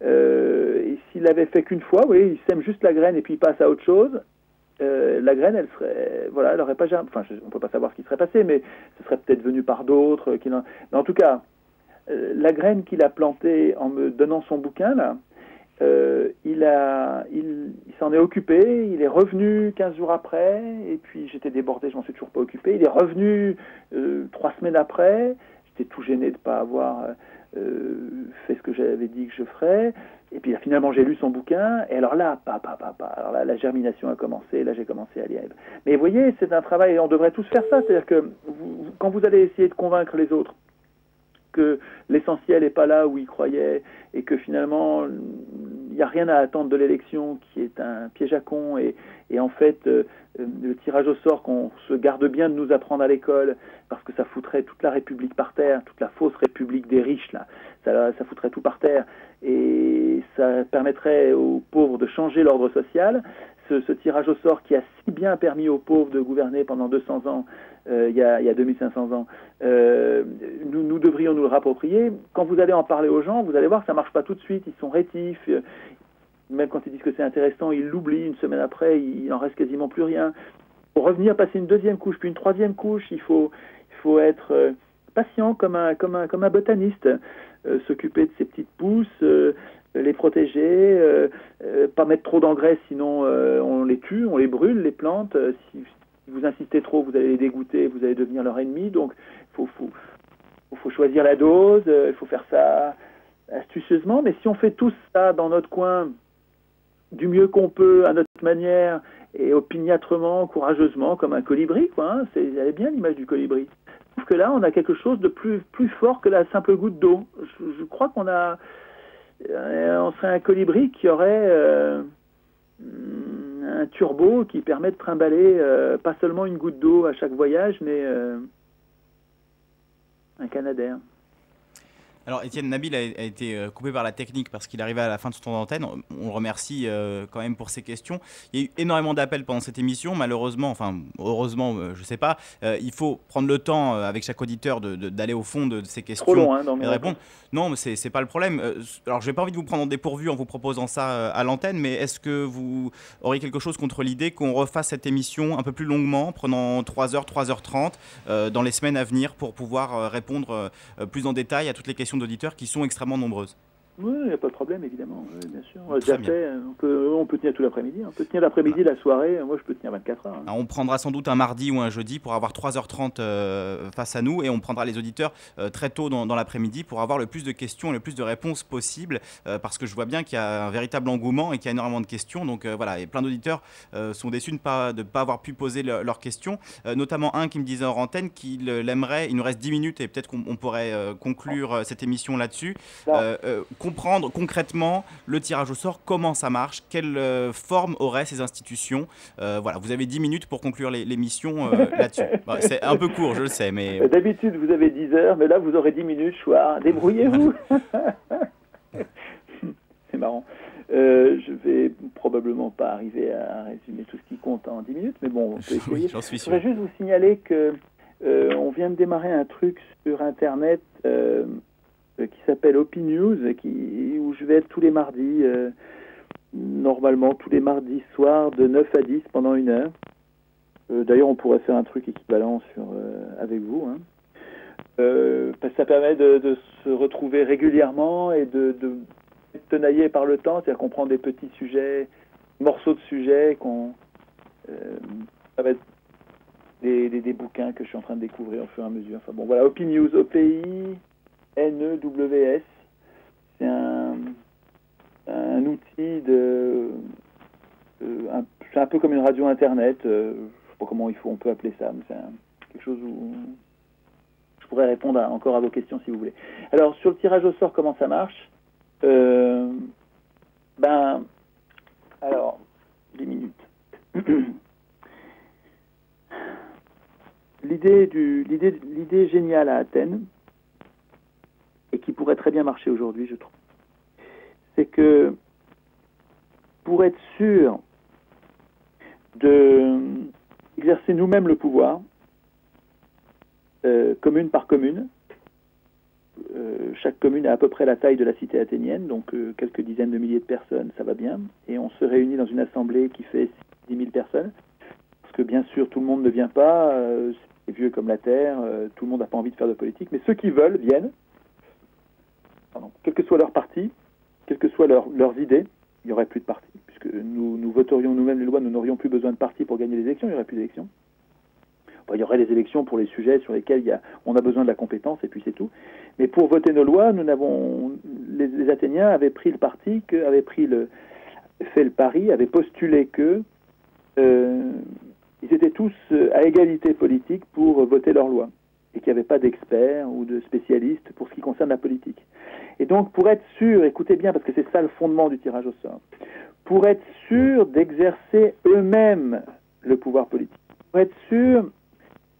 Speaker 2: Et s'il l'avait fait qu'une fois, il sème juste la graine et puis il passe à autre chose. La graine, elle aurait pas jamais. Enfin, on peut pas savoir ce qui serait passé, mais ce serait peut-être venu par d'autres. Mais en tout cas, la graine qu'il a plantée en me donnant son bouquin là, il s'en est occupé. Il est revenu 15 jours après, et puis j'étais débordé, je m'en suis toujours pas occupé. Il est revenu 3 semaines après. J'étais tout gêné de pas avoir fait ce que j'avais dit que je ferais. Et puis finalement j'ai lu son bouquin, et alors là, alors là, la germination a commencé, là j'ai commencé à lire. Mais vous voyez, c'est un travail, on devrait tous faire ça, c'est-à-dire que quand vous allez essayer de convaincre les autres que l'essentiel n'est pas là où ils croyaient, et que finalement il n'y a rien à attendre de l'élection, qui est un piège à con, et en fait le tirage au sort qu'on se garde bien de nous apprendre à l'école, parce que ça foutrait toute la République par terre, toute la fausse République des riches, là, ça foutrait tout par terre, et ça permettrait aux pauvres de changer l'ordre social. Ce tirage au sort qui a si bien permis aux pauvres de gouverner pendant 200 ans, il y a 2500 ans. Nous devrions nous le rapproprier. Quand vous allez en parler aux gens, vous allez voir que ça ne marche pas tout de suite. Ils sont rétifs. Même quand ils disent que c'est intéressant, ils l'oublient. Une semaine après, il n'en reste quasiment plus rien. Pour revenir, passer une deuxième couche, puis une troisième couche, il faut être patient comme un botaniste. S'occuper de ces petites pousses, les protéger, pas mettre trop d'engrais, sinon on les tue, on les brûle, les plantes. Si vous insistez trop, vous allez les dégoûter, vous allez devenir leur ennemi. Donc, il faut choisir la dose, il faut faire ça astucieusement. Mais si on fait tout ça dans notre coin, du mieux qu'on peut, à notre manière, et opiniâtrement, courageusement, comme un colibri, quoi. Hein, elle est bien l'image du colibri. Sauf que là, on a quelque chose de plus fort que la simple goutte d'eau. Je crois on serait un colibri qui aurait un turbo qui permet de trimballer pas seulement une goutte d'eau à chaque voyage, mais un Canadair.
Speaker 1: Alors Étienne, Nabil a été coupé par la technique parce qu'il arrivait à la fin de son temps d'antenne. On le remercie quand même pour ses questions. Il y a eu énormément d'appels pendant cette émission. Malheureusement, enfin heureusement, je ne sais pas, il faut prendre le temps avec chaque auditeur d'aller au fond de ces questions.
Speaker 2: Trop long, hein,
Speaker 1: et de répondre. Non, mais c'est pas le problème. Alors je n'ai pas envie de vous prendre en dépourvu en vous proposant ça à l'antenne, mais est-ce que vous auriez quelque chose contre l'idée qu'on refasse cette émission un peu plus longuement, prenant 3h, 3h30 dans les semaines à venir pour pouvoir répondre plus en détail à toutes les questions d'auditeurs qui sont extrêmement nombreuses?
Speaker 2: Oui, il n'y a pas de problème, évidemment, oui, bien sûr. On l'a déjà fait, on peut tenir tout l'après-midi. On peut tenir l'après-midi, la soirée, moi je peux tenir 24 heures. Hein.
Speaker 1: Alors, on prendra sans doute un mardi ou un jeudi pour avoir 3h30 face à nous, et on prendra les auditeurs très tôt dans l'après-midi pour avoir le plus de questions et le plus de réponses possible, parce que je vois bien qu'il y a un véritable engouement et qu'il y a énormément de questions. Donc voilà, et plein d'auditeurs sont déçus de ne pas avoir pu poser leurs questions, notamment un qui me disait hors antenne qu'il l'aimerait. Il nous reste 10 minutes et peut-être qu'on pourrait conclure cette émission là-dessus. Comprendre concrètement le tirage au sort, comment ça marche, quelle forme auraient ces institutions. Voilà, vous avez 10 minutes pour conclure l'émission là-dessus. Bon, c'est un peu court, je le sais, mais...
Speaker 2: D'habitude, vous avez 10 heures, mais là, vous aurez 10 minutes, choix. Débrouillez-vous. C'est marrant. Je vais probablement pas arriver à résumer tout ce qui compte en 10 minutes, mais bon, on peut essayer.
Speaker 1: Oui, j'en suis sûr.
Speaker 2: Je voudrais juste vous signaler que on vient de démarrer un truc sur Internet qui s'appelle OpiNews, où je vais être tous les mardis, normalement tous les mardis soirs de 9 à 10 pendant 1 heure. D'ailleurs, on pourrait faire un truc équivalent avec vous. Hein. Parce que ça permet de se retrouver régulièrement et de être tenaillé par le temps, c'est-à-dire qu'on prend des petits sujets, morceaux de sujets, ça va être des bouquins que je suis en train de découvrir au fur et à mesure. Enfin bon, voilà, OpiNews, OPI... NEWS, c'est un outil c'est un peu comme une radio internet, je ne sais pas comment on peut appeler ça, mais c'est quelque chose où je pourrais répondre encore à vos questions si vous voulez. Alors sur le tirage au sort, comment ça marche? Alors 10 minutes. L'idée géniale à Athènes, et qui pourrait très bien marcher aujourd'hui, je trouve, c'est que pour être sûr d'exercer nous-mêmes le pouvoir, commune par commune, chaque commune a à peu près la taille de la cité athénienne, donc quelques dizaines de milliers de personnes, ça va bien, et on se réunit dans une assemblée qui fait 10 000 personnes, parce que bien sûr tout le monde ne vient pas, c'est vieux comme la terre, tout le monde n'a pas envie de faire de politique, mais ceux qui veulent viennent. Quel que soit leur parti, quelles que soient leurs idées, il n'y aurait plus de parti, puisque nous voterions nous-mêmes les lois, nous n'aurions plus besoin de parti pour gagner les élections, il n'y aurait plus d'élections. Enfin, il y aurait des élections pour les sujets sur lesquels on a besoin de la compétence, et puis c'est tout. Mais pour voter nos lois, les Athéniens avaient pris le parti, fait le pari, avaient postulé que ils étaient tous à égalité politique pour voter leurs lois, et qu'il n'y avait pas d'experts ou de spécialistes pour ce qui concerne la politique. Et donc, pour être sûr, écoutez bien, parce que c'est ça le fondement du tirage au sort, pour être sûr d'exercer eux-mêmes le pouvoir politique, pour être sûr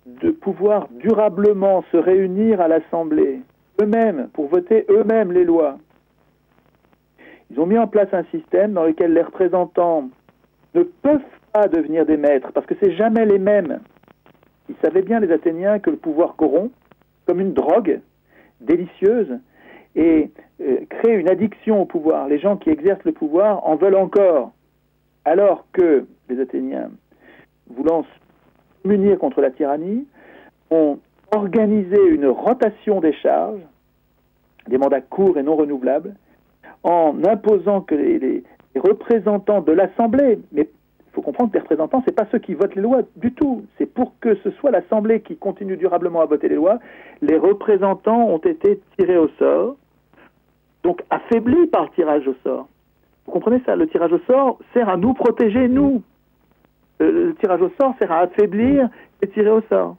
Speaker 2: de pouvoir durablement se réunir à l'Assemblée, eux-mêmes, pour voter eux-mêmes les lois, ils ont mis en place un système dans lequel les représentants ne peuvent pas devenir des maîtres, parce que c'est jamais les mêmes. Ils savaient bien, les Athéniens, que le pouvoir corrompt, comme une drogue délicieuse, et crée une addiction au pouvoir. Les gens qui exercent le pouvoir en veulent encore. Alors que les Athéniens, voulant se munir contre la tyrannie, ont organisé une rotation des charges, des mandats courts et non renouvelables, en imposant que les représentants de l'Assemblée, mais il faut comprendre que les représentants, ce n'est pas ceux qui votent les lois du tout, c'est pour que ce soit l'Assemblée qui continue durablement à voter les lois, les représentants ont été tirés au sort, donc affaiblis par le tirage au sort. Vous comprenez ça? Le tirage au sort sert à nous protéger, nous. Le tirage au sort sert à affaiblir les tirés au sort.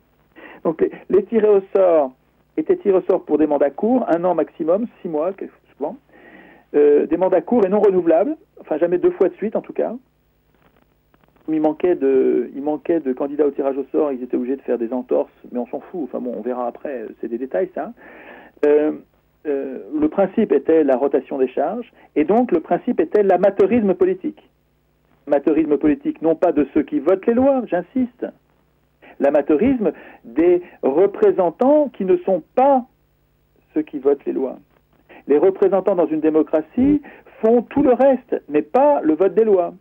Speaker 2: Donc les tirés au sort étaient tirés au sort pour des mandats courts, 1 an maximum, 6 mois souvent, des mandats courts et non renouvelables, enfin jamais 2 fois de suite en tout cas. Il manquait de candidats au tirage au sort, ils étaient obligés de faire des entorses, mais on s'en fout, enfin bon, on verra après, c'est des détails ça. Le principe était la rotation des charges, et donc le principe était l'amateurisme politique. L'amateurisme politique, non pas de ceux qui votent les lois, j'insiste, l'amateurisme des représentants qui ne sont pas ceux qui votent les lois. Les représentants dans une démocratie font tout le reste, mais pas le vote des lois.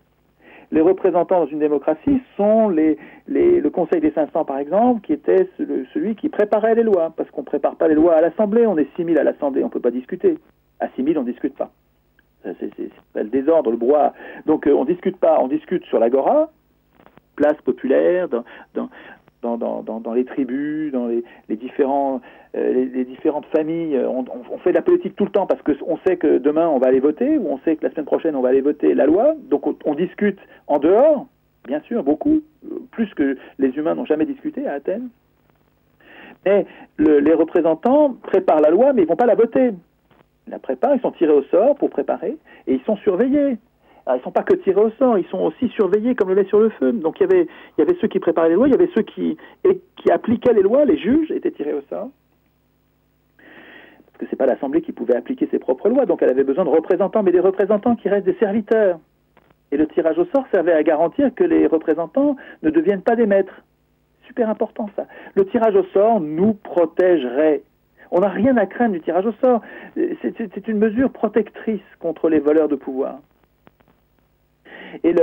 Speaker 2: Les représentants dans une démocratie sont le Conseil des 500, par exemple, qui était celui qui préparait les lois, parce qu'on ne prépare pas les lois à l'Assemblée, on est 6000 à l'Assemblée, on ne peut pas discuter. À 6000, on ne discute pas. C'est le désordre, le brouhaha. Donc on ne discute pas, on discute sur l'agora, place populaire, dans les tribus, dans les différentes familles. On fait de la politique tout le temps parce qu'on sait que demain on va aller voter, ou on sait que la semaine prochaine on va aller voter la loi. Donc on discute en dehors, bien sûr, beaucoup, plus que les humains n'ont jamais discuté à Athènes. Mais les représentants préparent la loi, mais ils ne vont pas la voter. Ils la préparent, ils sont tirés au sort pour préparer, et ils sont surveillés. Alors, ils ne sont pas que tirés au sort, ils sont aussi surveillés comme le lait sur le feu. Donc il y avait ceux qui préparaient les lois, il y avait ceux qui appliquaient les lois, les juges étaient tirés au sort. Parce que ce n'est pas l'Assemblée qui pouvait appliquer ses propres lois, donc elle avait besoin de représentants, mais des représentants qui restent des serviteurs. Et le tirage au sort servait à garantir que les représentants ne deviennent pas des maîtres. Super important ça. Le tirage au sort nous protégerait. On n'a rien à craindre du tirage au sort. C'est une mesure protectrice contre les voleurs de pouvoir. Et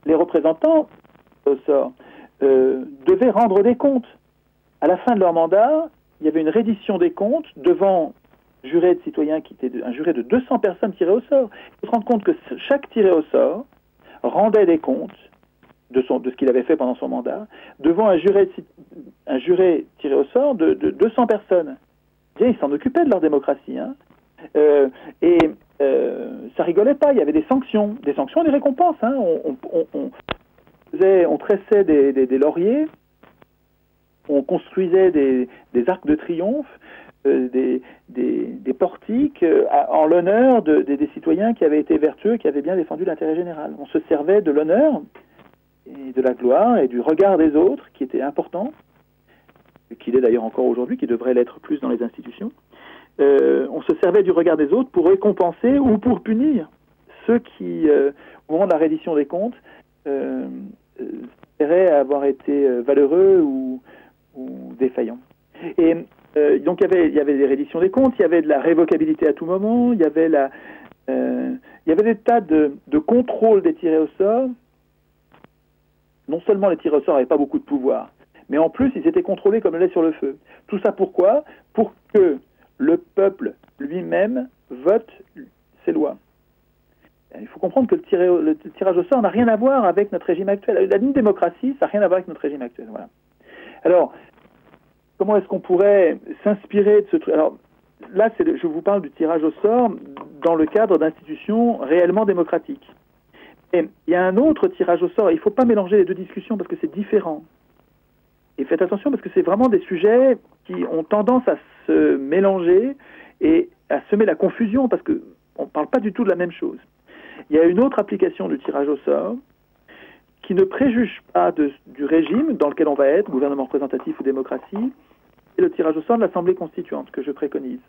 Speaker 2: les représentants au sort devaient rendre des comptes. À la fin de leur mandat, il y avait une reddition des comptes devant un juré de citoyens qui était un juré de 200 personnes tirées au sort. Il faut se rendre compte que chaque tiré au sort rendait des comptes de ce qu'il avait fait pendant son mandat devant un juré tiré au sort de 200 personnes. Ils s'en occupaient de leur démocratie. Hein. Ça rigolait pas, il y avait des sanctions et des récompenses. Hein. On tressait des lauriers, on construisait des arcs de triomphe, des portiques en l'honneur des citoyens qui avaient été vertueux, qui avaient bien défendu l'intérêt général. On se servait de l'honneur et de la gloire et du regard des autres, qui était important, qu'il est d'ailleurs encore aujourd'hui, qui devrait l'être plus dans les institutions. On se servait du regard des autres pour récompenser ou pour punir ceux qui, au moment de la reddition des comptes, espéraient avoir été valeureux ou défaillants. Et donc il y avait des redditions des comptes, il y avait de la révocabilité à tout moment, il y avait des tas de contrôles des tirés au sort. Non seulement les tirés au sort n'avaient pas beaucoup de pouvoir, mais en plus ils étaient contrôlés comme le lait sur le feu. Tout ça pourquoi? Pour que le peuple lui-même vote ses lois. Il faut comprendre que le tirage au sort n'a rien à voir avec notre régime actuel. La démocratie, ça n'a rien à voir avec notre régime actuel. Voilà. Alors, comment est-ce qu'on pourrait s'inspirer de ce truc? Alors, là, je vous parle du tirage au sort dans le cadre d'institutions réellement démocratiques. Et il y a un autre tirage au sort, et il ne faut pas mélanger les deux discussions parce que c'est différent. Et faites attention parce que c'est vraiment des sujets qui ont tendance à se mélanger et à semer la confusion parce qu'on ne parle pas du tout de la même chose. Il y a une autre application du tirage au sort qui ne préjuge pas du régime dans lequel on va être, gouvernement représentatif ou démocratie, et le tirage au sort de l'Assemblée constituante que je préconise.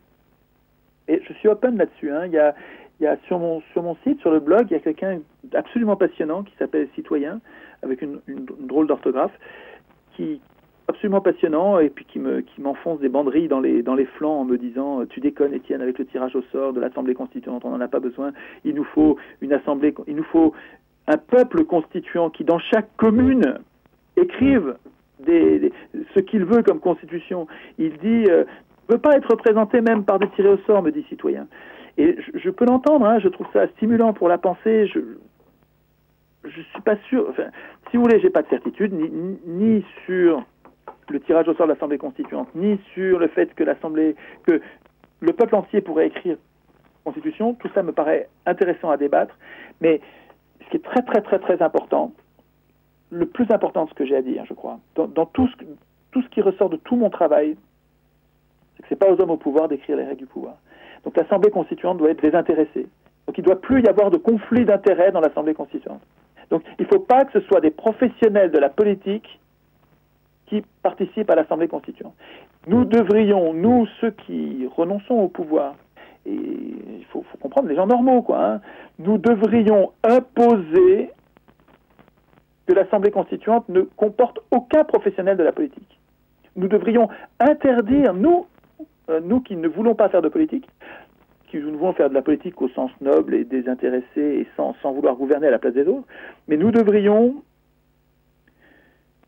Speaker 2: Et je suis open là-dessus. Hein. Il y a sur mon site, sur le blog, il y a quelqu'un absolument passionnant qui s'appelle Citoyen, avec une drôle d'orthographe, qui absolument passionnant, et puis qui m'enfonce des banderilles dans les flancs en me disant tu déconnes Étienne, avec le tirage au sort de l'Assemblée constituante, on n'en a pas besoin, il nous faut une assemblée, il nous faut un peuple constituant qui dans chaque commune écrive ce qu'il veut comme constitution. Il dit ne veut pas être représenté même par des tirés au sort, me dit Citoyen. Et je peux l'entendre, hein, je trouve ça stimulant pour la pensée. Je suis pas sûr, enfin, si vous voulez, j'ai pas de certitude ni sur le tirage au sort de l'Assemblée constituante, ni sur le fait que le peuple entier pourrait écrire constitution. Tout ça me paraît intéressant à débattre, mais ce qui est très très très très important, le plus important de ce que j'ai à dire, je crois, dans tout ce qui ressort de tout mon travail, c'est que c'est pas aux hommes au pouvoir d'écrire les règles du pouvoir. Donc l'Assemblée constituante doit être désintéressée. Donc il ne doit plus y avoir de conflit d'intérêts dans l'Assemblée constituante. Donc il ne faut pas que ce soit des professionnels de la politique qui participent à l'Assemblée constituante. Nous devrions, nous, ceux qui renonçons au pouvoir, et il faut comprendre les gens normaux, quoi, hein, nous devrions imposer que l'Assemblée constituante ne comporte aucun professionnel de la politique. Nous devrions interdire, nous qui ne voulons pas faire de politique, qui nous voulons faire de la politique au sens noble et désintéressé et sans vouloir gouverner à la place des autres, mais nous devrions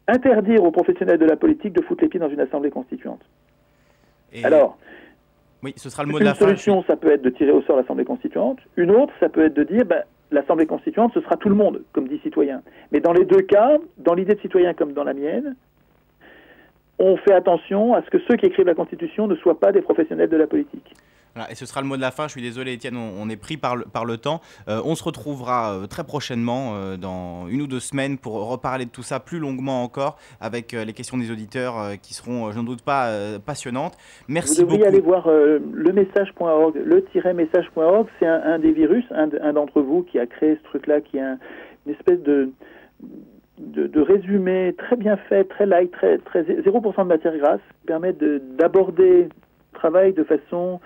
Speaker 2: interdire aux professionnels de la politique de foutre les pieds dans une assemblée constituante.
Speaker 1: Et...
Speaker 2: Alors,
Speaker 1: oui, ce sera le mot de la fin.
Speaker 2: Une solution, ça peut être de tirer au sort l'assemblée constituante. Une autre, ça peut être de dire, l'assemblée constituante, ce sera tout le monde, comme dit Citoyen. Mais dans les deux cas, dans l'idée de Citoyen comme dans la mienne, on fait attention à ce que ceux qui écrivent la Constitution ne soient pas des professionnels de la politique.
Speaker 1: Voilà, et ce sera le mot de la fin. Je suis désolé, Étienne, on est pris par le temps. On se retrouvera très prochainement, dans 1 ou 2 semaines, pour reparler de tout ça plus longuement encore, avec les questions des auditeurs qui seront, je n'en doute pas, passionnantes. Merci beaucoup.
Speaker 2: Vous devriez aller voir le-message.org. Le-message.org, c'est un des virus, un d'entre vous qui a créé ce truc-là, qui est une espèce de résumé très bien fait, très light, très 0% de matière grasse, qui permet d'aborder le travail de façon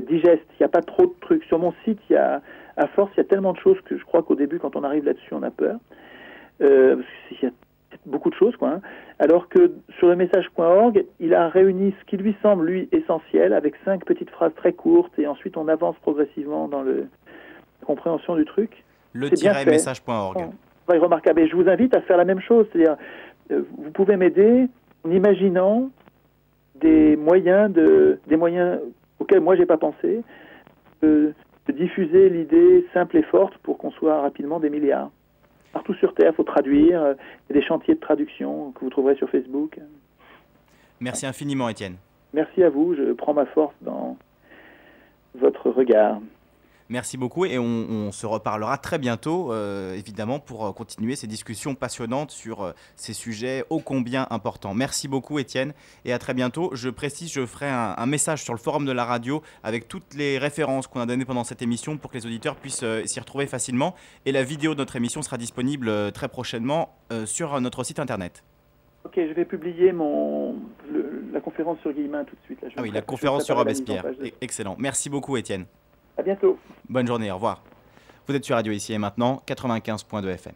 Speaker 2: digeste. Il n'y a pas trop de trucs. Sur mon site, à force, il y a tellement de choses que je crois qu'au début, quand on arrive là-dessus, on a peur. Il y a beaucoup de choses, quoi. Hein. Alors que sur le message.org, il a réuni ce qui lui semble, lui, essentiel, avec 5 petites phrases très courtes, et ensuite on avance progressivement dans la compréhension du truc.
Speaker 1: Le-message.org.
Speaker 2: C'est remarquable. Et je vous invite à faire la même chose. C'est-à-dire, vous pouvez m'aider en imaginant des moyens auxquels moi j'ai pas pensé, de diffuser l'idée simple et forte pour qu'on soit rapidement des milliards. Partout sur Terre, il faut traduire. Il y a des chantiers de traduction que vous trouverez sur Facebook.
Speaker 1: Merci infiniment, Étienne.
Speaker 2: Merci à vous. Je prends ma force dans votre regard.
Speaker 1: Merci beaucoup et on se reparlera très bientôt, évidemment, pour continuer ces discussions passionnantes sur ces sujets ô combien importants. Merci beaucoup, Étienne, et à très bientôt. Je précise, je ferai un message sur le forum de la radio avec toutes les références qu'on a données pendant cette émission pour que les auditeurs puissent s'y retrouver facilement. Et la vidéo de notre émission sera disponible très prochainement sur notre site internet.
Speaker 2: Ok, je vais publier la conférence sur Guillemin tout de suite. Là,
Speaker 1: la conférence sur Robespierre. Excellent. Merci beaucoup, Étienne.
Speaker 2: À bientôt.
Speaker 1: Bonne journée, au revoir. Vous êtes sur Radio Ici et Maintenant, 95.2 FM.